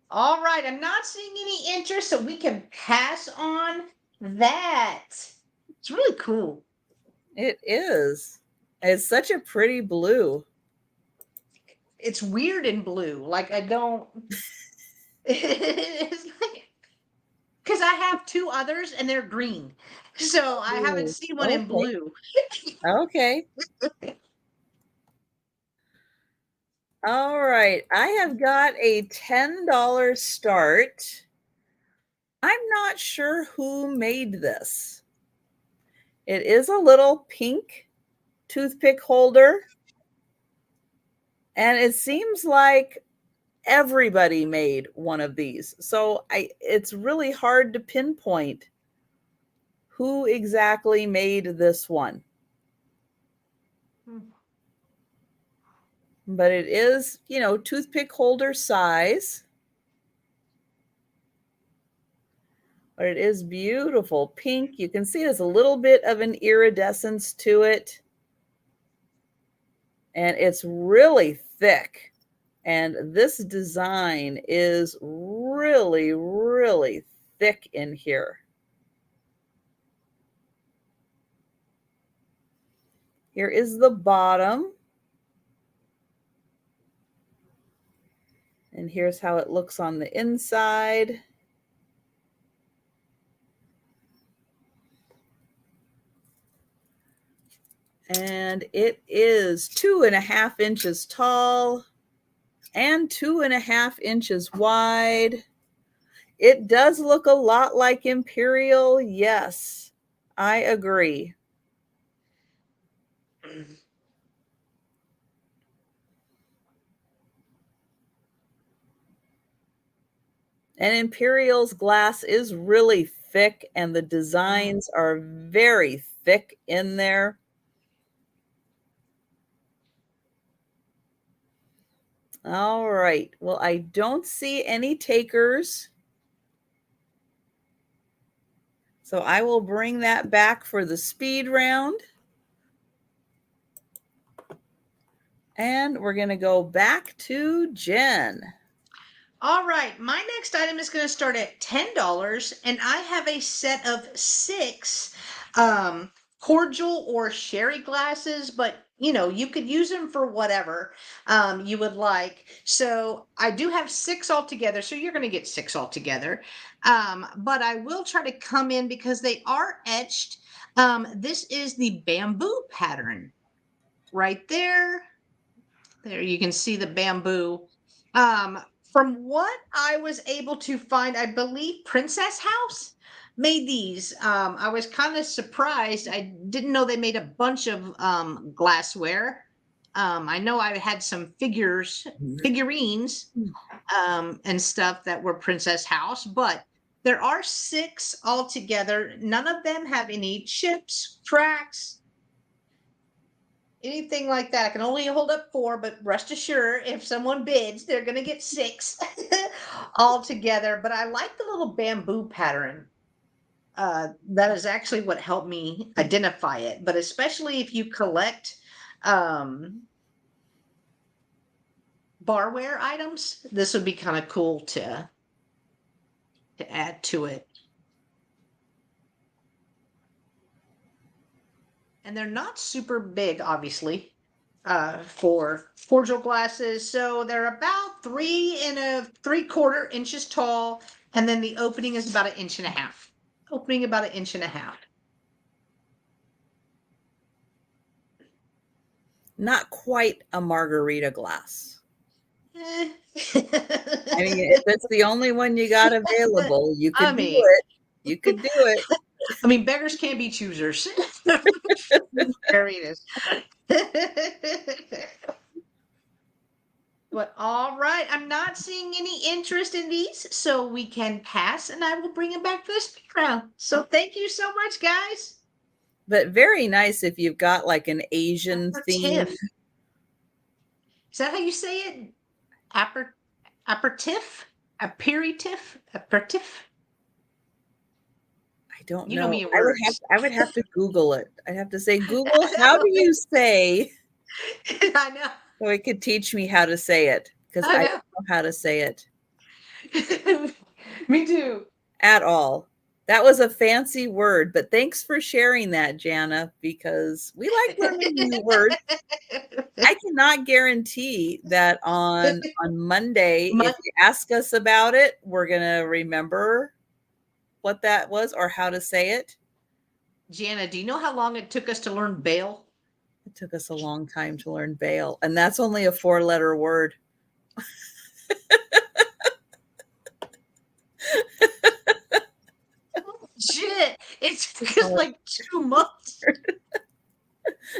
All right. I'm not seeing any interest, so we can pass on that. It's really cool. It is. It's such a pretty blue. It's weird in blue. Like I don't. It's like because I have two others and they're green. So I haven't Ooh, seen one in blue. okay. All right. I have got a $10 start. I'm not sure who made this. It is a little pink toothpick holder. And it seems like everybody made one of these. So it's really hard to pinpoint who exactly made this one. But it is, toothpick holder size. But it is beautiful pink. You can see there's a little bit of an iridescence to it. And it's really thick. And this design is really, really thick in here. Here is the bottom. And here's how it looks on the inside. And it is 2.5 inches tall and 2.5 inches wide. It does look a lot like Imperial. Yes, I agree. And Imperial's glass is really thick and the designs are very thick in there. All right. Well, I don't see any takers. So I will bring that back for the speed round. And we're going to go back to Jen. All right, my next item is going to start at $10, and I have a set of 6 cordial or sherry glasses, but you could use them for whatever you would like. So I do have 6 altogether, so you're going to get 6 altogether. But I will try to come in because they are etched. This is the bamboo pattern right there. There you can see the bamboo. From what I was able to find, I believe Princess House made these. I was kind of surprised. I didn't know they made a bunch of glassware. I know I had some figurines, and stuff that were Princess House, but there are 6 altogether. None of them have any chips, cracks, anything like that. I can only hold up 4, but rest assured, if someone bids, they're going to get 6 all together. But I like the little bamboo pattern. That is actually what helped me identify it. But especially if you collect barware items, this would be kind of cool to add to it. And they're not super big, obviously, for cordial glasses. So they're about 3 3/4 inches tall. And then the opening is about 1.5 inches. Opening about 1.5 inches. Not quite a margarita glass. Eh. I mean, if it's the only one you got available, you could do it. You could do it. I mean, beggars can't be choosers. Margaritas. But all right, I'm not seeing any interest in these, so we can pass, and I will bring it back to the speed round. So thank you so much, guys. But very nice if you've got like an Asian theme. Is that how you say it? Aperitif? Aperitif? Aperitif? I don't know. You know me, I would have to Google it. I'd have to say, Google, how do you say? I know. So it could teach me how to say it because I don't know how to say it. Me too. At all. That was a fancy word, but thanks for sharing that, Jana, because we like learning new words. I cannot guarantee that on Monday, if you ask us about it, we're going to remember what that was or how to say it? Jana, do you know how long it took us to learn bail? It took us a long time to learn bail, and that's only a 4-letter word. Shit, it's just like 2 months.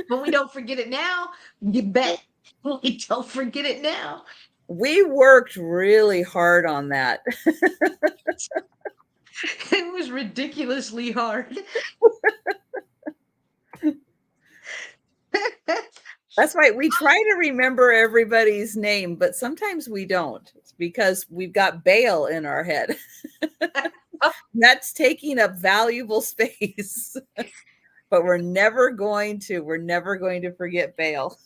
But we don't forget it now. You bet. We don't forget it now. We worked really hard on that. It was ridiculously hard. That's right. We try to remember everybody's name, but sometimes we don't because we've got bail in our head. That's taking up valuable space. But we're never going to forget bail.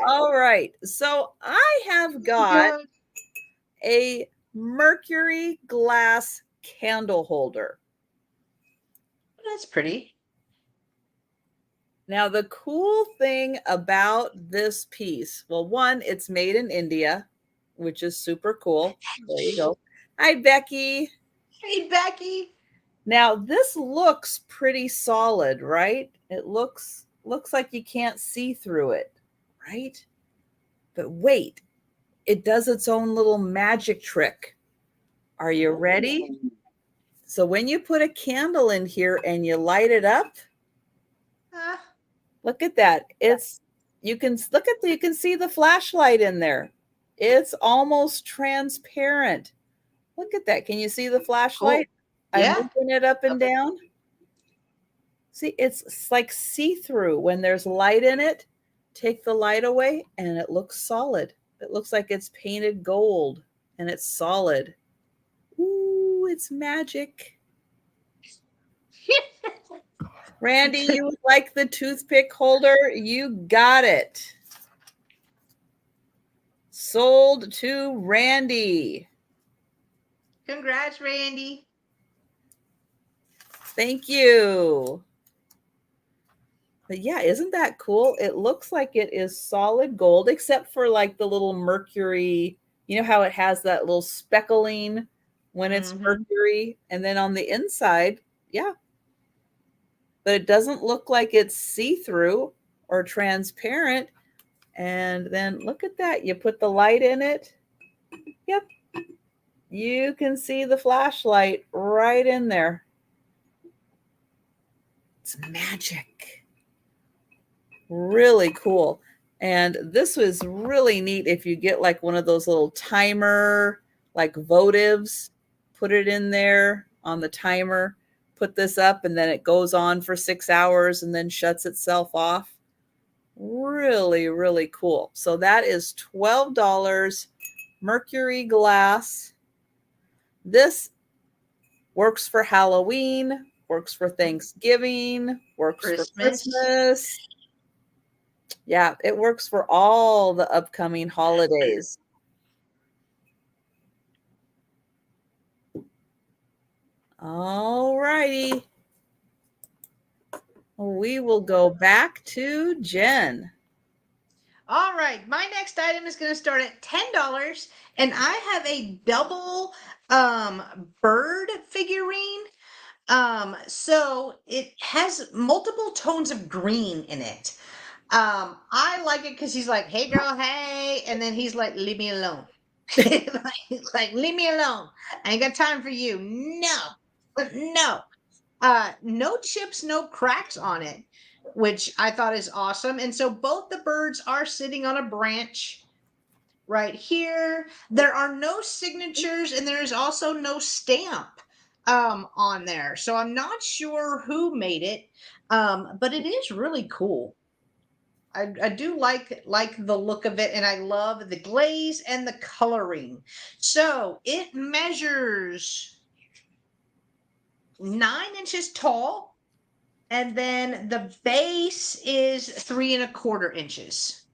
All right. So I have got a mercury glass candle holder. That's pretty. Now, the cool thing about this piece, well, one, it's made in India, which is super cool. There you go. Hi, Becky. Hey, Becky. Now, this looks pretty solid, right? It looks like you can't see through it, right? But wait, it does its own little magic trick. Are you ready? So when you put a candle in here and you light it up, look at that. You can see the flashlight in there. It's almost transparent. Look at that. Can you see the flashlight? Cool. Yeah. I'm moving it up and down. See, it's like see-through. When there's light in it, take the light away and it looks solid. It looks like it's painted gold and it's solid. Ooh, it's magic. Randy, you would like the toothpick holder? You got it. Sold to Randy. Congrats, Randy. Thank you. But yeah, isn't that cool? It looks like it is solid gold, except for like the little mercury. You know how it has that little speckling when it's mercury? And then on the inside, yeah. But it doesn't look like it's see-through or transparent. And then look at that. You put the light in it. Yep. You can see the flashlight right in there. It's magic. Really cool. And this was really neat if you get like one of those little timer, like votives, put it in there on the timer, put this up, and then it goes on for 6 hours and then shuts itself off. Really, really cool. So that is $12 mercury glass. This works for Halloween, works for Thanksgiving, works for Christmas. Yeah, it works for all the upcoming holidays. All righty. We will go back to Jen. All right. My next item is going to start at $10. And I have a double bird figurine. So it has multiple tones of green in it. I like it because he's like, hey girl, hey. And then he's like, leave me alone. like, leave me alone. I ain't got time for you. No. But no. No chips, no cracks on it, which I thought is awesome. And so both the birds are sitting on a branch right here. There are no signatures and there is also no stamp on there. So I'm not sure who made it, but it is really cool. I do like the look of it, and I love the glaze and the coloring. So it measures 9 inches tall, and then the base is 3¼ inches.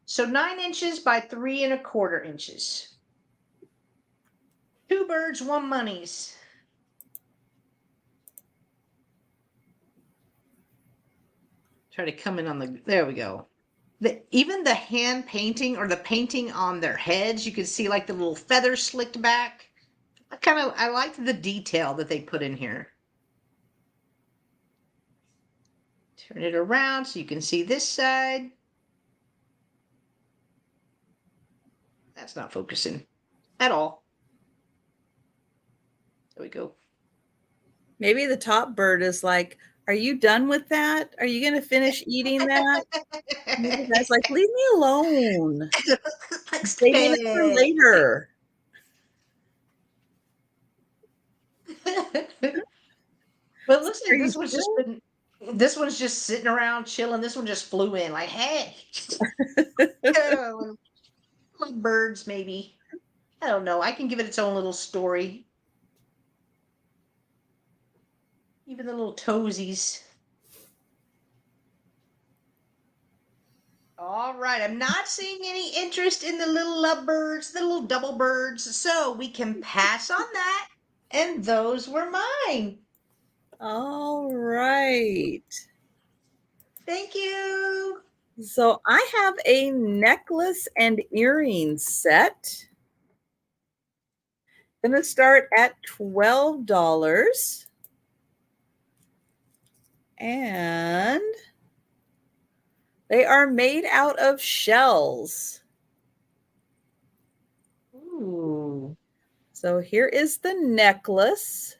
So 9 inches by 3¼ inches. 2 birds, 1 monies. Try to come in on the, there we go. Even the hand painting or the painting on their heads, you can see like the little feathers slicked back. I liked the detail that they put in here. Turn it around so you can see this side. That's not focusing at all. There we go. Maybe the top bird is like, are you done with that? Are you going to finish eating that? Maybe the guy's like, leave me alone. Like, Saving it for later. But listen, this one's just sitting around chilling. This one just flew in like, hey. Little birds, maybe. I don't know. I can give it its own little story. Even the little toesies. All right. I'm not seeing any interest in the little lovebirds, the little double birds. So we can pass on that. And those were mine. All right. Thank you. So I have a necklace and earring set. Gonna start at $12. And they are made out of shells. Ooh. So here is the necklace.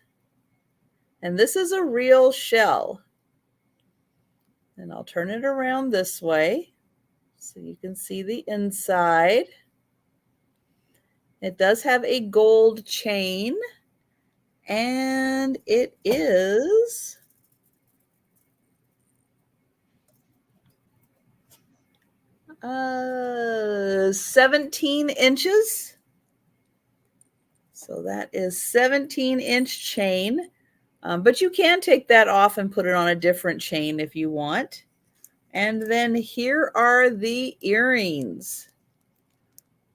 And this is a real shell. And I'll turn it around this way so you can see the inside. It does have a gold chain, and it is uh 17 inches. So that is 17-inch chain. But you can take that off and put it on a different chain if you want. And then here are the earrings.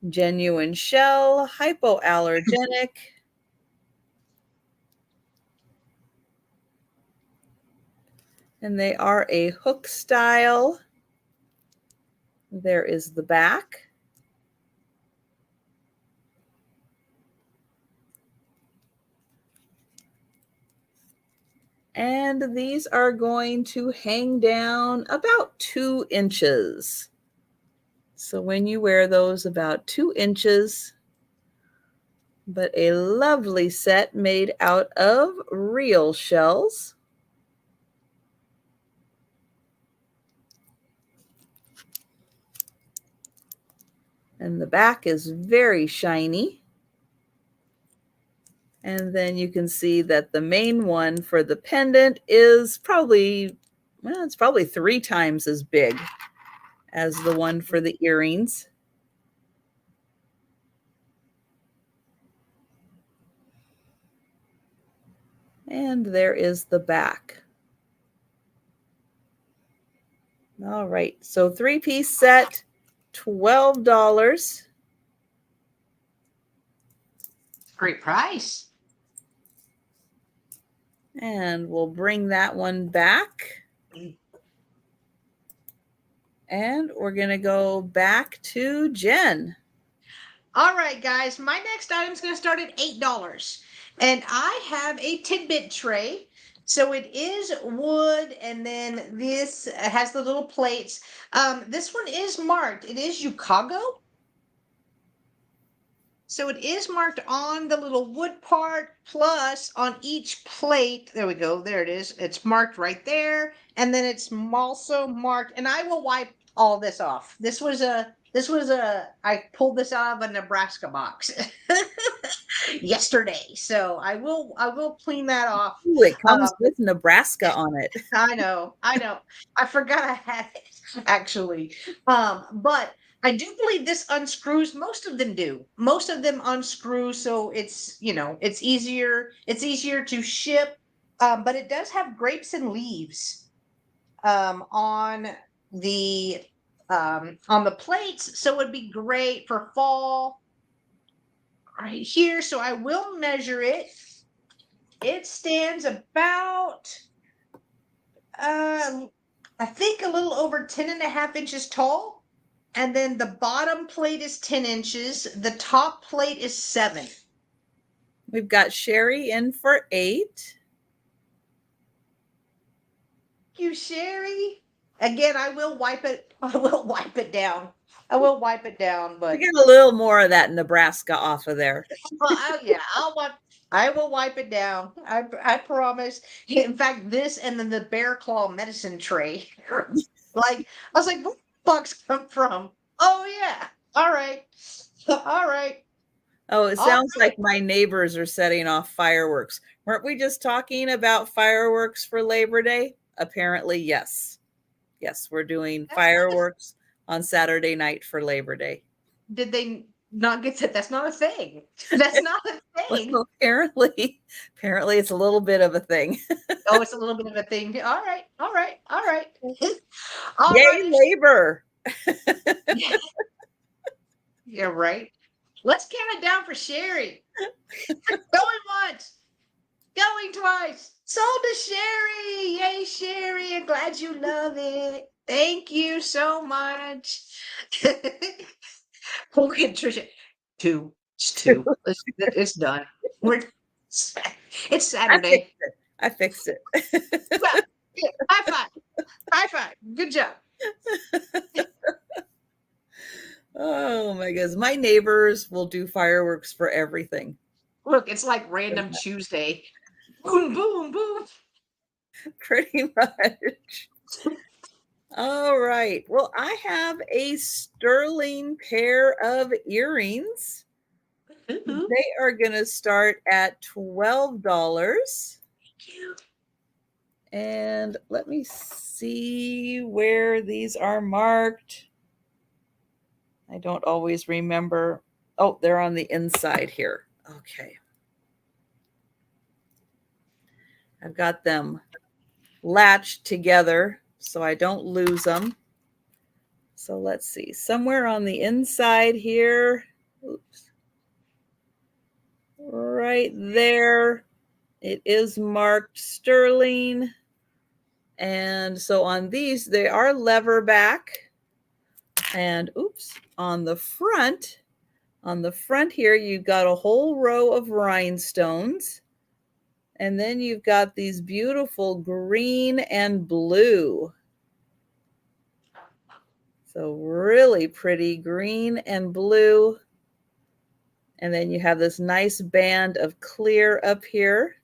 Genuine shell, hypoallergenic. And they are a hook style. There is the back. And these are going to hang down about 2 inches. So when you wear those, about 2 inches, but a lovely set made out of real shells. And the back is very shiny. And then you can see that the main one for the pendant is probably, well, it's probably 3 times as big as the one for the earrings. And there is the back. All right, so 3-piece set, $12. Great price. And we'll bring that one back. And we're going to go back to Jen. All right, guys. My next item is going to start at $8. And I have a tidbit tray. So it is wood, and then this has the little plates. This one is marked. It is Yukago. So it is marked on the little wood part, plus on each plate. There we go. There it is. It's marked right there. And then it's also marked, and I will wipe all this off. This was I pulled this out of a Nebraska box yesterday. So I will clean that off. Ooh, it comes with Nebraska on it. I know. I forgot I had it actually. But I do believe this unscrews. Most of them do. Most of them unscrew, so it's it's easier. It's easier to ship. But it does have grapes and leaves on the plates, so it'd be great for fall. Right here, so I will measure it. It stands about I think a little over 10.5 inches tall. And then the bottom plate is 10 inches. The top plate is 7. We've got Sherry in for 8. Thank you, Sherry. Again, I will wipe it. I will wipe it down. I will wipe it down, We but get a little more of that Nebraska off of there. yeah, I will wipe it down. I promise. In fact, this and then the bear claw medicine tray. Like I was like, where the bugs come from? Oh yeah. All right. All right. Oh, it All sounds like my neighbors are setting off fireworks. Weren't we just talking about fireworks for Labor Day? Apparently, yes. Yes, we're doing fireworks on Saturday night for Labor Day. did they not get that? That's not a thing. That's not a thing. Well, apparently it's a little bit of a thing. Oh, it's a little bit of a thing. All right. All right. All right. All Yay, right. labor. Yeah, right. Let's count it down for Sherry. Going once, going twice. Sold to Sherry. Yay, Sherry. I'm glad you love it. Thank you so much. Look at Trisha. 2. It's 2. It's done. We're it's Saturday. I fixed it. Well, yeah, high five. High five. Good job. Oh my goodness. My neighbors will do fireworks for everything. Look, it's like random Tuesday. Boom, boom, boom. Pretty much. All right. Well, I have a sterling pair of earrings. Ooh. They are going to start at $12. Thank you. And let me see where these are marked. I don't always remember. Oh, they're on the inside here. Okay. I've got them latched together so I don't lose them. So let's see. Somewhere on the inside here. Oops. Right there. It is marked sterling. And so on these, they are lever back. And oops, on the front here, you've got a whole row of rhinestones. And then you've got these beautiful green and blue. So really pretty green and blue. And then you have this nice band of clear up here.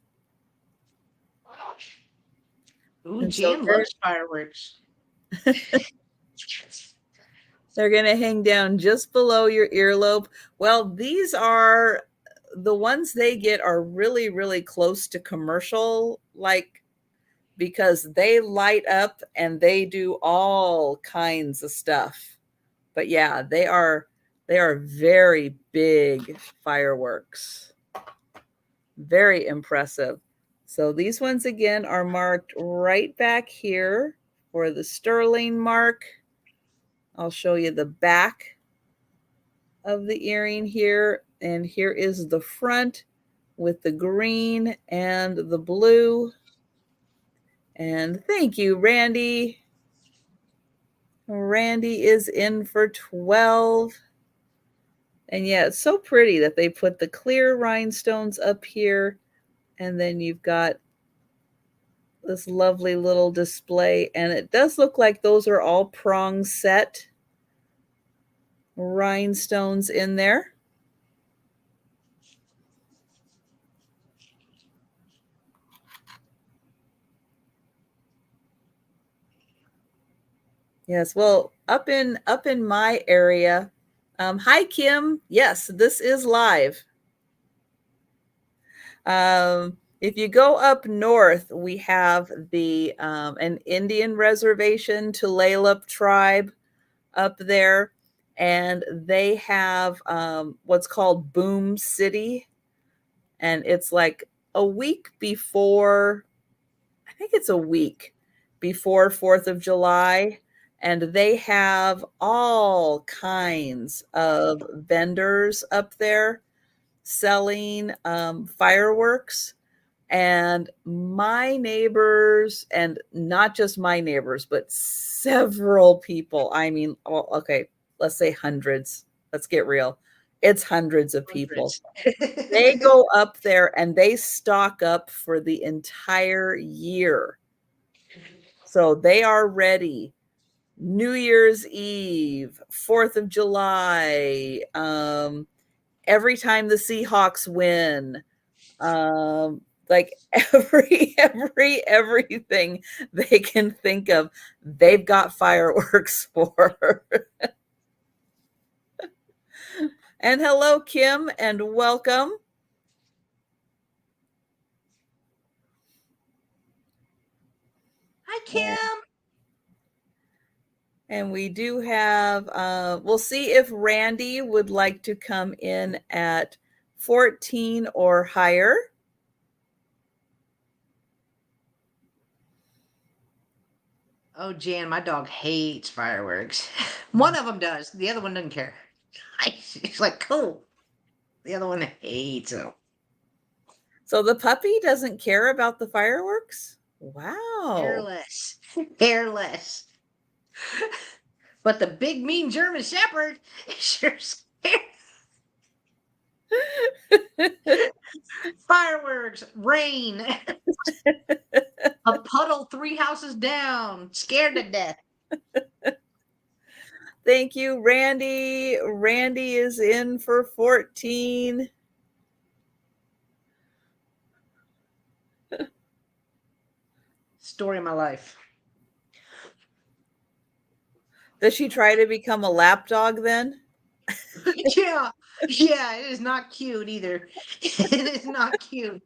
Ooh, And Jan loves fireworks. They're going to hang down just below your earlobe. Well, these are the ones they get are really, really close to commercial, like because they light up and they do all kinds of stuff. But yeah, they are very big fireworks. Very impressive. So these ones again are marked right back here for the sterling mark. I'll show you the back of the earring here. And here is the front with the green and the blue. And thank you, Randy. Randy is in for 12. And yeah, it's so pretty that they put the clear rhinestones up here. And then you've got this lovely little display. And it does look like those are all prong set rhinestones in there. Yes, well, up in my area. Hi, Kim. Yes, this is live. If you go up north, we have the an Indian reservation, Tulalip tribe up there, and they have what's called Boom City, and it's like a week before, I think it's a week before 4th of July, and they have all kinds of vendors up there selling fireworks. And my neighbors, and not just my neighbors, but several people, I mean, well, okay, let's say hundreds. Let's get real. It's hundreds of people. Hundreds. They go up there and they stock up for the entire year. So they are ready. New Year's Eve, 4th of July, every time the Seahawks win, like everything they can think of, they've got fireworks for. And hello, Kim, and welcome. Hi, Kim. And we do have, we'll see if Randy would like to come in at 14 or higher. Oh, Jan, my dog hates fireworks. One of them does. The other one doesn't care. He's like, cool. The other one hates them. So the puppy doesn't care about the fireworks? Wow. Hairless. Hairless. But the big, mean German Shepherd is sure scared. Fireworks, rain, a puddle 3 houses down, scared to death. Thank you, Randy. Randy is in for 14. Story of my life. Does she try to become a lap dog then? Yeah. Yeah, it is not cute either. It is not cute.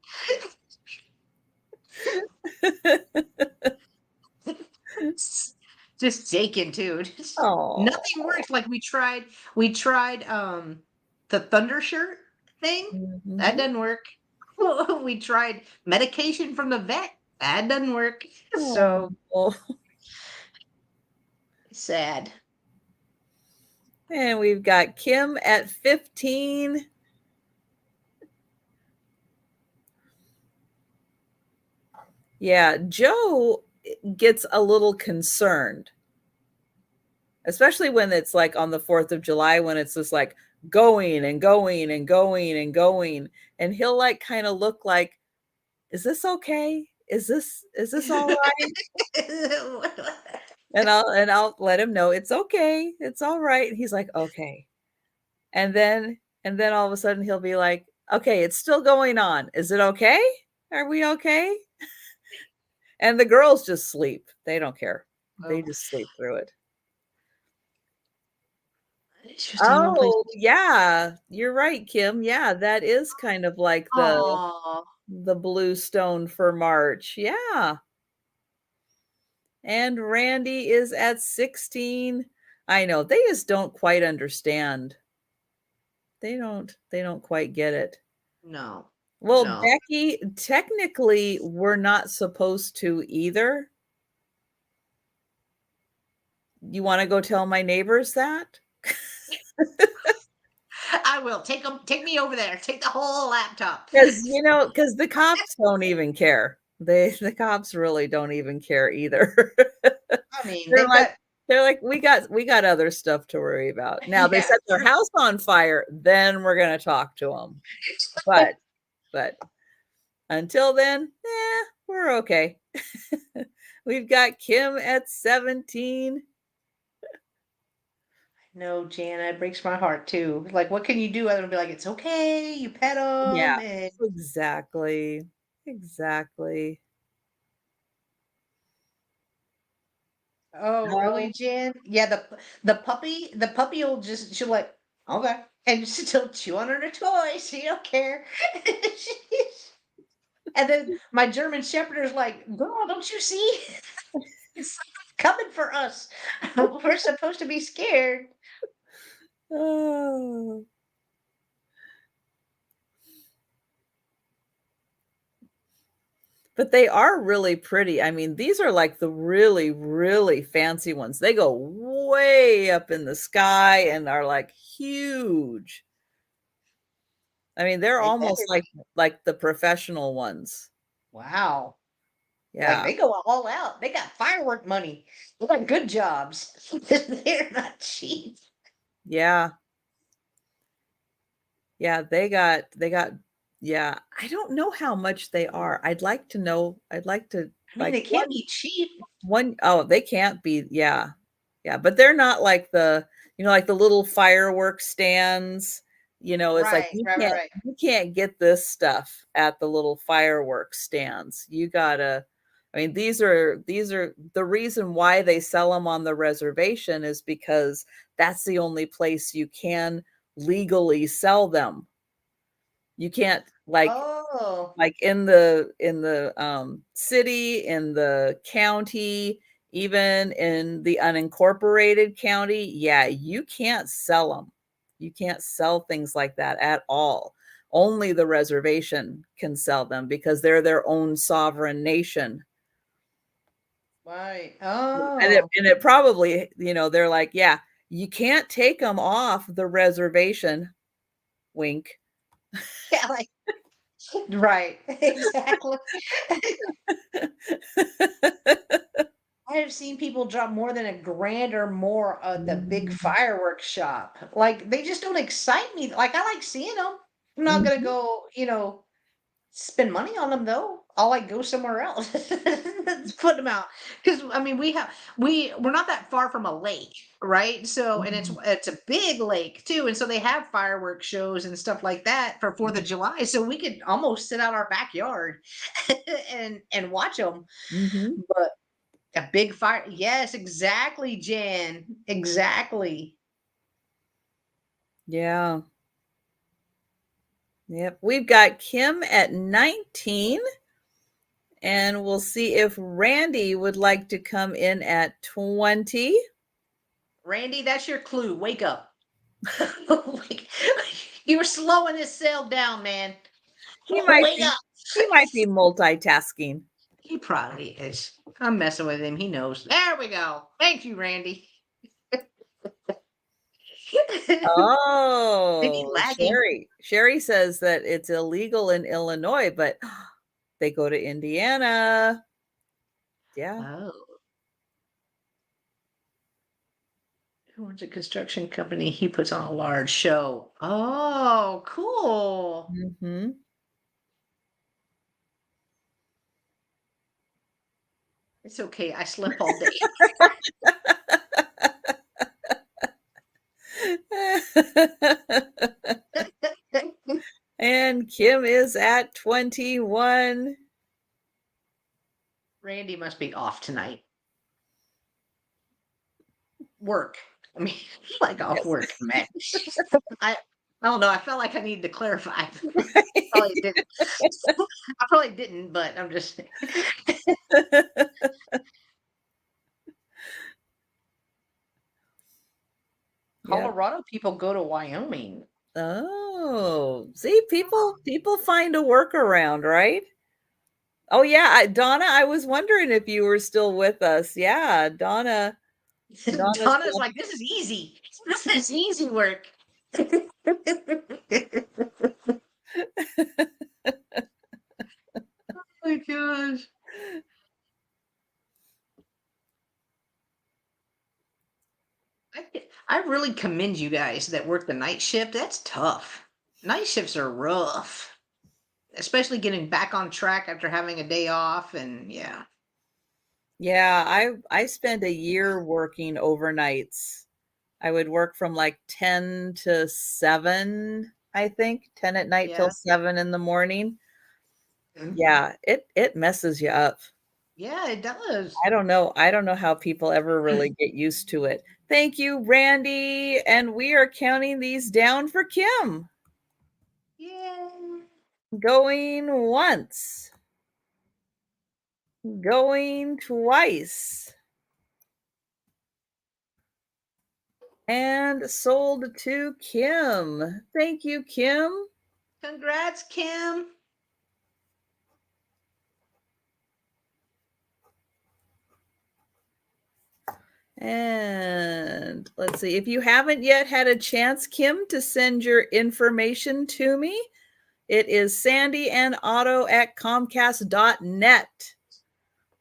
Just shaking too. Nothing works. Like we tried the Thunder shirt thing. That doesn't work. We tried medication from the vet. That doesn't work. So sad. And we've got Kim at 15. Yeah, Joe gets a little concerned, especially when it's like on the 4th of July, when it's just like going and going and going and going. And he'll like kind of look like, is this okay? Is this all right? And I'll let him know it's okay. It's all right. And he's like, okay. And then all of a sudden he'll be like, okay, it's still going on. Is it okay? Are we okay? And the girls just sleep. They don't care. They just sleep through it. Oh, yeah. You're right, Kim. Yeah, that is kind of like the Bluestone for March. Yeah. And Randy is at 16. I know. They just don't quite understand. They don't quite get it. No. Well, no. Becky, technically, we're not supposed to either. You want to go tell my neighbors that? I will. Take me over there. Take the whole laptop. Because the cops don't even care. The cops really don't even care either. I mean, they're like, we got other stuff to worry about. Now they set their house on fire, then we're gonna talk to them. But until then, we're okay. We've got Kim at 17. No, Jana, it breaks my heart too. Like, what can you do other than be like, it's okay, you pet them. Yeah, exactly. Oh, really, Jan? Yeah, the puppy will she'll like, okay. And she'll chew on her toy. She don't care. And then my German Shepherd is like, girl, don't you see? It's coming for us. We're supposed to be scared. Oh. But they are really pretty. I mean, these are like the really, really fancy ones. They go way up in the sky and are like huge. I mean, they're almost like the professional ones. Wow. Yeah. Like, they go all out. They got firework money. They got good jobs. They're not cheap. Yeah. Yeah, they got yeah, I don't know how much they are. I'd like to know. I'd like to I mean, like they can't be cheap. one oh, they can't be, yeah. Yeah, but they're not like the, like the little fireworks stands. It's like Right, right, right, right. you can't get this stuff at the little fireworks stands. You gotta, I mean, these are the reason why they sell them on the reservation is because that's the only place you can legally sell them. You can't Oh, like in the city, in the county, even in the unincorporated county, yeah, you can't sell them. You can't sell things like that at all. Only the reservation can sell them because they're their own sovereign nation. right. And it, Oh, and it probably, they're like, yeah, you can't take them off the reservation. Wink. yeah, like right, exactly. I have seen people drop more than $1,000 or more at the big fireworks shop. Like they just don't excite me. Like I like seeing them. I'm not gonna Mhm. go, spend money on them though. I'll like go somewhere else. Let's put them out. Because I mean we're not that far from a lake, right? So and Mhm. it's a big lake too. And so they have fireworks shows and stuff like that for 4th of July. So we could almost sit out our backyard and watch them. Mhm. But a big fire, yes, exactly, Jen. Exactly. Yeah. Yep. We've got Kim at 19, and we'll see if Randy would like to come in at 20. Randy, that's your clue. Wake up. Wake- You're slowing this cell down, man. He might Wake be up. he might be multitasking. He probably is. I'm messing with him. He knows. There we go. Thank you, Randy. Maybe Oh, lagging. Sherry. Sherry says that it's illegal in Illinois, but they go to Indiana. Yeah. Oh, who owns a construction company? He puts on a large show. Oh, cool. Mhm. It's okay. I slept all day. And Kim is at 21. Randy must be off tonight. Work. I mean, like off Yes. work, man. I I don't know. I felt like I needed to clarify. Probably didn't. I probably didn't, but I'm just Yeah. Colorado people go to Wyoming. Oh, see, people find a workaround, right? Oh yeah, Donna, I was wondering if you were still with us. Yeah, Donna's Donna's like, this is easy. This is easy work. Oh my gosh. I really commend you guys that work the night shift. That's tough. Night shifts are rough, especially getting back on track after having a day off. And yeah, Yeah, I spent a year working overnights. I would work from like 10 to 7, I think, 10 at night till yeah, 7 in the morning. mhm. Yeah, it messes you up. Yeah, it does. I don't know how people ever really get used to it. Thank you, Randy, and we are counting these down for Kim. Yeah. Going once, going twice, and sold to Kim. Thank you, Kim. Congrats, Kim. And let's see, if you haven't yet had a chance, Kim, to send your information to me, it is sandyandotto@comcast.net.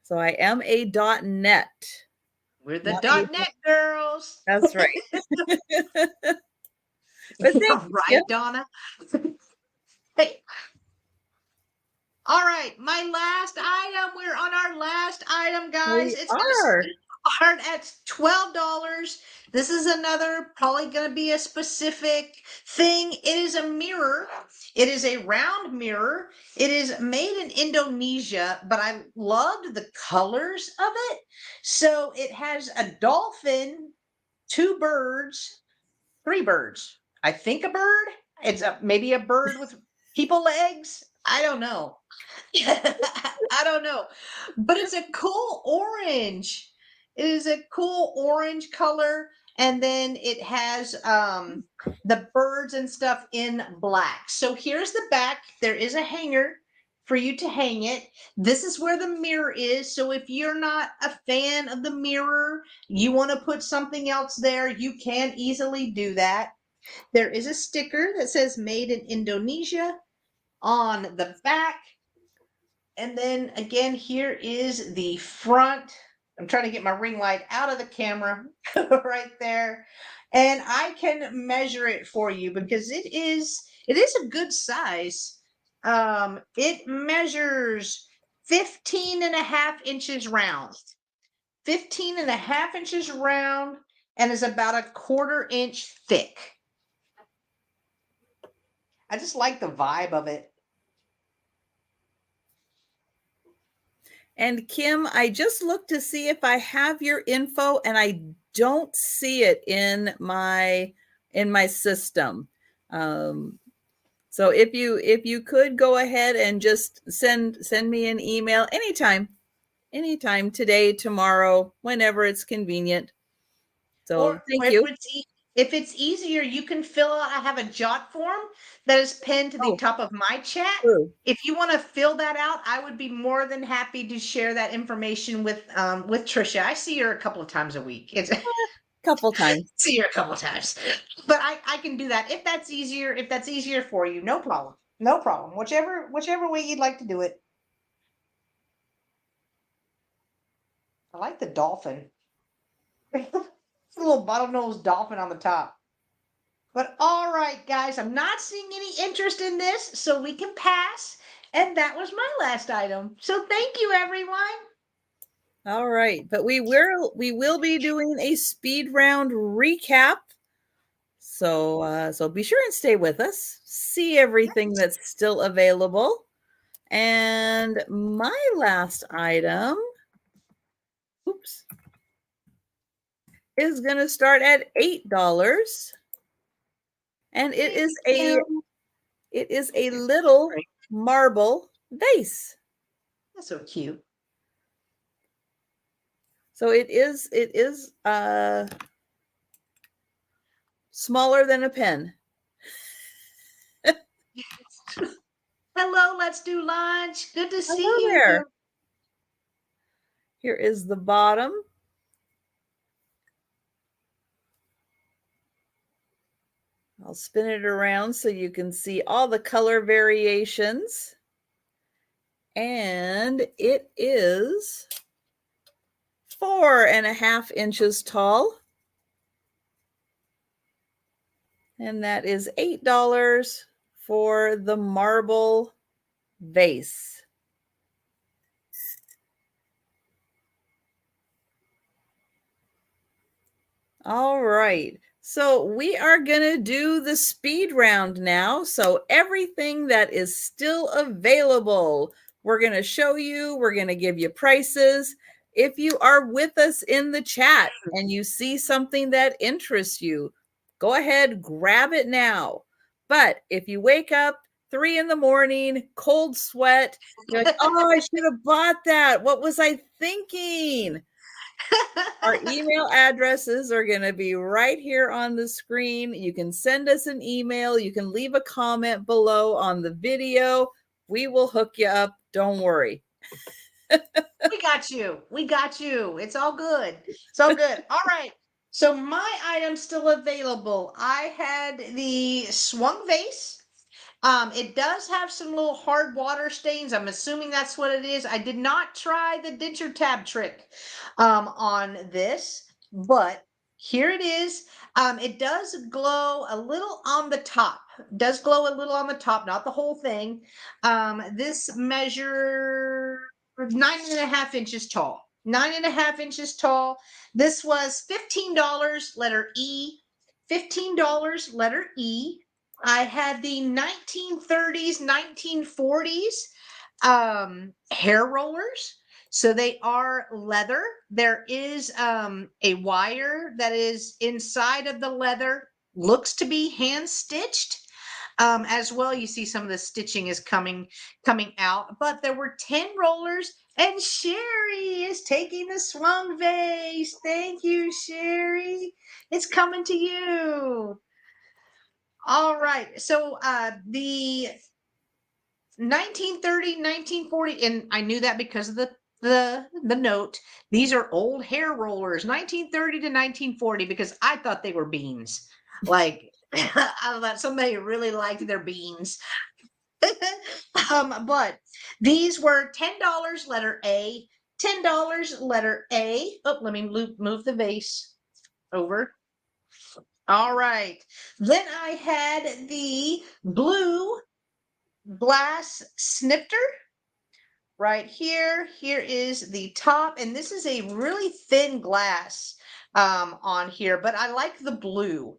So I am a .net, We're the not a, .net girls. that's right. But Yeah, thank right, you. Donna? Hey, all right, my last item. We're on our last item, guys. We It's gonna are. start at $12. This is another probably gonna be a specific thing. It is a mirror. It is a round mirror. It is made in Indonesia, but I loved the colors of it. So it has a dolphin, two birds, three birds. I think a bird. It's maybe a bird with people legs. I don't know. I don't know. But it's a cool orange. It is a cool orange color. And then it has the birds and stuff in black. So here's the back. There is a hanger for you to hang it. This is where the mirror is. So if you're not a fan of the mirror, you want to put something else there, you can easily do that. There is a sticker that says made in Indonesia on the back. And then again, here is the front. I'm trying to get my ring light out of the camera right there. And I can measure it for you because it is a good size. It measures 15 and a half inches round. 15 and a half inches round and is about a quarter inch thick. I just like the vibe of it. And Kim, I just looked to see if I have your info and I don't see it in my system. So if you could go ahead and just send me an email anytime today, tomorrow, whenever it's convenient. So Or thank if you. if it's easier, you can fill out. I have a jot form that is pinned to the Oh, top of my chat. true. If you want to fill that out, I would be more than happy to share that information with Trisha. I see her a couple of times a week. It's Couple times. see her a couple of times, but I can do that if that's easier. If that's easier for you, no problem. No problem. Whichever way you'd like to do it. I like the dolphin. It's a little bottlenose dolphin on the top. But all right, guys, I'm not seeing any interest in this, so we can pass. And that was my last item. So thank you, everyone. All right, but we will be doing a speed round recap. So be sure and stay with us. See everything that's still available. And my last item, oops, is going to start at $8, and it is a little marble vase. That's so cute. So it is smaller than a pen. Hello, let's do lunch. Good to see Hello you. there. Here is the bottom. I'll spin it around so you can see all the color variations. And it is 4.5 inches tall. And that is $8 for the marble vase. All right. So we are going to do the speed round now. So everything that is still available, we're going to show you. We're going to give you prices. If you are with us in the chat and you see something that interests you, go ahead, grab it now. But if you wake up 3 a.m, cold sweat, you're like, oh, I should have bought that. What was I thinking? Our email addresses are going to be right here on the screen. You can send us an email. You can leave a comment below on the video. We will hook you up. Don't worry. We got you. We got you. It's all good. It's all good. All right. So my item's still available. I had the swung vase. It does have some little hard water stains. I'm assuming that's what it is. I did not try the denture tab trick on this, but Here it is. It does glow a little on the top. Does glow a little on the top, not the whole thing. This measure 9.5 inches tall. 9.5 inches tall. This was $15, letter E. $15, letter E. I had the 1930s, 1940s hair rollers. So they are leather. There is a wire that is inside of the leather, looks to be hand stitched. As well, you see some of the stitching is coming out, but there were 10 rollers, and Sherry is taking the swung vase. Thank you, Sherry. It's coming to you. All right. So the 1930, 1940, and I knew that because of the note. These are old hair rollers, 1930 to 1940, because I thought they were beans. Like I thought somebody really liked their beans. But these were $10, letter A. $10, letter A. Oh, let me move the vase over. All right. Then I had the blue glass snifter right here. Here is the top, and this is a really thin glass on here, but I like the blue.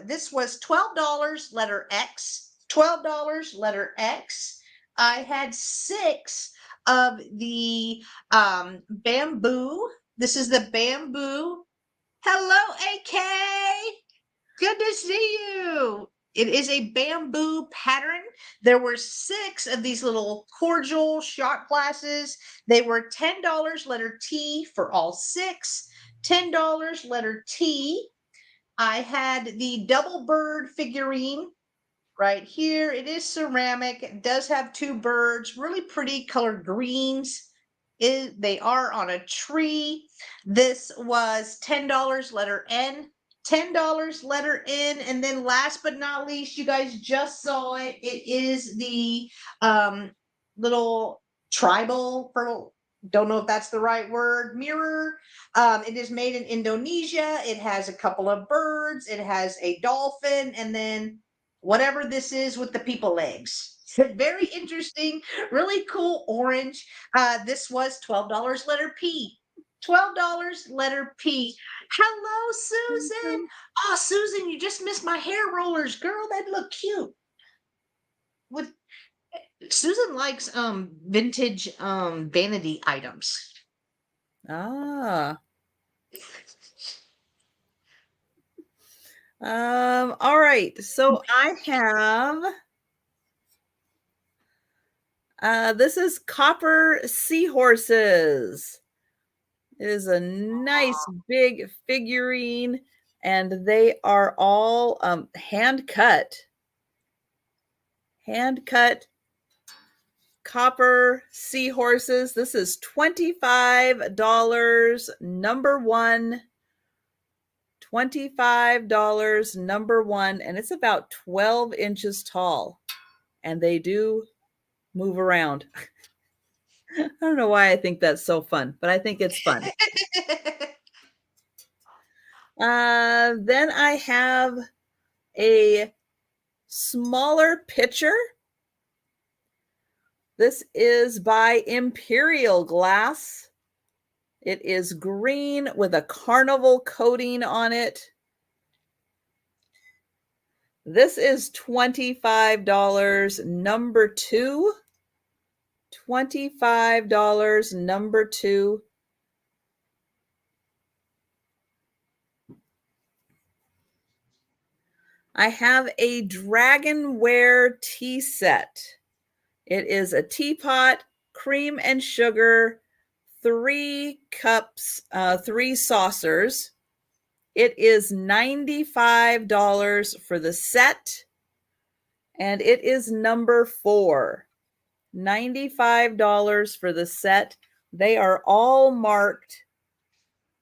This was $12, letter X. $12, letter X. I had 6 of the bamboo. This is the bamboo. Hello, AK. Good to see you. It is a bamboo pattern. There were 6 of these little cordial shot glasses. They were $10, letter T for all 6. $10, letter T. I had the double bird figurine right here. It is ceramic. It does have 2 birds, really pretty colored greens. They are on a tree. This was $10, letter N. $10, letter N. And then last but not least, you guys just saw it. It is the little tribal, don't know if that's the right word, mirror. It is made in Indonesia. It has a couple of birds. It has a dolphin, and then whatever this is with the people legs. Very interesting, really cool orange. This was $12, letter P. $12, letter P. Hello, Susan. Oh, Susan, you just missed my hair rollers, girl. They look cute. With Susan likes vintage vanity items. Ah. All right. So I have this is copper seahorses. It is a nice big figurine, and they are all hand cut copper seahorses. This is $25, number 1. $25, number 1, and it's about 12 inches tall, and they do move around. I don't know why I think that's so fun, but I think it's fun. Then I have a smaller pitcher. This is by Imperial Glass. It is green with a carnival coating on it. This is $25, number 2. $25, number 2. I have a Dragonware tea set. It is a teapot, cream and sugar, 3 cups, 3 saucers. It is $95 for the set, and it is number 4. $95 for the set. They are all marked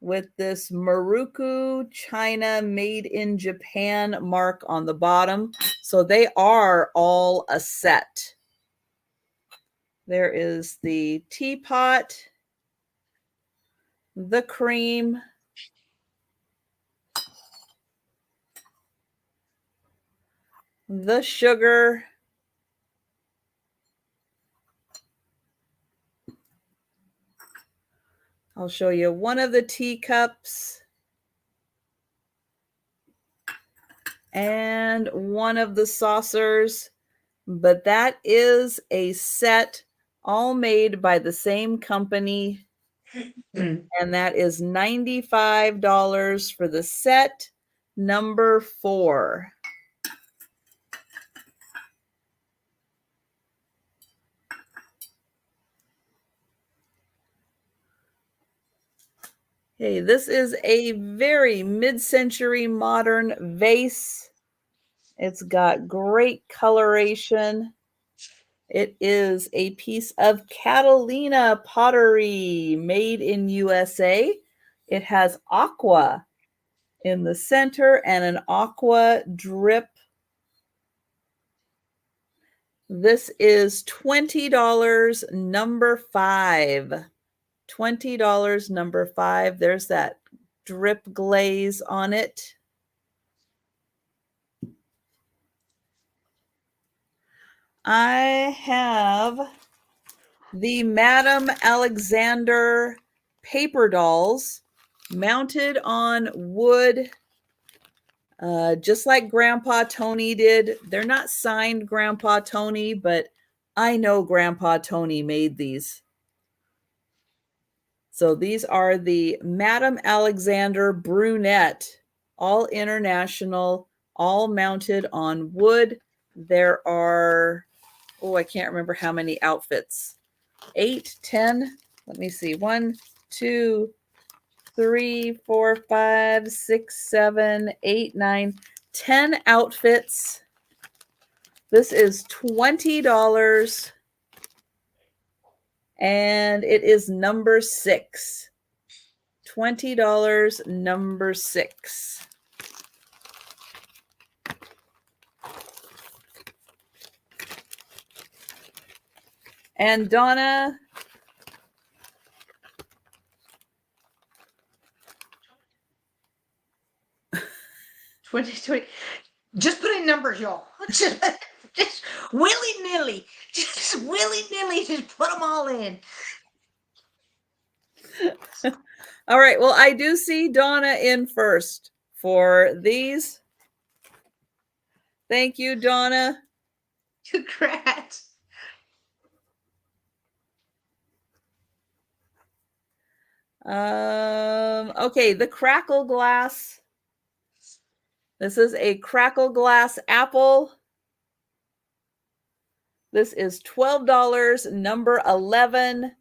with this Maruku China made in Japan mark on the bottom. So they are all a set. There is the teapot, the cream, the sugar, I'll show you one of the teacups and one of the saucers, but that is a set all made by the same company. And that is $95 for the set number 4. Hey, this is a very mid-century modern vase. It's got great coloration. It is a piece of Catalina pottery made in USA. It has aqua in the center and an aqua drip. This is $20, number 5. $20, number 5. There's that drip glaze on it. I have the Madame Alexander paper dolls mounted on wood, just like Grandpa Tony did. They're not signed Grandpa Tony, but I know Grandpa Tony made these. So these are the Madame Alexander brunette, all international, all mounted on wood. There are, I can't remember how many outfits. 8, 10. Let me see. 1, 2, 3, 4, 5, 6, 7, 8, 9, 10 outfits. This is $20. And it is number 6. $20, number 6. And Donna, $20. Just put in numbers, y'all. Just willy-nilly. Just willy-nilly. Just put them all in. All right. Well, I do see Donna in first for these. Thank you, Donna. Congrats. Okay, the crackle glass. This is a crackle glass apple. This is $12, number 11.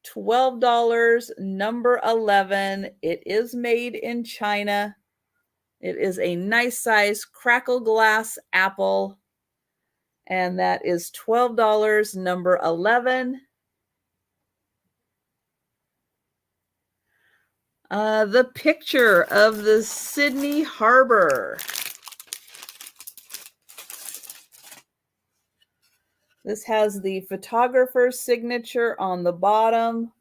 $12, number 11. It is made in China. It is a nice size crackle glass apple. And that is $12, number 11. The picture of the Sydney Harbor. This has the photographer's signature on the bottom.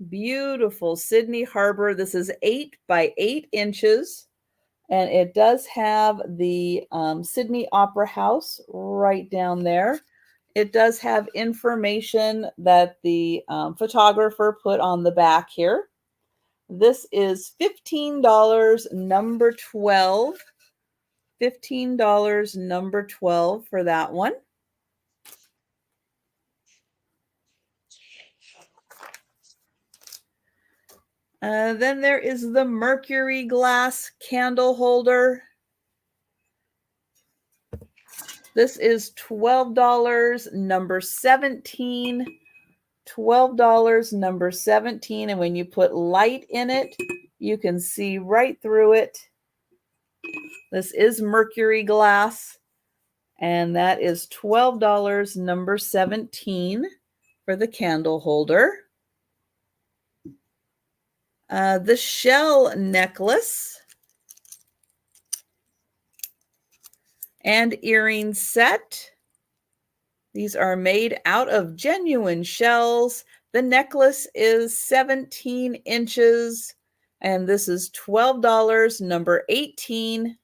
Beautiful Sydney Harbor. This is 8 by 8 inches. And it does have the Sydney Opera House right down there. It does have information that the photographer put on the back here. This is $15, number 12. $15, number 12 for that one. Then there is the Mercury glass candle holder. This is $12, number 17. $12, number 17. And when you put light in it, you can see right through it. This is Mercury glass. And that is $12, number 17 for the candle holder. The shell necklace and earring set. These are made out of genuine shells. The necklace is 17 inches, and this is $12, number 18.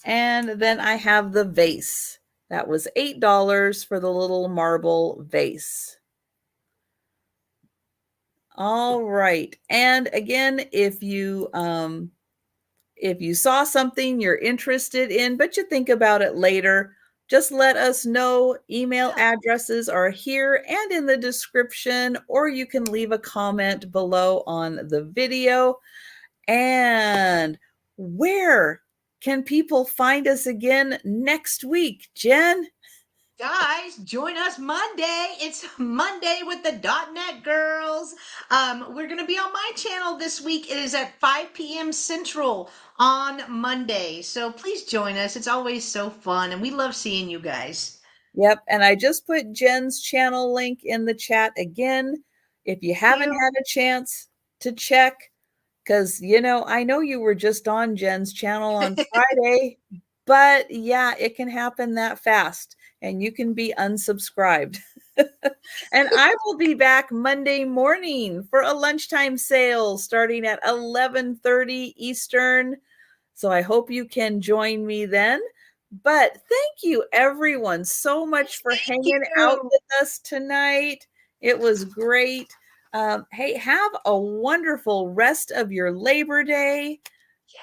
And then I have the vase. That was $8 for the little marble vase. All right. And again, if you saw something you're interested in, but you think about it later, just let us know. Email addresses are here and in the description, or you can leave a comment below on the video. And where can people find us again next week, Jen? Guys, join us Monday. It's Monday with the .NET girls. We're going to be on my channel this week. It is at 5 p.m. Central on Monday. So please join us. It's always so fun, and we love seeing you guys. Yep. And I just put Jen's channel link in the chat again. If you haven't had a chance to check, because, I know you were just on Jen's channel on Friday, but yeah, it can happen that fast and you can be unsubscribed. And I will be back Monday morning for a lunchtime sale starting at 11:30 Eastern. So I hope you can join me then. But thank you everyone so much for hanging out with us tonight. It was great. Hey, have a wonderful rest of your Labor Day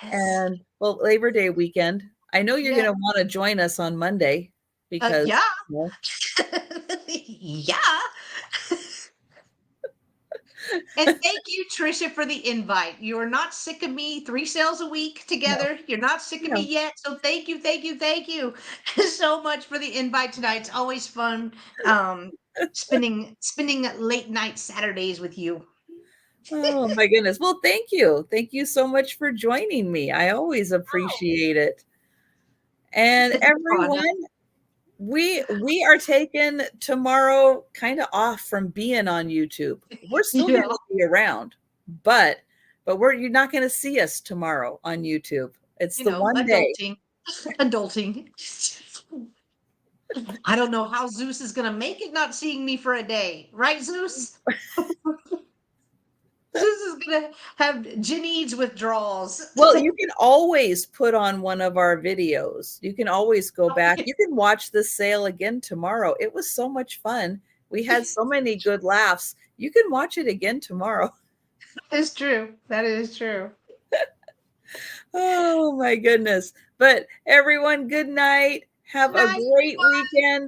and Labor Day weekend. I know you're going to want to join us on Monday because yeah. Yeah. And thank you, Trisha, for the invite. You are not sick of me. 3 sales a week together. No. You're not sick of me yet. So thank you so much for the invite tonight. It's always fun spending late night Saturdays with you. Oh my goodness. Well, thank you. Thank you so much for joining me. I always appreciate it. And everyone, we are taking tomorrow kind of off from being on YouTube. We're still going to be around, but you're not going to see us tomorrow on YouTube. It's the one day. Adulting. I don't know how Zeus is going to make it not seeing me for a day. Right, Zeus? Zeus is going to have Jenny's withdrawals. Well, you can always put on one of our videos. You can always go back. You can watch the sale again tomorrow. It was so much fun. We had so many good laughs. You can watch it again tomorrow. It's true. That is true. Oh my goodness. But everyone, good night. Have a great weekend.